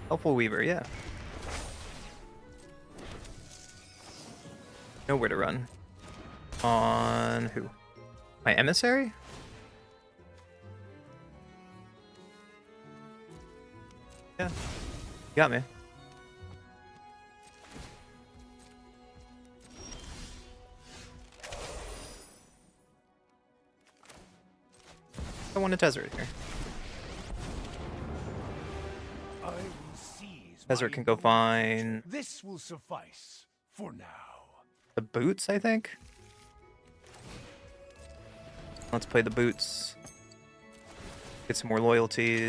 Helpful Weaver, yeah. Nowhere to run. On who? My emissary? Yeah. You got me. I want a Tezzeret here. Tezzeret can go fine.
This will suffice for now.
The boots, I think. Let's play the boots. Get some more loyalty.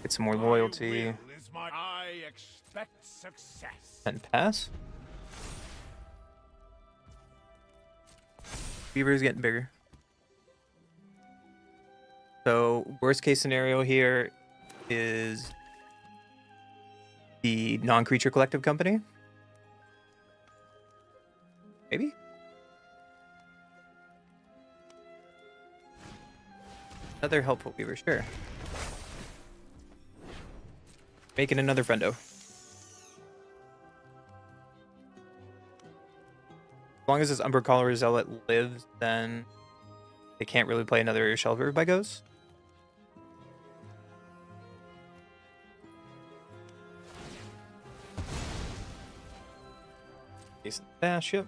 Get some more loyalty.
I expect success.
And pass. Beaver's getting bigger. So, worst case scenario here is the non-creature collective company. Maybe? Another helpful Weaver, sure. Making another friendo. As long as this Umbercaller Zealot lives, then they can't really play another Shelter by Ghost. Decent dash, yep.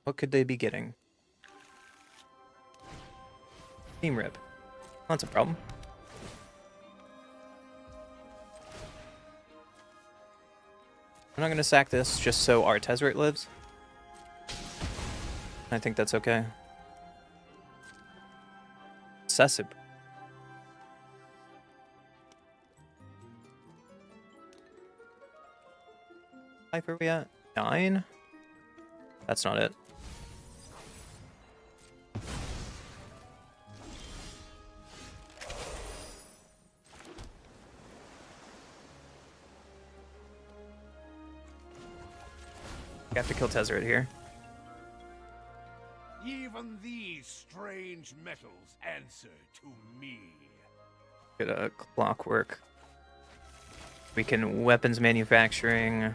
What could they be getting? Team Rip. That's a problem. I'm not going to sack this just so our Tezzeret lives. I think that's okay. Excessive. Life are we at? 9? That's not it. You have to kill Tezzeret here.
Even these strange metals answer to me.
Get a clockwork. We can weapons manufacturing,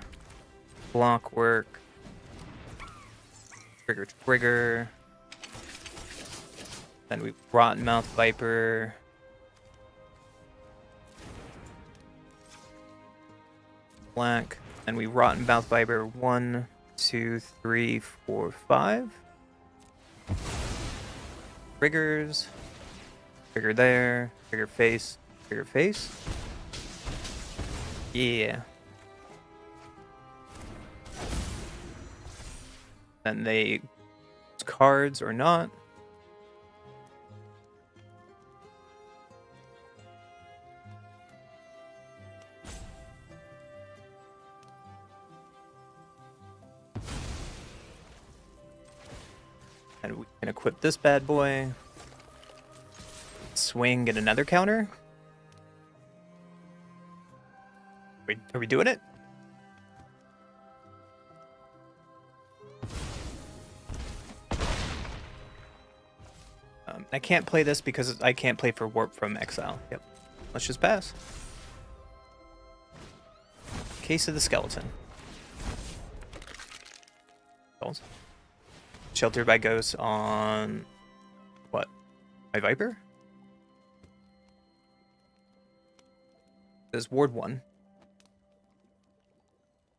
clockwork, trigger. Then we rotten mouth viper. Black. And we rotten mouth viper 1, 2, 3, 4, 5. Triggers. Trigger there. Trigger face. Trigger face. Yeah. And they cards or not. And we can equip this bad boy. Swing, get another counter. Are we doing it? I can't play this because I can't play for Warp from Exile. Yep. Let's just pass. Case of the Skeleton. Sheltered by Ghosts on... what? My Viper? There's Ward 1. If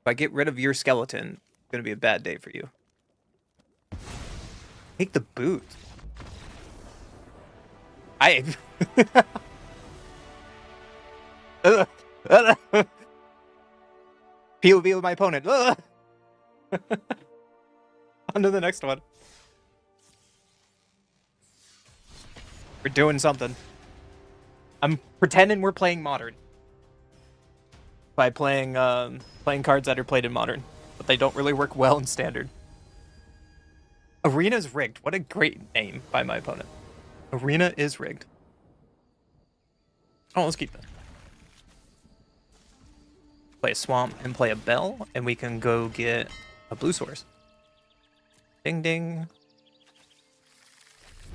I get rid of your skeleton, it's going to be a bad day for you. Take the boot. I... POV with my opponent. On to the next one. We're doing something. I'm pretending we're playing Modern. By playing cards that are played in Modern. But they don't really work well in Standard. Arena's rigged. What a great name by my opponent. Arena is rigged. Oh, let's keep that. Play a Swamp and play a Bell, and we can go get a blue source. Ding ding.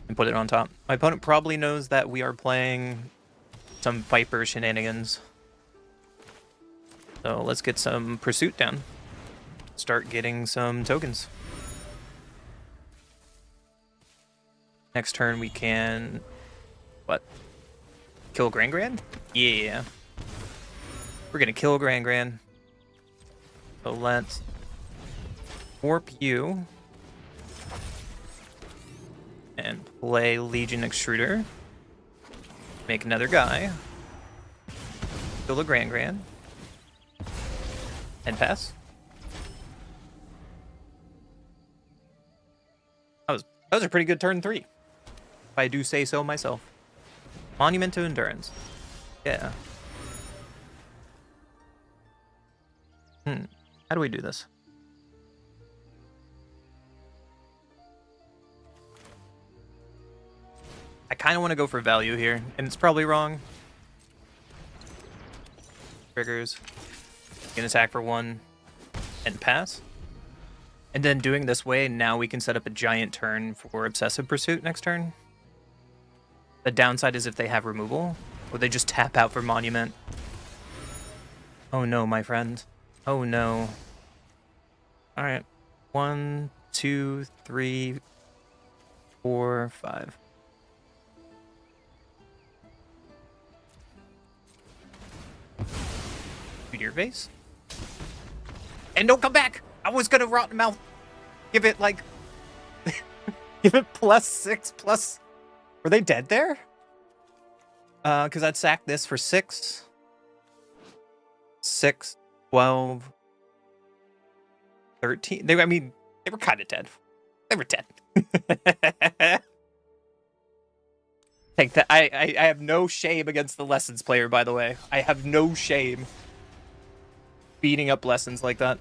and put it on top. My opponent probably knows that we are playing some Viper shenanigans. So let's get some pursuit down. Start getting some tokens. Next turn we can... what? Kill Grand? Yeah. We're gonna kill Grand. So let's warp you and play Legion Extruder. Make another guy. Kill the Grand. And pass. That was a pretty good turn 3. If I do say so myself. Monument to Endurance. Yeah. How do we do this? I kind of want to go for value here, and it's probably wrong. Triggers. You can attack for 1 and pass. And then doing this way, now we can set up a giant turn for Obsessive Pursuit next turn. The downside is if they have removal, or they just tap out for Monument. Oh no, my friend. Oh no. Alright. 1, 2, 3, 4, 5. Shoot your face. And don't come back! I was gonna Rotten Mouth. Give it like... give it +6+... Were they dead there? Because I'd sack this for 6. 6, 12, 13. I mean, they were kind of dead. They were dead. Take that. I have no shame against the Lessons player, by the way. I have no shame beating up Lessons like that.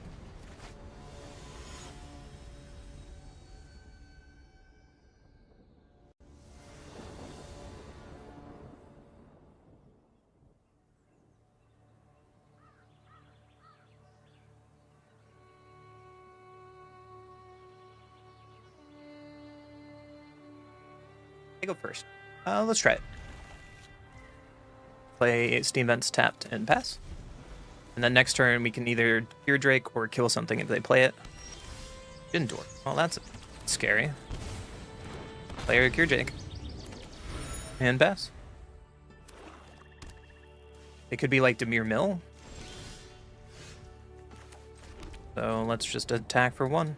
I go first. Let's try it. Play Steam Vents tapped and pass. And then next turn we can either Gear Drake or kill something if they play it. Indoor. Well, that's scary. Play Gear Drake. And pass. It could be like Demir Mill. So let's just attack for 1.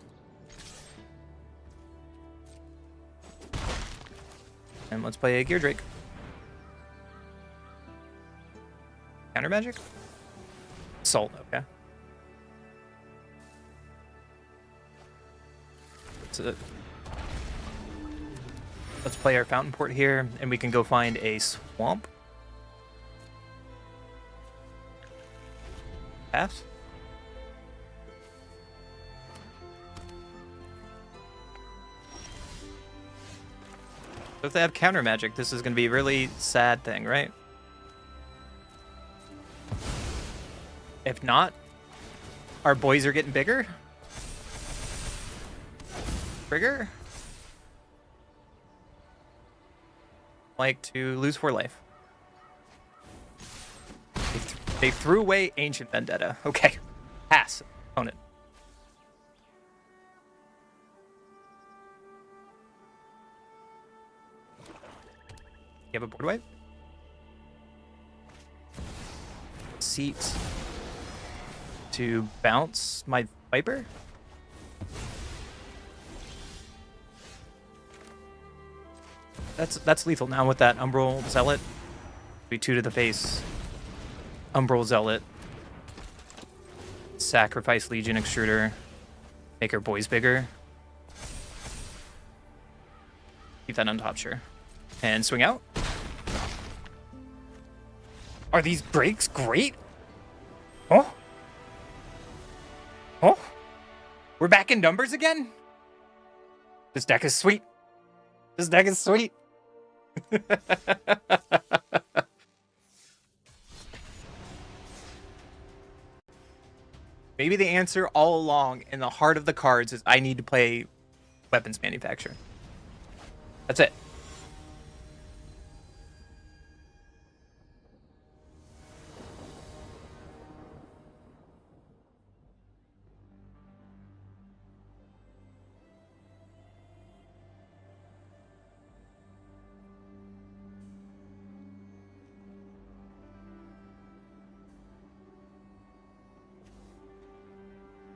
And let's play a Gear Drake. Counter magic? Salt, okay. Let's play our Fountain Port here, and we can go find a swamp. Pass. So if they have counter magic, this is going to be a really sad thing, right? If not, our boys are getting bigger. Trigger. Like to lose 4 life. They threw away Ancient Vendetta. Okay. Pass. Opponent. You have a board wipe? Seat to bounce my Viper? That's lethal now with that Umbral Zealot. Be 2 to the face. Umbral Zealot. Sacrifice Legion Extruder. Make our boys bigger. Keep that on top, sure. And swing out. Are these breaks great? Oh? Oh? We're back in numbers again? This deck is sweet. This deck is sweet. Maybe the answer all along in the heart of the cards is I need to play weapons manufacturer. That's it.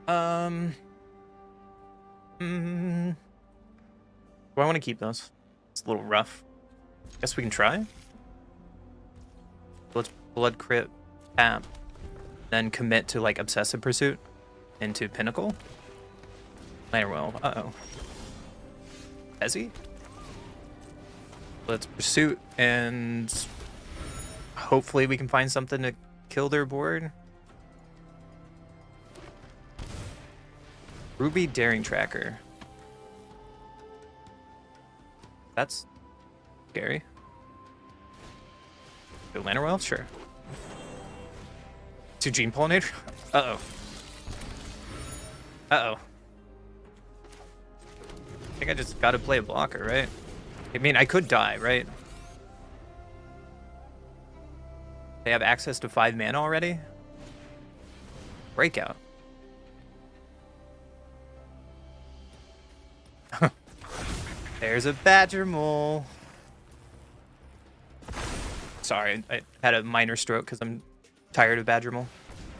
Do I want to keep those? It's a little rough. Guess we can try. Let's blood crit tap, then commit to like obsessive pursuit into pinnacle. Well, uh-oh. Has he? Let's pursuit and hopefully we can find something to kill their board. Ruby Daring Tracker. That's scary. Atlanta Well? Sure. Two Gene Pollinator? Uh-oh. Uh-oh. I think I just gotta play a blocker, right? I mean, I could die, right? They have access to 5 mana already? Breakout. There's a badger mole. Sorry, I had a minor stroke because I'm tired of badger mole.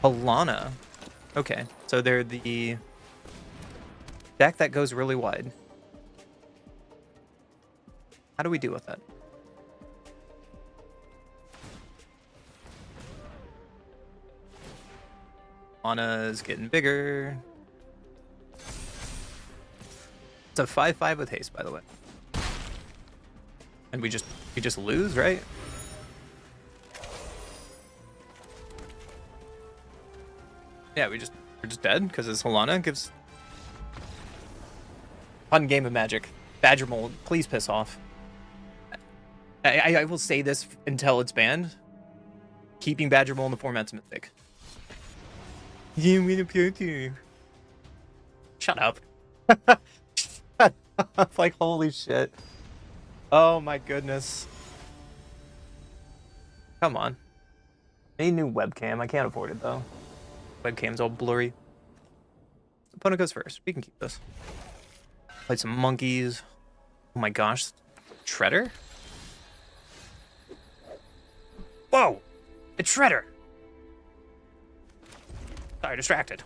Alana. Okay, so they're the deck that goes really wide. How do we deal with that? Alana's getting bigger. It's a 5/5 with haste, by the way. And we just lose, right? Yeah, we're just dead because this Alana gives fun game of Magic. Badger Mole, please piss off. I will say this until it's banned. Keeping Badger Mole in the format's a mistake. You win a POT. Shut up. Shut up. Like, holy shit. Oh my goodness. Come on. I need a new webcam. I can't afford it though. Webcam's all blurry. Opponent goes first. We can keep this. Play some monkeys. Oh my gosh. Shredder? Whoa! It's Shredder! Sorry, distracted.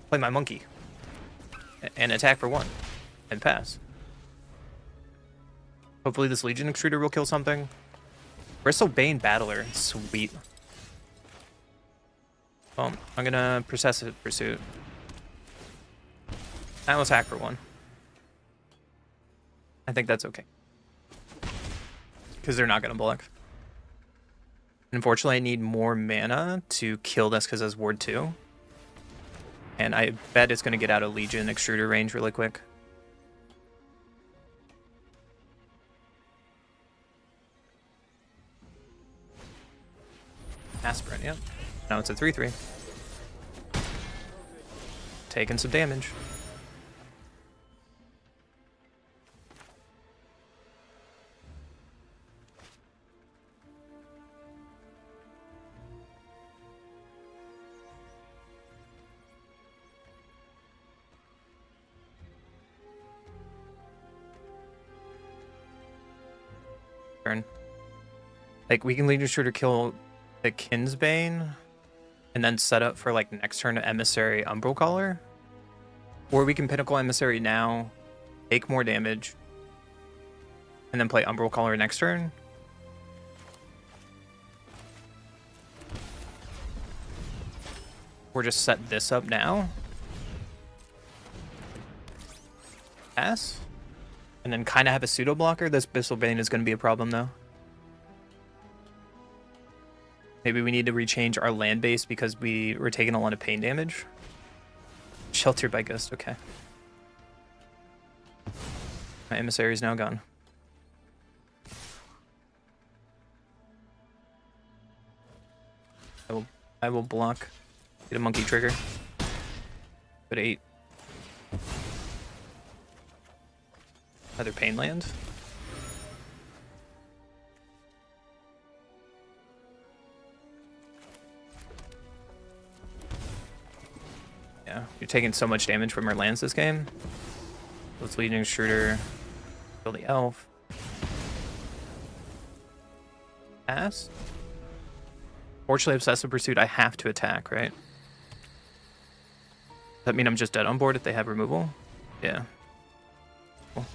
Play my monkey. And attack for 1. And pass. Hopefully this Legion Extruder will kill something. Bristlebane Battler. Sweet. Well, I'm gonna Processive Pursuit. I will attack for 1. I think that's okay. Because they're not gonna block. Unfortunately, I need more mana to kill this because it's Ward 2. And I bet it's gonna get out of Legion Extruder range really quick. Aspirin, yep. Now it's a 3/3. Taking some damage. Turn. Like, we can Legion Shooter kill the Kinsbane and then set up for like next turn Emissary Umbral Caller. Or we can Pinnacle Emissary now, take more damage, and then play Umbral Caller next turn. Or just set this up now. Pass. And then kind of have a pseudo blocker. This Bristlebane is going to be a problem though. Maybe we need to rechange our land base because we were taking a lot of pain damage. Sheltered by Ghost, okay. My emissary is now gone. I will block. Get a monkey trigger. Put 8. Another pain land. Yeah, you're taking so much damage from our lands this game. Let's Legion Extruder. Kill the elf. Pass. Fortunately, Obsessive Pursuit, I have to attack, right? That mean I'm just dead on board if they have removal? Yeah. Cool.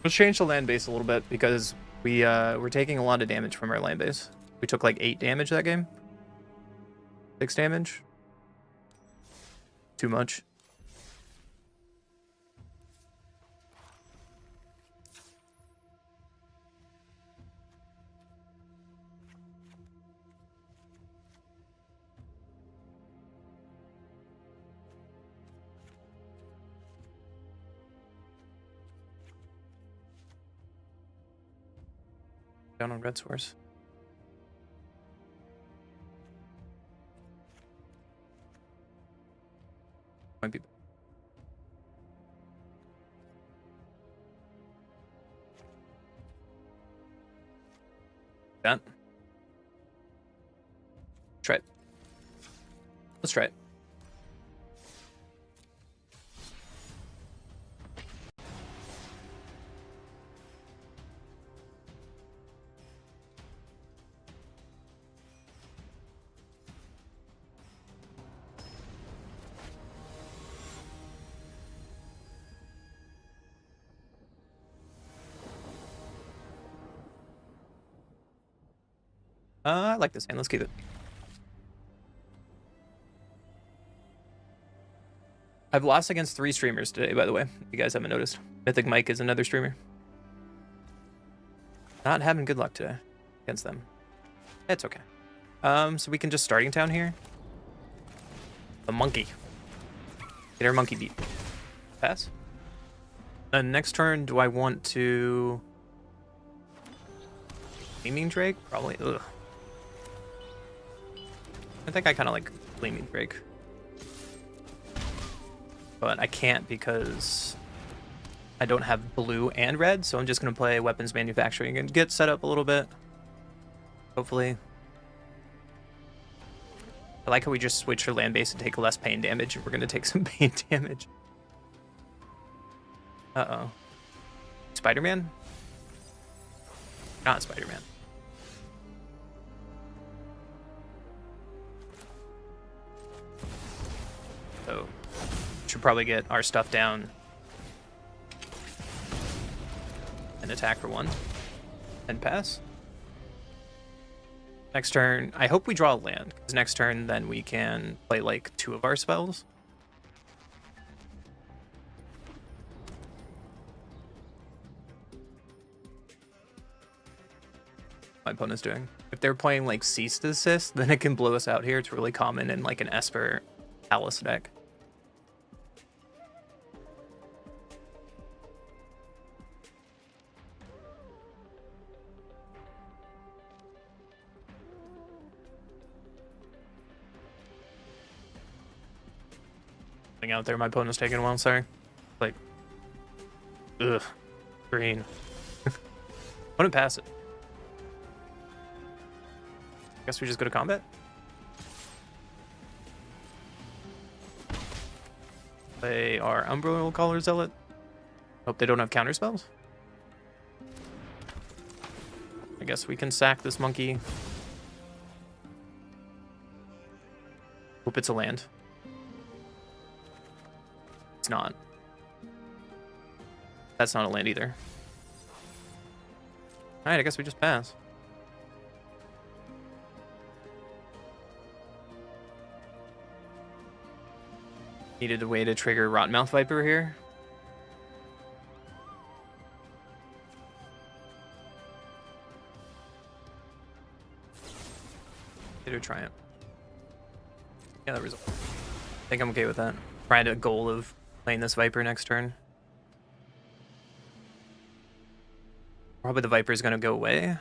Let's change the land base a little bit because we're taking a lot of damage from our land base. We took like 8 damage that game. 6 damage. Too much. Down on red source. Might be. That. Try it. Let's try it. I like this hand. Let's keep it. I've lost against 3 streamers today, by the way. If you guys haven't noticed. Mythic Mike is another streamer. Not having good luck today against them. It's okay. So we can just starting town here. The monkey. Get our monkey beat. Pass. Next turn, do I want to... Gleaming Drake? Probably. Ugh. I think I kind of like Gleaming Drake. But I can't because I don't have blue and red, so I'm just going to play weapons manufacturing and get set up a little bit. Hopefully. I like how we just switch our land base and take less pain damage. We're going to take some pain damage. Uh-oh. Spider-Man? Not Spider-Man. So, should probably get our stuff down and attack for 1 and pass. Next turn, I hope we draw a land, because next turn then we can play like 2 of our spells. My opponent's doing. If they're playing like Cease to Desist, then it can blow us out here. It's really common in like an Esper Alice deck. Out there, my opponent's taking a while, sorry. Like, ugh, green. Wouldn't pass it. Guess we just go to combat. They are Umbral Caller Zealot. Hope they don't have counter spells. I guess we can sack this monkey. Hope it's a land. It's not. That's not a land either. Alright, I guess we just pass. Needed a way to trigger Rottenmouth Viper here. Did a try it. Yeah, that result. I think I'm okay with that. I had a goal of playing this Viper next turn. Probably the Viper is going to go away.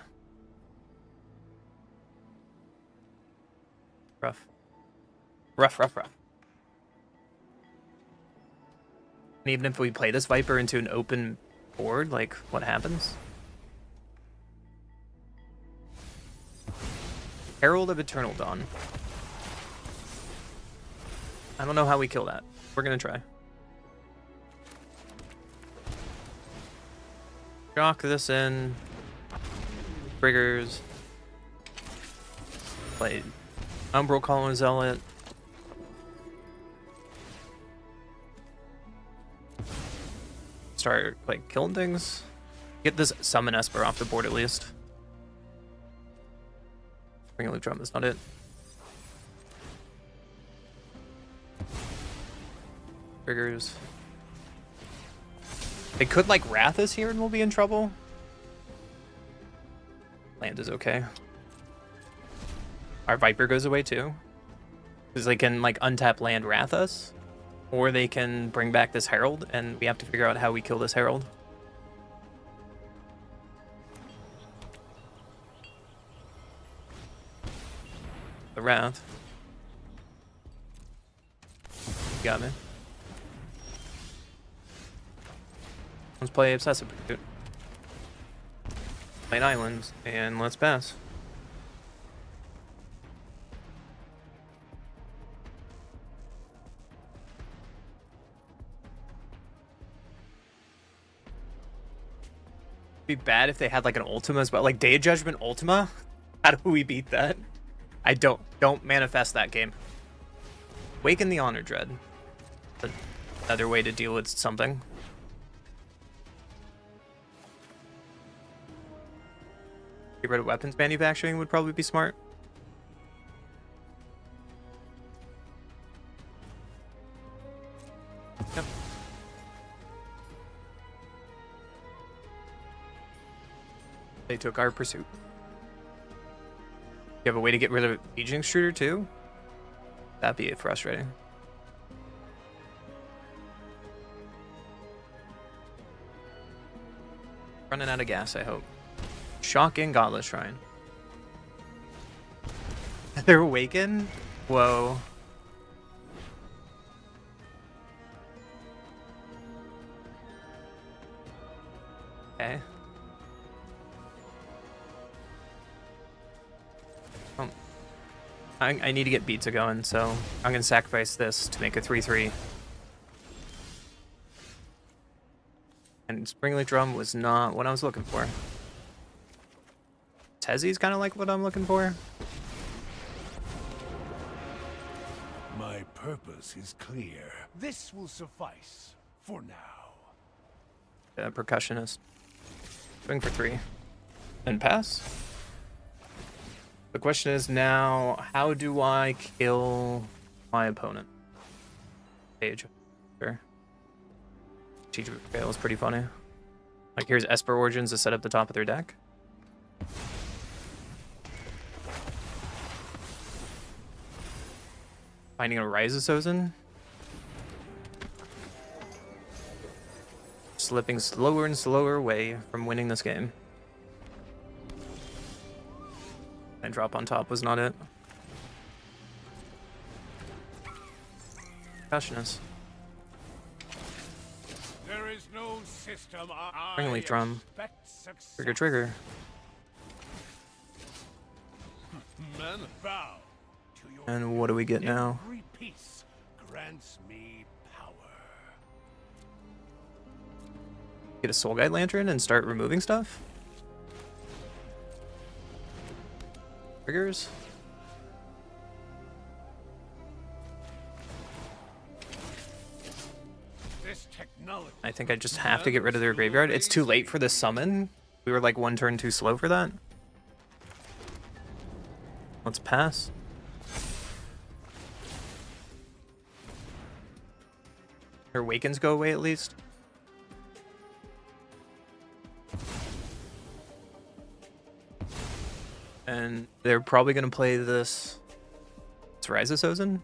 Rough. Rough, rough, rough. And even if we play this Viper into an open board, like, what happens? Herald of Eternal Dawn. I don't know how we kill that. We're going to try. Shock this in. Triggers. Play Umbral Column Zealot. start like killing things. Get this summon Esper off the board at least. Bring a loop drum is not it. Triggers. They could like Wrath us here and we'll be in trouble. Land is okay. Our Viper goes away too. Because they can like untap land Wrath us. Or they can bring back this Herald and we have to figure out how we kill this Herald. The Wrath. Got me. Let's play Obsessive Pursuit. Play Islands, and let's pass. It'd be bad if they had like an Ultima as well. Like Day of Judgment Ultima? How do we beat that? I don't manifest that game. Waken the Honor Dread. Another way to deal with something. Get rid of weapons manufacturing would probably be smart. Yep. They took our pursuit. You have a way to get rid of Aging Extruder too? That'd be frustrating. Running out of gas, I hope. Shocking Godless Shrine. They're awakened? Whoa. Okay. Oh. I need to get beats going, so I'm gonna sacrifice this to make a 3/3. And Springleaf Drum was not what I was looking for. Tezzy's kind of like what I'm looking for.
My purpose is clear. This will suffice for now.
Percussionist. Swing for 3. And pass. The question is now, how do I kill my opponent? Page. Sure. Strategic fail is pretty funny. Like here's Esper Origins to set up the top of their deck. Finding a Rise of Sozin. Slipping slower and slower away from winning this game. And drop on top was not it. Percussionist.
There is no system
Springleaf Drum. Trigger.
Men bow to your
And what do we get now?
Every piece grants me power.
Get a Soul Guide Lantern and start removing stuff? Triggers?
This technology.
I think I just have to get rid of their graveyard. It's too late for the summon. We were like one turn too slow for that. Let's pass. Their Awakens go away at least. And they're probably going to play this. It's Rise of Sozin.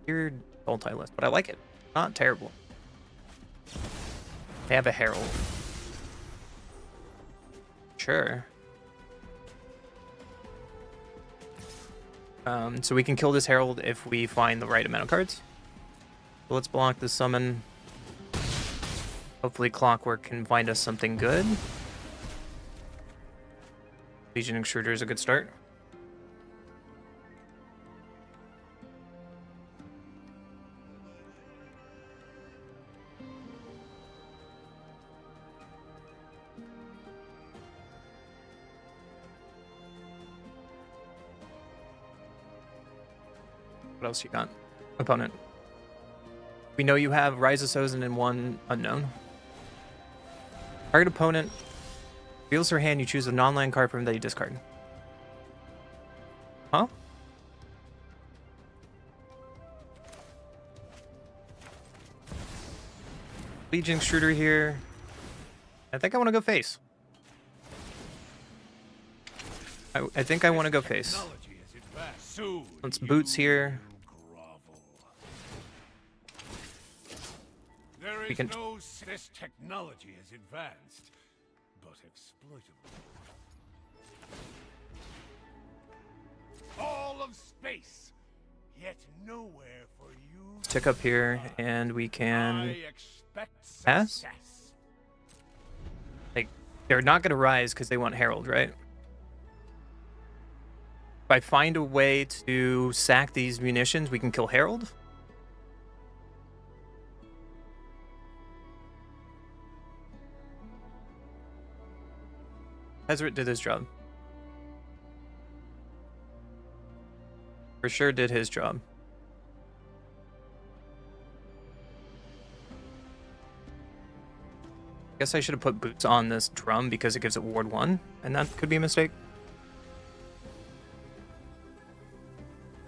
Weird multi-list, but I like it. Not terrible. They have a Herald. Sure. So we can kill this Herald if we find the right amount of cards. So let's block the summon. Hopefully Clockwork can find us something good. Legion Extruder is a good start. What else you got? Opponent. We know you have Rise of Sozin and one unknown. Target opponent reveals her hand. You choose a non-land card from him that you discard. Huh? Legion Extruder here. I think I want to go face. I think I want to go face. Let's boots here.
We can. This technology is advanced, but exploitable. All of space, yet nowhere for you.
Tick up here, and we can pass. Like, they're not gonna rise because they want Herald, right? If I find a way to sack these munitions, we can kill Herald. Tezzeret did his job. For sure did his job. Guess I should have put boots on this drum because it gives it ward 1, and that could be a mistake.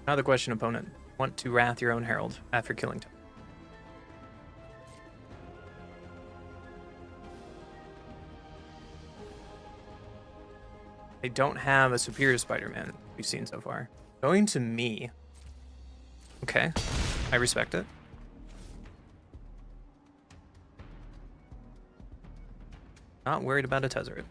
Another question, opponent. Want to wrath your own Herald after killing him. They don't have a superior Spider-Man we've seen so far. Going to me. Okay, I respect it. Not worried about a Tezzeret.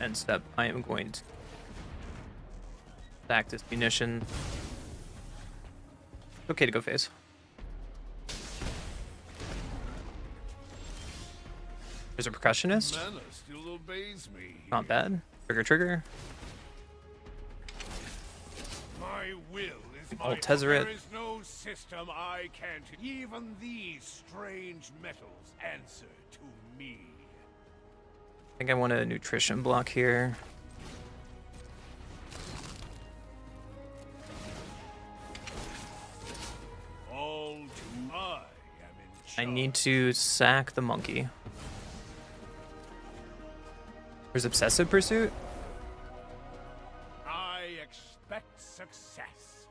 End step, I am going to stack this munition. Okay to go face. There's a percussionist.
Mana still obeys me.
Not bad. Trigger.
My will is
Old
my
Tezzeret.
There is no system I can't. Even these strange metals answer to me.
I think I want a nutrition block here.
All to I am in charge.
I need to sack the monkey. There's Obsessive Pursuit.
I expect success.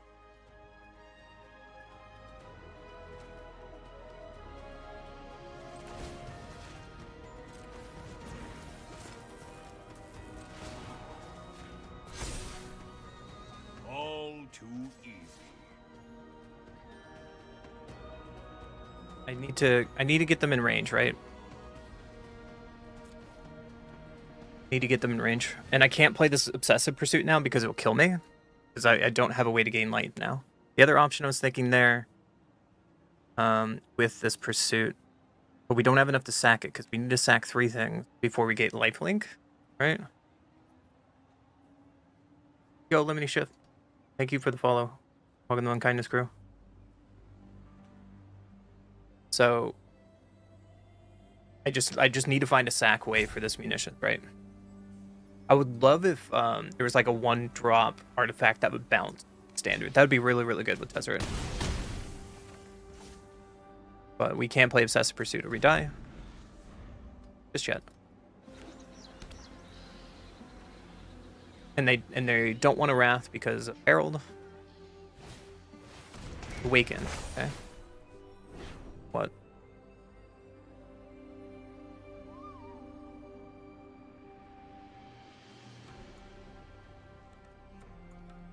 All too easy.
I need to get them in range, right? Need to get them in range. And I can't play this Obsessive Pursuit now because it will kill me. Because I don't have a way to gain light now. The other option I was thinking there with this Pursuit, but we don't have enough to sack it because we need to sack 3 things before we get lifelink, right? Yo, Lemony Shift. Thank you for the follow. Welcome to Unkindness Crew. So I just need to find a sack way for this munition, right? I would love if there was like a 1-drop artifact that would bounce standard. That would be really, really good with Tezzeret. But we can't play Obsessive Pursuit or we die. Just yet. And they don't want to Wrath because of Herald. Awaken, okay. What?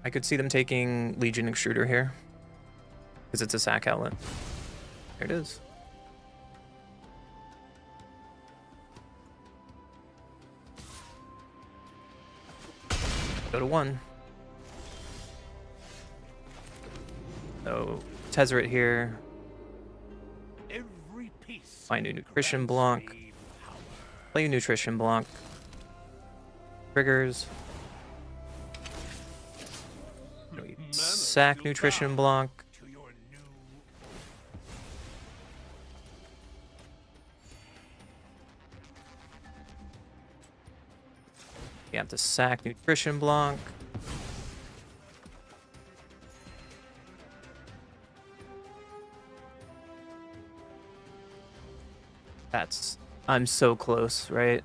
I could see them taking Legion Extruder here. Because it's a sack outlet. There it is. Go to 1. So, Tezzeret here.
Every piece
Find a nutrition block. Play a nutrition block. Triggers. Sack nutrition block.
to your new
You have to sack nutrition block. I'm so close, right?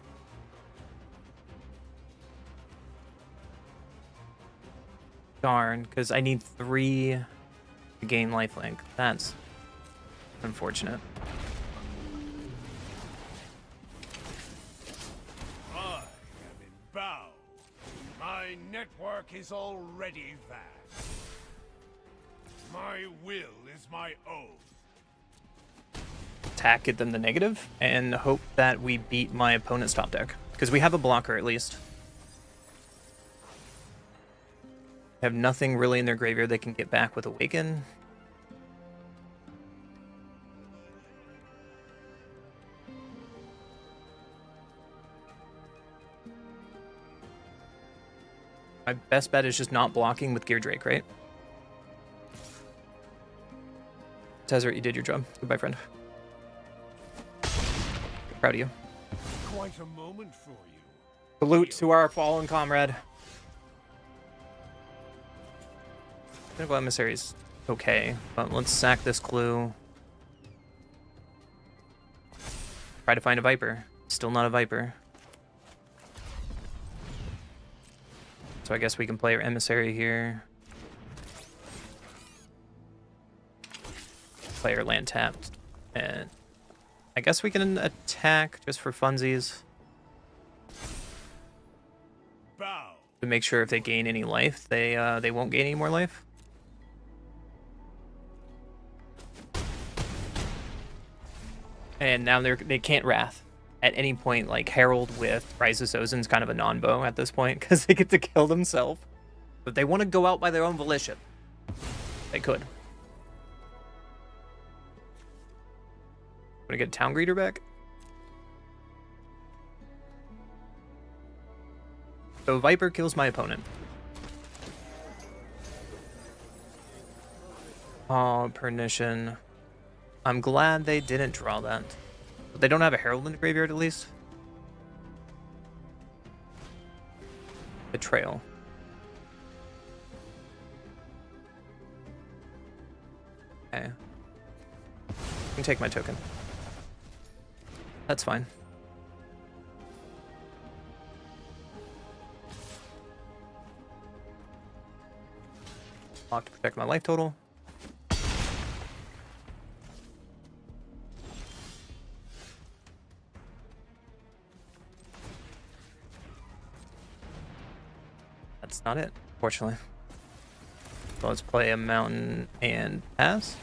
Darn, because I need 3 to gain lifelink. That's unfortunate.
I am in bow. My network is already vast. My will is my own.
Attack, get them the negative, and hope that we beat my opponent's top deck. Because we have a blocker at least. They have nothing really in their graveyard they can get back with Awaken. My best bet is just not blocking with Gear Drake, right? Tezzeret, you did your job. Goodbye, friend. Proud of you.
Quite a moment for you.
Salute to our fallen comrade. Pinnacle Emissary's okay, but let's sack this clue. Try to find a Viper. Still not a Viper. So I guess we can play our Emissary here. Play our land tapped. And I guess we can attack just for funsies.
Bow.
To make sure if they gain any life, they won't gain any more life. And now they can't Wrath at any point. Like Herald with Rise of Sozin's kind of a non-bow at this point because they get to kill themselves. But they want to go out by their own volition. They could. Want to get Town Greeter back? So Viper kills my opponent. Oh, Pernition. I'm glad they didn't draw that. But they don't have a Herald in the graveyard at least. Betrayal. Okay. You can take my token. That's fine. Lock to protect my life total. That's not it, fortunately. So let's play a mountain and pass.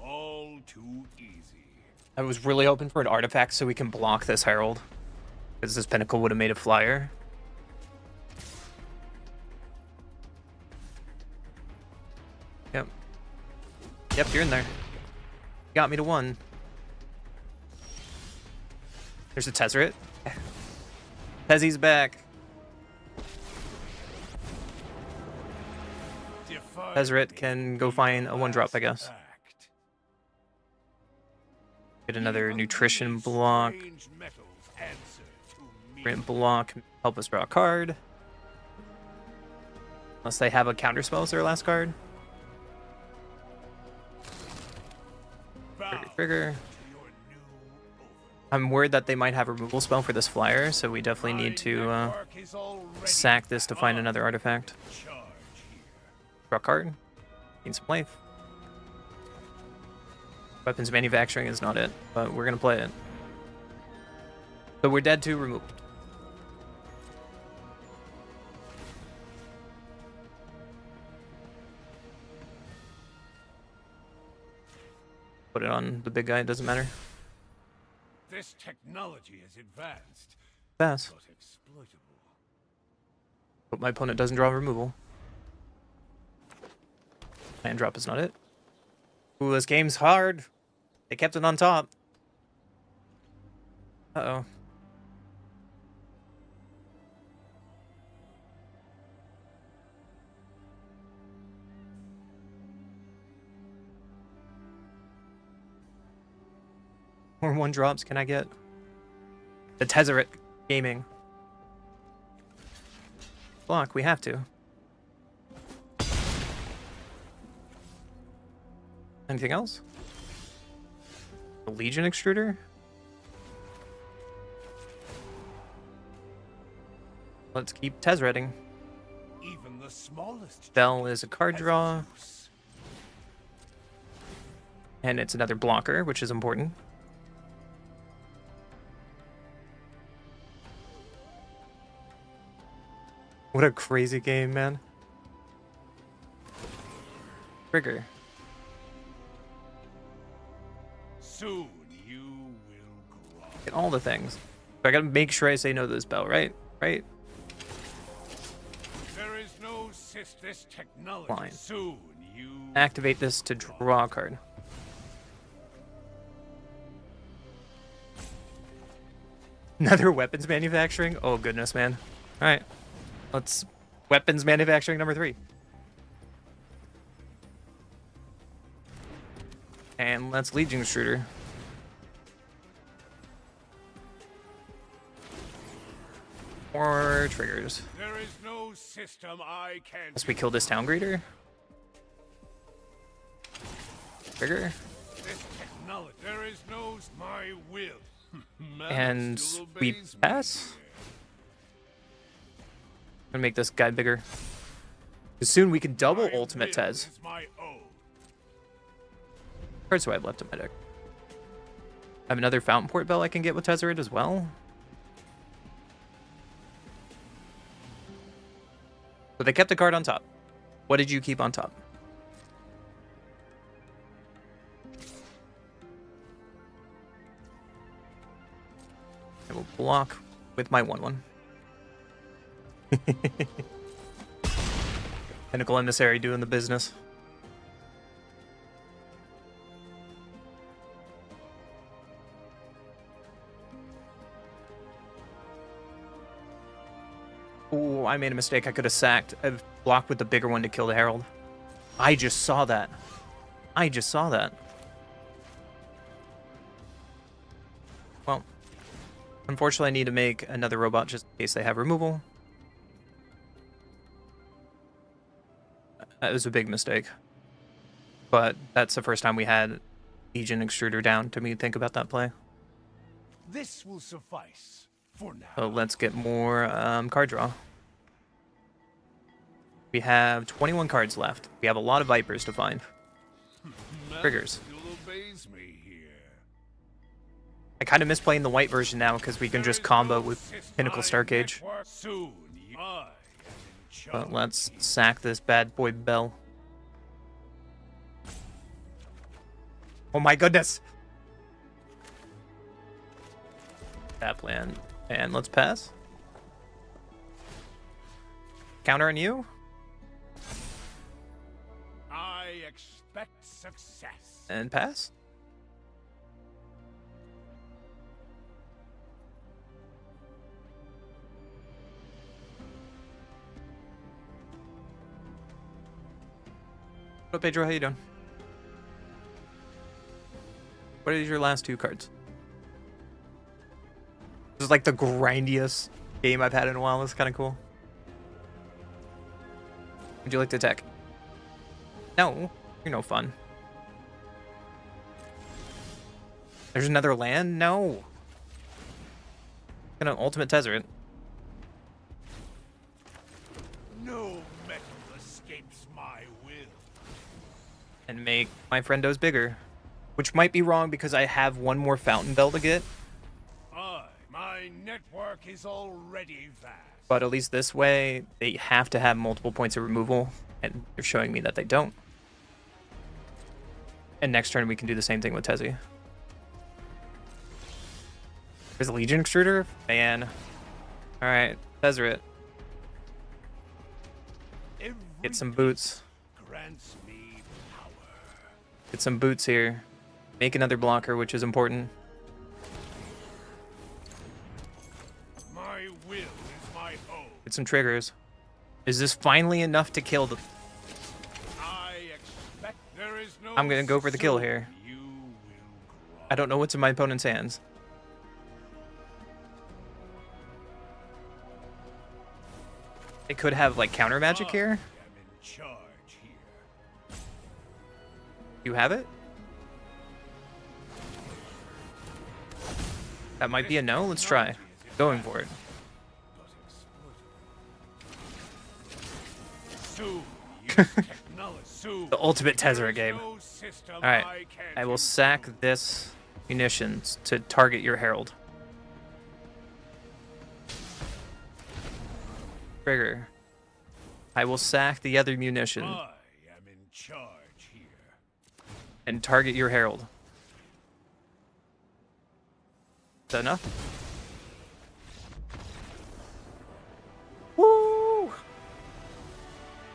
All too easy.
I was really hoping for an artifact so we can block this Herald. Because this Pinnacle would have made a flyer. Yep. Yep, you're in there. You got me to 1. There's a Tezzeret. Tezzy's back. Tezzeret can go find a 1-drop, I guess. Get another nutrition block. Sprint block, help us draw a card. Unless they have a counterspell as their last card. Trigger. I'm worried that they might have a removal spell for this flyer, so we definitely need to sack this to find another artifact. Draw a card. Gain some life. Weapons manufacturing is not it, but we're going to play it. So we're dead to removal. Put it on the big guy, it doesn't matter.
This technology is advanced,
Pass.
but exploitable.
But my opponent doesn't draw removal. Land drop is not it. Ooh, this game's hard. They kept it on top. Uh-oh. More 1-drops can I get? The Tezzeret Gaming. Block, we have to. Anything else? The Legion Extruder? Let's keep Tezzereting.
Even the smallest
Bell is a card
has
draw,
its use.
and it's another blocker, which is important. What a crazy game, man. Trigger.
Soon you will grow.
Get all the things. So I gotta make sure I say no to this bell, right? Right?
There is no this technology.
Line.
Soon you
Activate this to draw a card. Another weapons manufacturing? Oh, goodness, man. All right. Let's weapons manufacturing number 3. And let's Legion Extruder. More triggers.
There is no system I can.
Unless we kill this town greeter. Trigger.
This technology. There is no my will. Man
And
still
we
obeys me.
pass. I'm gonna make this guy bigger. 'Cause soon we can double
My
ultimate
will
Tez.
is my own.
Cards do I have left in my deck? I have another Fountain Port Bell I can get with Tezzeret as well. So they kept the card on top. What did you keep on top? I will block with my 1/1. Pinnacle Emissary doing the business. Ooh, I made a mistake. I could have sacked. I've blocked with the bigger one to kill the Herald. I just saw that. I just saw that. Well, unfortunately, I need to make another robot just in case they have removal. That was a big mistake. But that's the first time we had Legion Extruder down to me think about that play.
This will suffice for now.
So let's get more card draw. We have 21 cards left. We have a lot of Vipers to find.
Man
Triggers.
still obeys me here.
I kind of miss playing the white version now because we can just combo with Pinnacle Starcage.
Soon I am in charge.
But let's sack this bad boy Bell. Oh my goodness! That plan. And let's pass. Counter on you?
I expect success.
And pass. What up, Pedro? How you doing? What is your last 2 cards? This is like the grindiest game I've had in a while. This is kind of cool. Would you like to attack? No, you're no fun. There's another land? No. Gonna ultimate Tezzeret.
No metal escapes my will.
And make my friendos bigger. Which might be wrong because I have one more Fountain Bell to get.
My network is already vast.
But at least this way, they have to have multiple points of removal. And they're showing me that they don't. And next turn we can do the same thing with Tezzy. There's a Legion Extruder? Man. Alright, Tezzeret. Get some boots.
Grants me power.
Get some boots here. Make another blocker, which is important.
My will is my own.
Get some triggers. Is this finally enough to kill the...
I expect there is no.
I'm gonna go for the kill
soon
here.
You will grow.
I don't know what's in my opponent's hands. It could have like counter magic here.
I am in charge here.
You have it? That might be a no. Let's try. Going for it. The ultimate Tezzeret game. Alright. I will sack this munitions to target your herald. Trigger. I will sack the other munition.
I am in charge here.
And target your herald. Is that enough? Woo!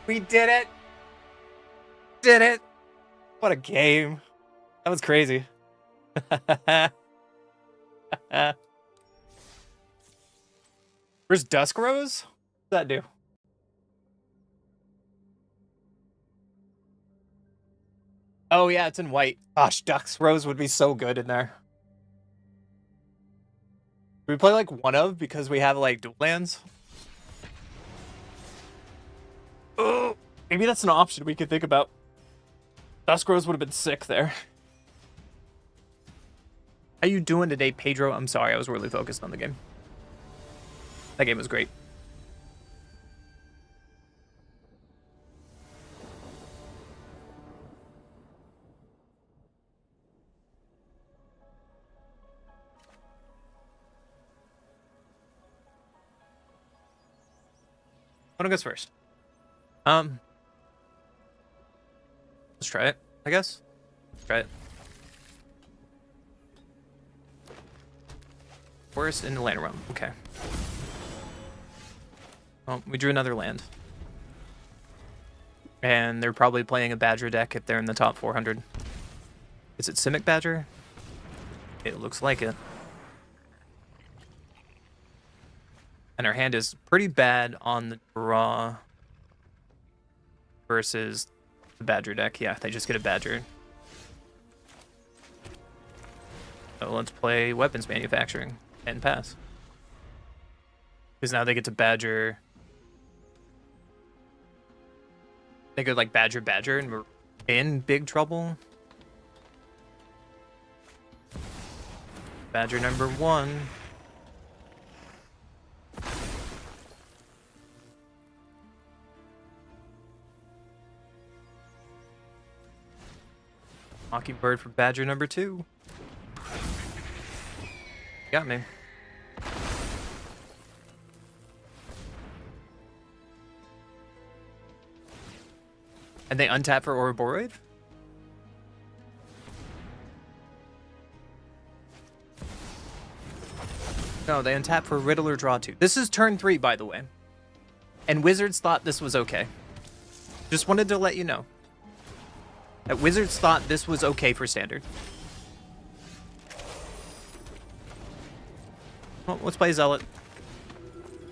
We did it! Did it! What a game. That was crazy. Where's Dusk Rose? What's that do? Oh yeah, it's in white. Gosh, Dusk Rose would be so good in there. We play like one of because we have like dual lands. Oh, maybe that's an option we could think about. Dusk Rose would have been sick there. How you doing today, Pedro? I'm sorry, I was really focused on the game. That game was great. What goes first? Let's try it, I guess. Let's try it. Forest in the land realm. Okay. Well, we drew another land. And they're probably playing a Badger deck if they're in the top 400. Is it Simic Badger? It looks like it. And our hand is pretty bad on the draw versus the Badger deck. Yeah, they just get a Badger. So let's play Weapons Manufacturing and pass. Because now they get to Badger. They go like Badger, Badger, and we're in big trouble. Badger number 1. Mockingbird for Badger number 2. Got me. And they untap for Ouroboros? No, they untap for Riddler draw 2. This is turn 3, by the way. And Wizards thought this was okay. Just wanted to let you know. That Wizards thought this was okay for Standard. Well, let's play Zealot.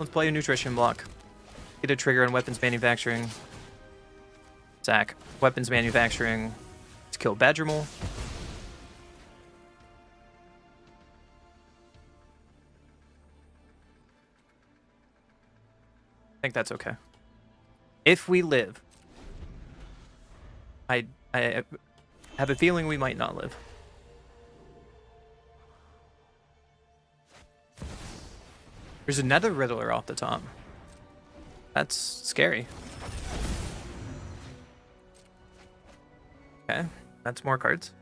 Let's play a Nutrition block. Get a trigger on Weapons Manufacturing. Sack. Weapons Manufacturing. Let's kill Badger Mole. I think that's okay. If we live, I have a feeling we might not live. There's another Riddler off the top. That's scary. Okay, that's more cards.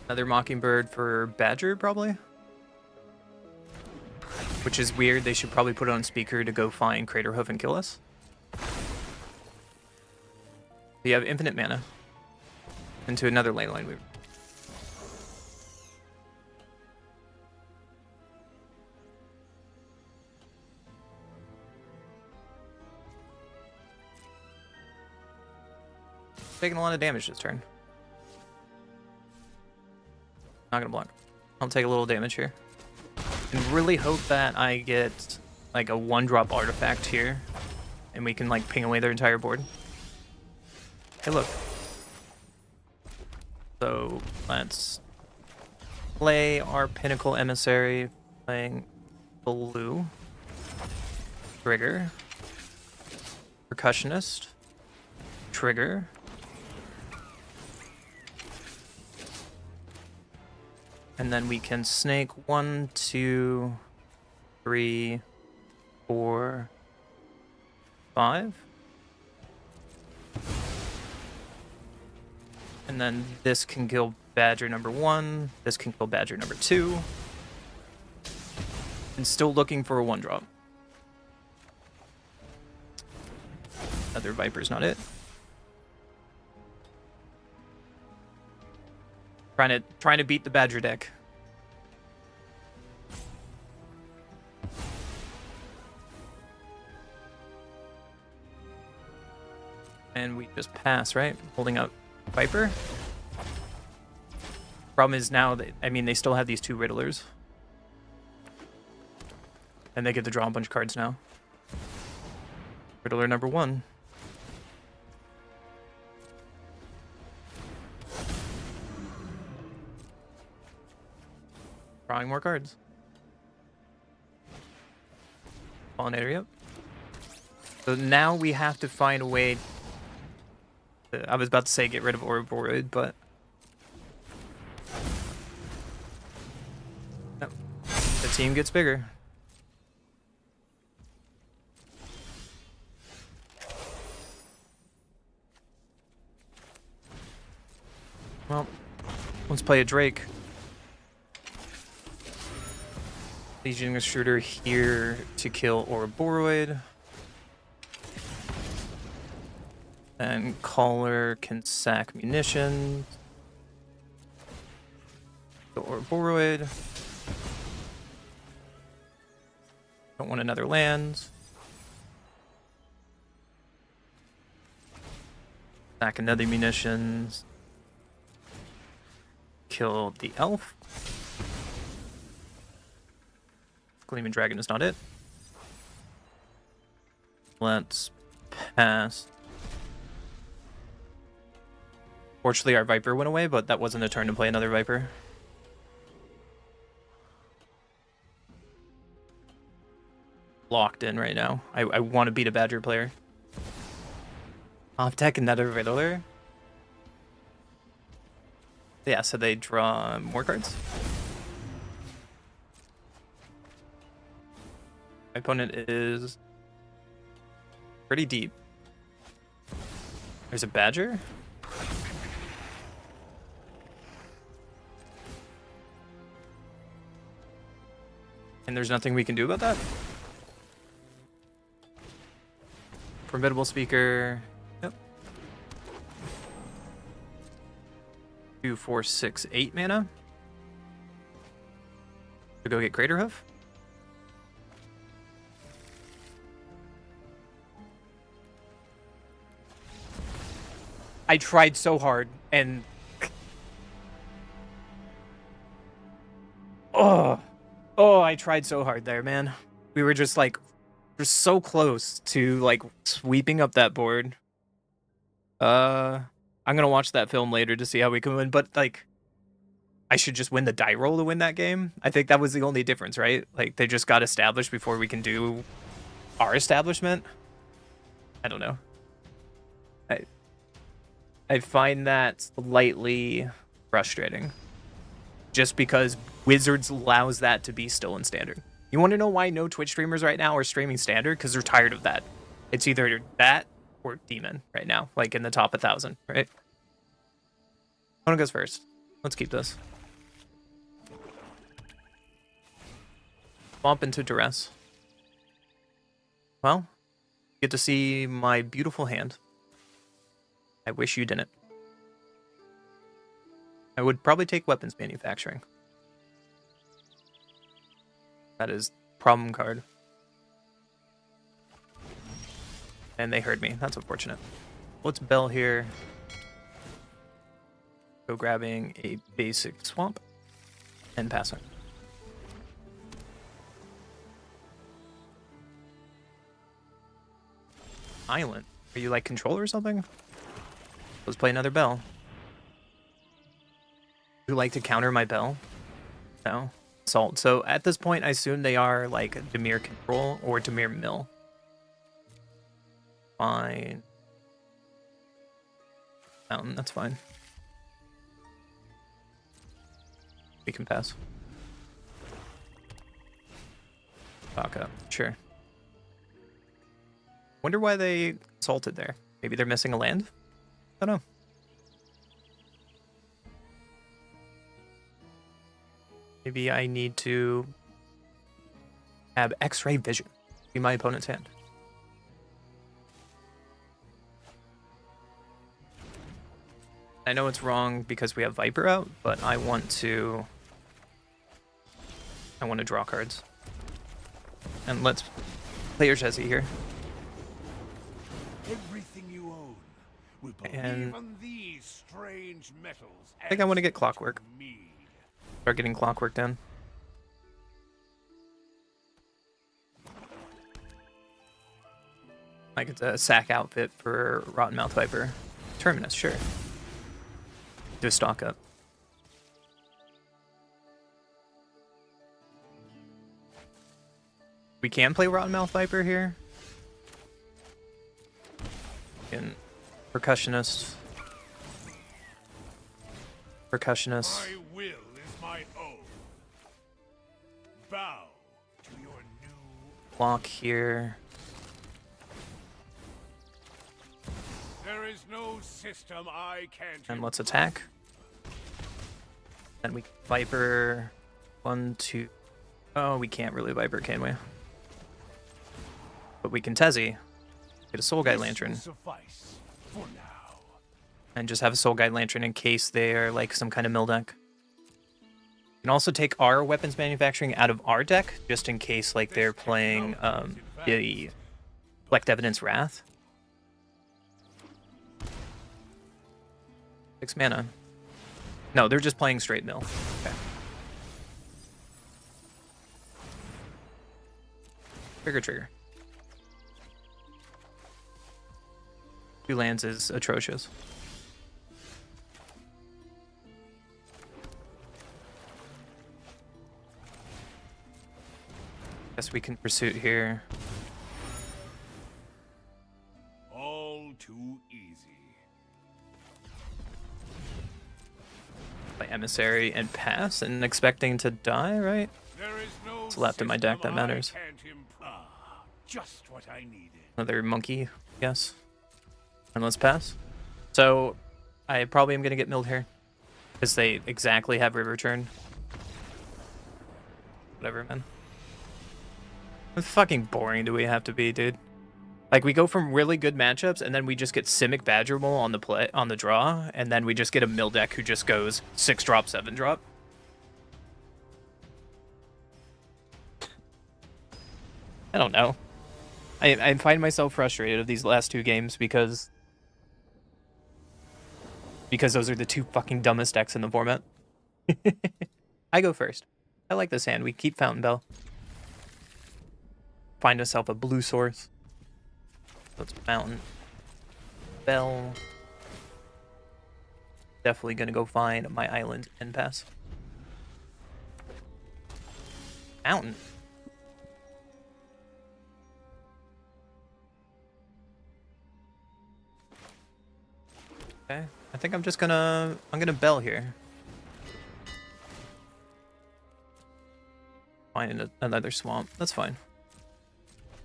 Another Mockingbird for Badger, probably. Which is weird. They should probably put it on speaker to go find Craterhoof and kill us. You have infinite mana. Into another lane line move. Taking a lot of damage this turn. Not gonna block. I'll take a little damage here. And really hope that I get like a 1-drop artifact here. And we can like ping away their entire board. Hey, look. So let's play our Pinnacle Emissary Playing blue. Trigger. Percussionist. Trigger. And then we can snake 1, 2, 3, 4, 5. And then this can kill Badger number 1. This can kill Badger number 2. And still looking for a 1-drop. Another Viper's not it. Trying to beat the Badger deck. And we just pass, right? Holding out Viper. Problem is now that, I mean, they still have these 2 Riddlers. And they get to draw a bunch of cards now. Riddler number 1. Drawing more cards. Pollinator, yep. So now we have to find a way to, I was about to say get rid of Ouroboros, but no. The team gets bigger. Well, let's play a Drake. Legion Extruder here to kill Ouroboros. And Caller can sack munitions. Kill Ouroboros. Don't want another land. Sack another munitions. Kill the elf. Gleaming Dragon is not it. Let's pass. Fortunately, our Viper went away, but that wasn't a turn to play another Viper. Locked in right now. I want to beat a Badger player. Off deck another Riddler. Yeah, so they draw more cards. My opponent is pretty deep. There's a Badger. And there's nothing we can do about that. Formidable Speaker. Yep. 2, 4, 6, 8 mana. To go get Craterhoof. I tried so hard and oh, I tried so hard there, man. We were just like, we're so close to like sweeping up that board. I'm gonna watch that film later to see how we can win, but like, I should just win the die roll to win that game. I think that was the only difference, right? Like they just got established before we can do our establishment. I don't know. I find that slightly frustrating. Just because Wizards allows that to be still in Standard. You want to know why no Twitch streamers right now are streaming Standard? Because they're tired of that. It's either that or Demon right now. Like in the top 1,000, right? Opponent goes first. Let's keep this. Bump into Duress. Well, you get to see my beautiful hand. I wish you didn't. I would probably take weapons manufacturing. That is problem card. And they heard me. That's unfortunate. What's Bell here? Go grabbing a basic swamp and passing. Island. Are you like controller or something? Let's play another Bell. Would you like to counter my Bell? No. Salt. So at this point, I assume they are like Demir Control or Demir Mill. Fine. Mountain, that's fine. We can pass. Back up, sure. Wonder why they salted there. Maybe they're missing a land? I don't know. Maybe I need to have X-ray vision. Be my opponent's hand. I know it's wrong because we have Viper out, but I want to draw cards. And let's play your Jesse here.
Everything you own, we believe
And
in these strange metals.
I think I want to get Clockwork.
Me.
Start getting Clockwork down. Like it's a sack outfit for Rottenmouth Viper. Terminus, sure. Do a stock up. We can play Rottenmouth Viper here. And Percussionist. Percussionist.
My will is my own. Bow to your new.
Block here.
There is no system I can't.
And let's attack. Then we Viper. 1, 2. Oh, we can't really Viper, can we? But we can Tezzy. Get a Soul Guide Lantern.
Suffice for now.
And just have a Soul Guide Lantern in case they're like some kind of mill deck. You can also take our weapons manufacturing out of our deck, just in case like they're playing the Collect Evidence Wrath. 6 mana. No, they're just playing straight mill. Okay. Trigger. 2 lands is atrocious. Guess we can Pursuit here.
All too easy.
Play Emissary and pass and expecting to die, right?
There is no
What's left in my deck that matters?
Just what I needed.
Another monkey, yes. And let's pass. So I probably am gonna get milled here. Because they exactly have River Turn. Whatever, man. How fucking boring do we have to be, dude? Like we go from really good matchups and then we just get Simic Badger Mole on the draw, and then we just get a mill deck who just goes 6 drop, 7 drop. I don't know. I find myself frustrated of these last 2 games because those are the 2 fucking dumbest decks in the format. I go first. I like this hand. We keep Fountain Bell. Find ourselves a blue source. Let's Mountain Bell. Definitely gonna go find my island and pass. Mountain. Okay, I think I'm gonna Bell here. Find another swamp. That's fine.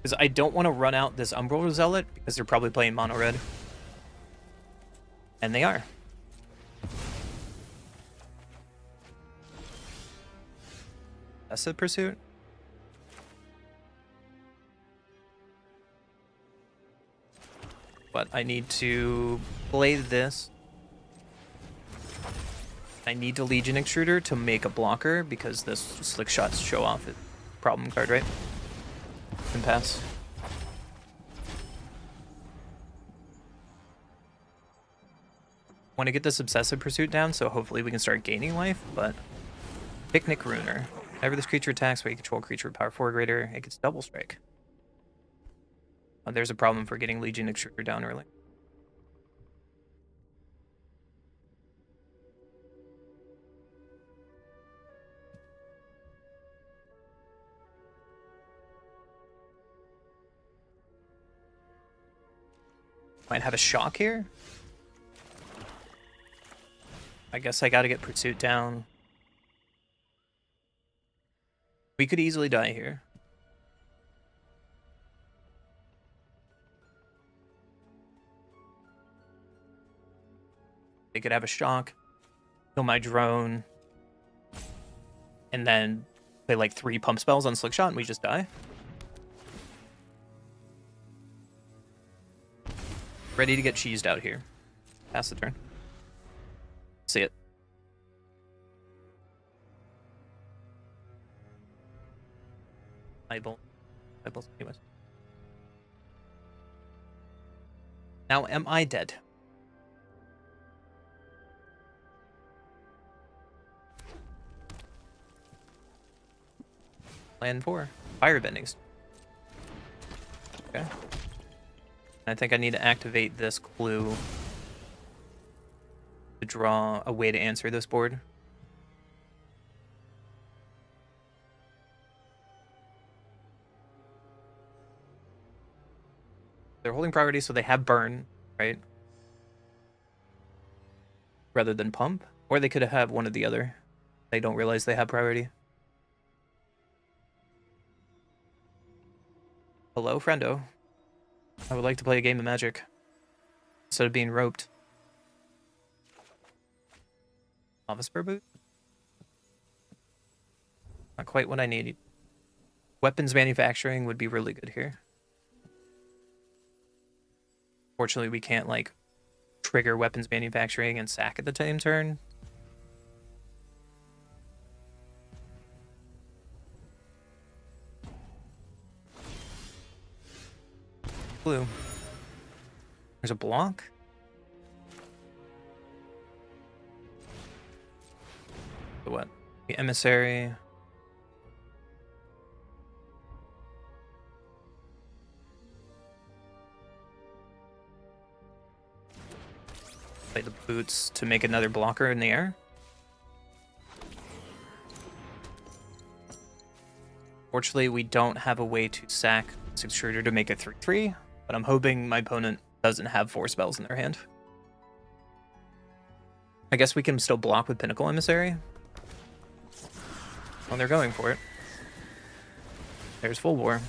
Because I don't want to run out this Umbral Zealot because they're probably playing mono red. And they are. That's a Pursuit. But I need to play this. I need to Legion Extruder to make a blocker because this Slick Shots show off it. Problem card, right? And pass. Want to get this Obsessive Pursuit down, so hopefully we can start gaining life, but Picnic Ruiner. Whenever this creature attacks, when you control a creature with power 4 or greater, it gets double strike. There's a problem for getting Legion Extruder down early. Might have a shock here. I guess I gotta get pursuit down. We could easily die here. They could have a shock, kill my drone, and then play like 3 pump spells on Slickshot and we just die. Ready to get cheesed out here. Pass the turn. See it. Eyeballs anyways. Now am I dead? Plan 4. Firebendings. Okay. I think I need to activate this clue to draw a way to answer this board. They're holding priority, so they have burn, right? Rather than pump. Or they could have one or the other. They don't realize they have priority. Hello, friendo. I would like to play a game of Magic instead of being roped. Lava Spur boot? Not quite what I need. Weapons manufacturing would be really good here. Fortunately, we can't, like, trigger weapons manufacturing and sack at the same turn. Blue. There's a block. The what? The emissary. Play the boots to make another blocker in the air. Fortunately, we don't have a way to sack this extruder to make a 3/3, but I'm hoping my opponent doesn't have 4 spells in their hand. I guess we can still block with Pinnacle Emissary. Well, they're going for it. There's Full Bore.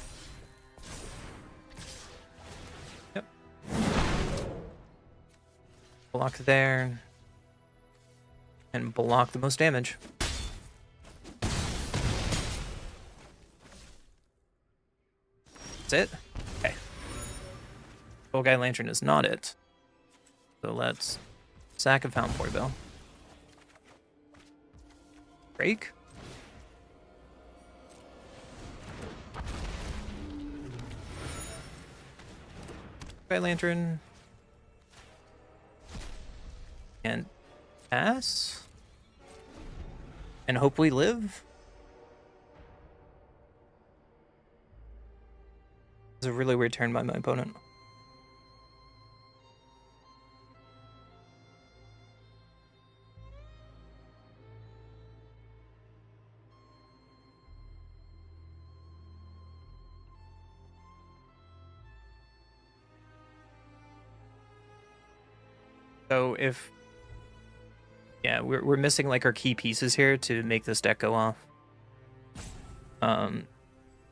Yep. Block there. And block the most damage. That's it? Okay. Full Guy Lantern is not it. So let's sack a Fountain Port Bell. Break? Guy Lantern. And pass. And hope we live. It's a really weird turn by my opponent. So if, yeah, we're missing like our key pieces here to make this deck go off.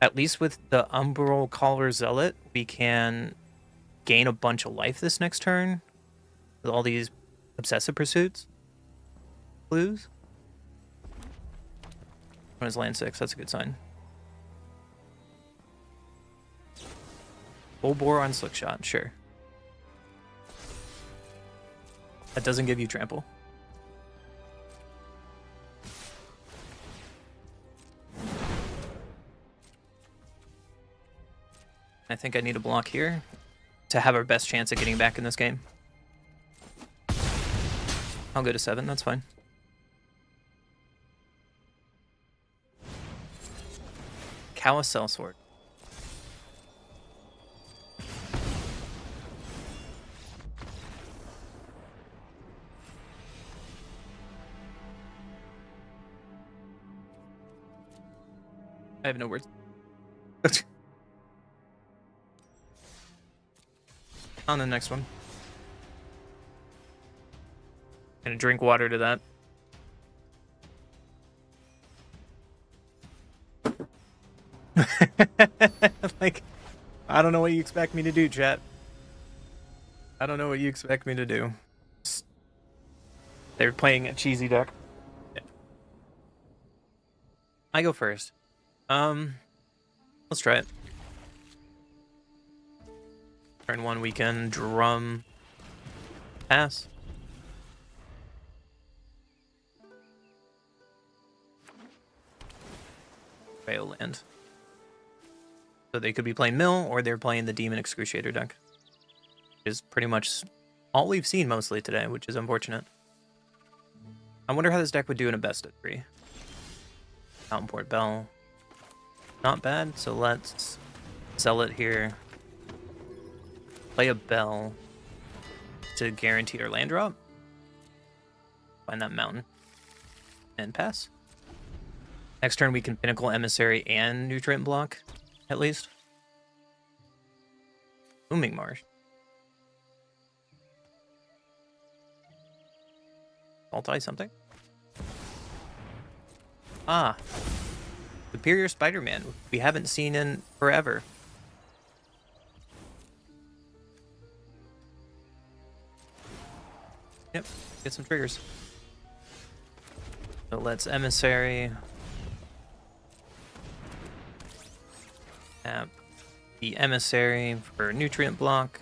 At least with the Umbral Caller Zealot, we can gain a bunch of life this next turn with all these Obsessive Pursuits clues. One is land 6, that's a good sign. Full Bore on Slickshot, sure. That doesn't give you trample. I think I need a block here to have our best chance at getting back in this game. I'll go to 7, that's fine. Cowicell Sword. I have no words. On the next one. Gonna drink water to that. Like, I don't know what you expect me to do, chat. I don't know what you expect me to do. They're playing a cheesy deck. Yeah. I go first. Let's try it. Turn 1, we can drum pass. Fail land. So they could be playing Mill, or they're playing the Demon Excruciator deck. Which is pretty much all we've seen mostly today, which is unfortunate. I wonder how this deck would do in a best of 3. Outport Bell. Not bad, so let's sell it here. Play a Bell to guarantee our land drop. Find that mountain. And pass. Next turn we can Pinnacle Emissary and Nutrient Block, at least. Booming Marsh. Multi something. Ah. Superior Spider-Man. We haven't seen in forever. Yep, get some triggers. So let's Emissary. Tap the Emissary for Nutrient Block.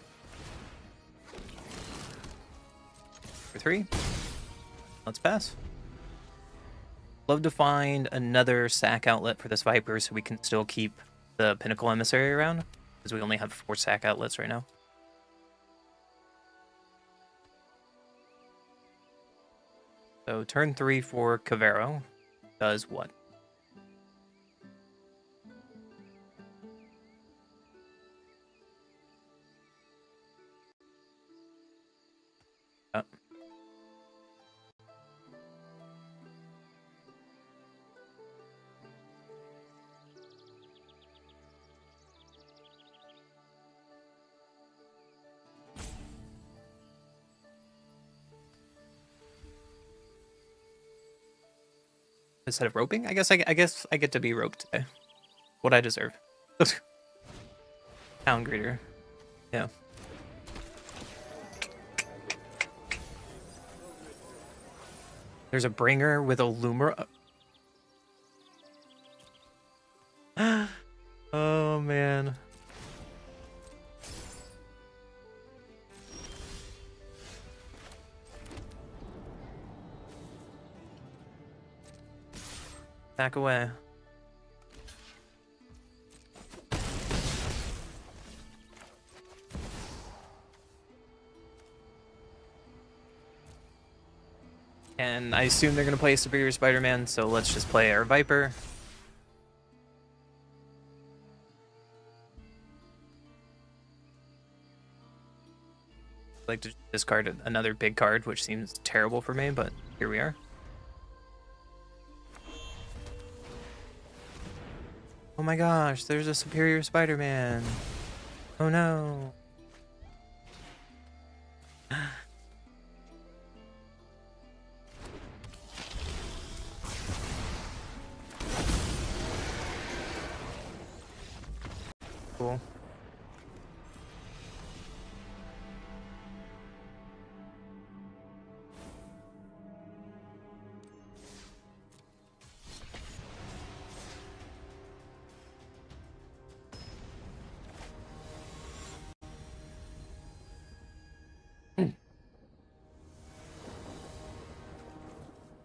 For 3. Let's pass. Love to find another sack outlet for this Viper so we can still keep the Pinnacle Emissary around, because we only have 4 sack outlets right now. So turn 3 for Cavero does what? Oh. Instead of roping, I guess I get to be roped today. What I deserve. Town greeter. Yeah. There's a bringer with a Lumera. Oh man. Back away. And I assume they're going to play Superior Spider-Man, so let's just play our Viper. I'd like to discard another big card, which seems terrible for me, but here we are. Oh my gosh, there's a Superior Spider-Man. Oh no. Cool.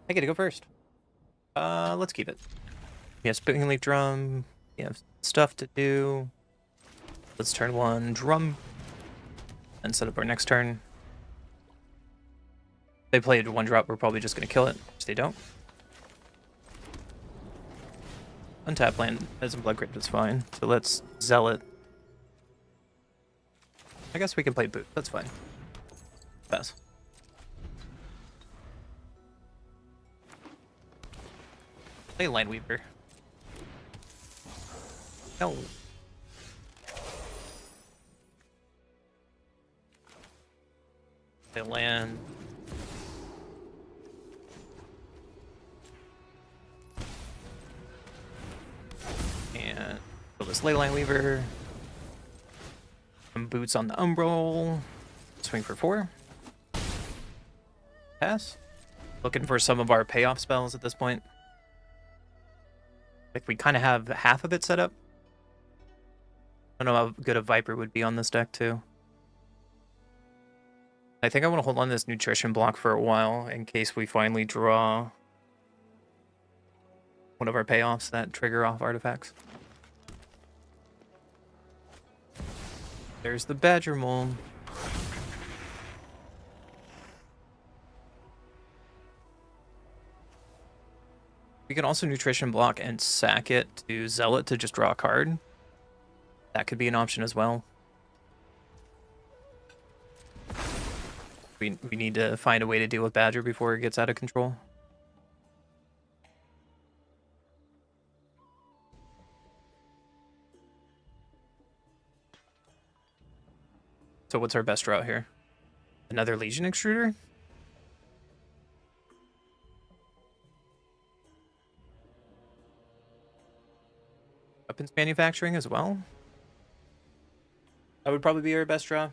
I get to go first. Let's keep it. We have Spinning Leaf Drum. We have stuff to do. Let's turn 1 drum and set up our next turn. If they played 1-drop, we're probably just gonna kill it, which they don't. Untap land as a Blood Crypt is fine. So let's Zealot. I guess we can play Boot. That's fine. Pass. Play Lineweaver. No. Play land. this Leyline Weaver. Some boots on the Umbral. Swing for 4. Pass. Looking for some of our payoff spells at this point. I think we kind of have half of it set up. I don't know how good a Viper would be on this deck, too. I think I want to hold on to this nutrition block for a while in case we finally draw one of our payoffs that trigger off artifacts. There's the Badger Mole. We can also nutrition block and sack it to Zealot to just draw a card. That could be an option as well. We need to find a way to deal with Badger before it gets out of control. So what's our best route here? Another Legion Extruder? Weapons manufacturing as well? That would probably be our best draw.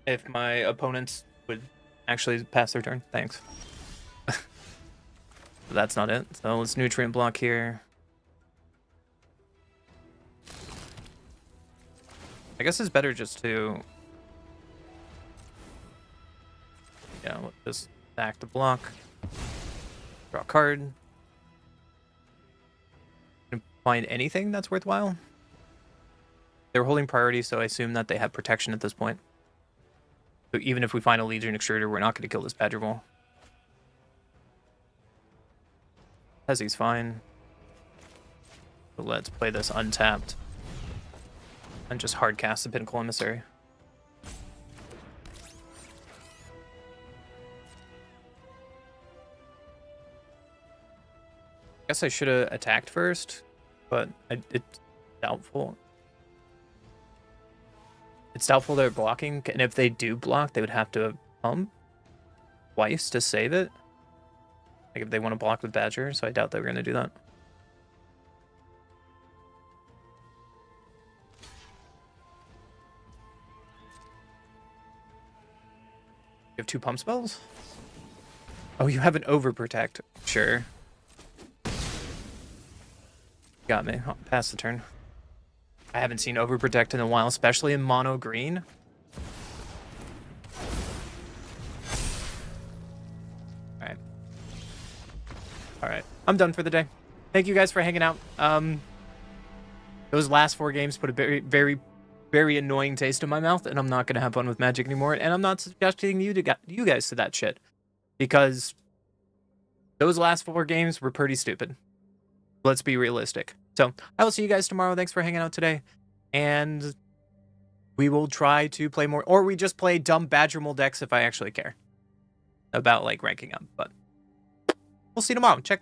If my opponents would actually pass their turn. Thanks. That's not it. So let's nutrient block here. I guess it's better just to... Yeah, just stack the block. Draw a card. Find anything that's worthwhile. They're holding priority, so I assume that they have protection at this point. So even if we find a Legion Extruder, we're not going to kill this Badger Mole. He's fine. So let's play this untapped. And just hard cast the Pinnacle Emissary. I guess I should have attacked first, but it's doubtful. It's doubtful they're blocking, and if they do block, they would have to pump twice to save it. Like if they want to block with Badger, so I doubt they were going to do that. You have 2 pump spells? Oh, you have an overprotect. Sure. Got me. I'll pass the turn. I haven't seen overprotect in a while, especially in mono green. Alright. Alright. I'm done for the day. Thank you guys for hanging out. Those last 4 games put a very, very, very annoying taste in my mouth, and I'm not going to have fun with Magic anymore. And I'm not suggesting you guys to that shit. Because those last 4 games were pretty stupid. Let's be realistic. So I will see you guys tomorrow. Thanks for hanging out today. And we will try to play more, or we just play dumb Badger Mole decks if I actually care about like ranking up. But we'll see you tomorrow. Check the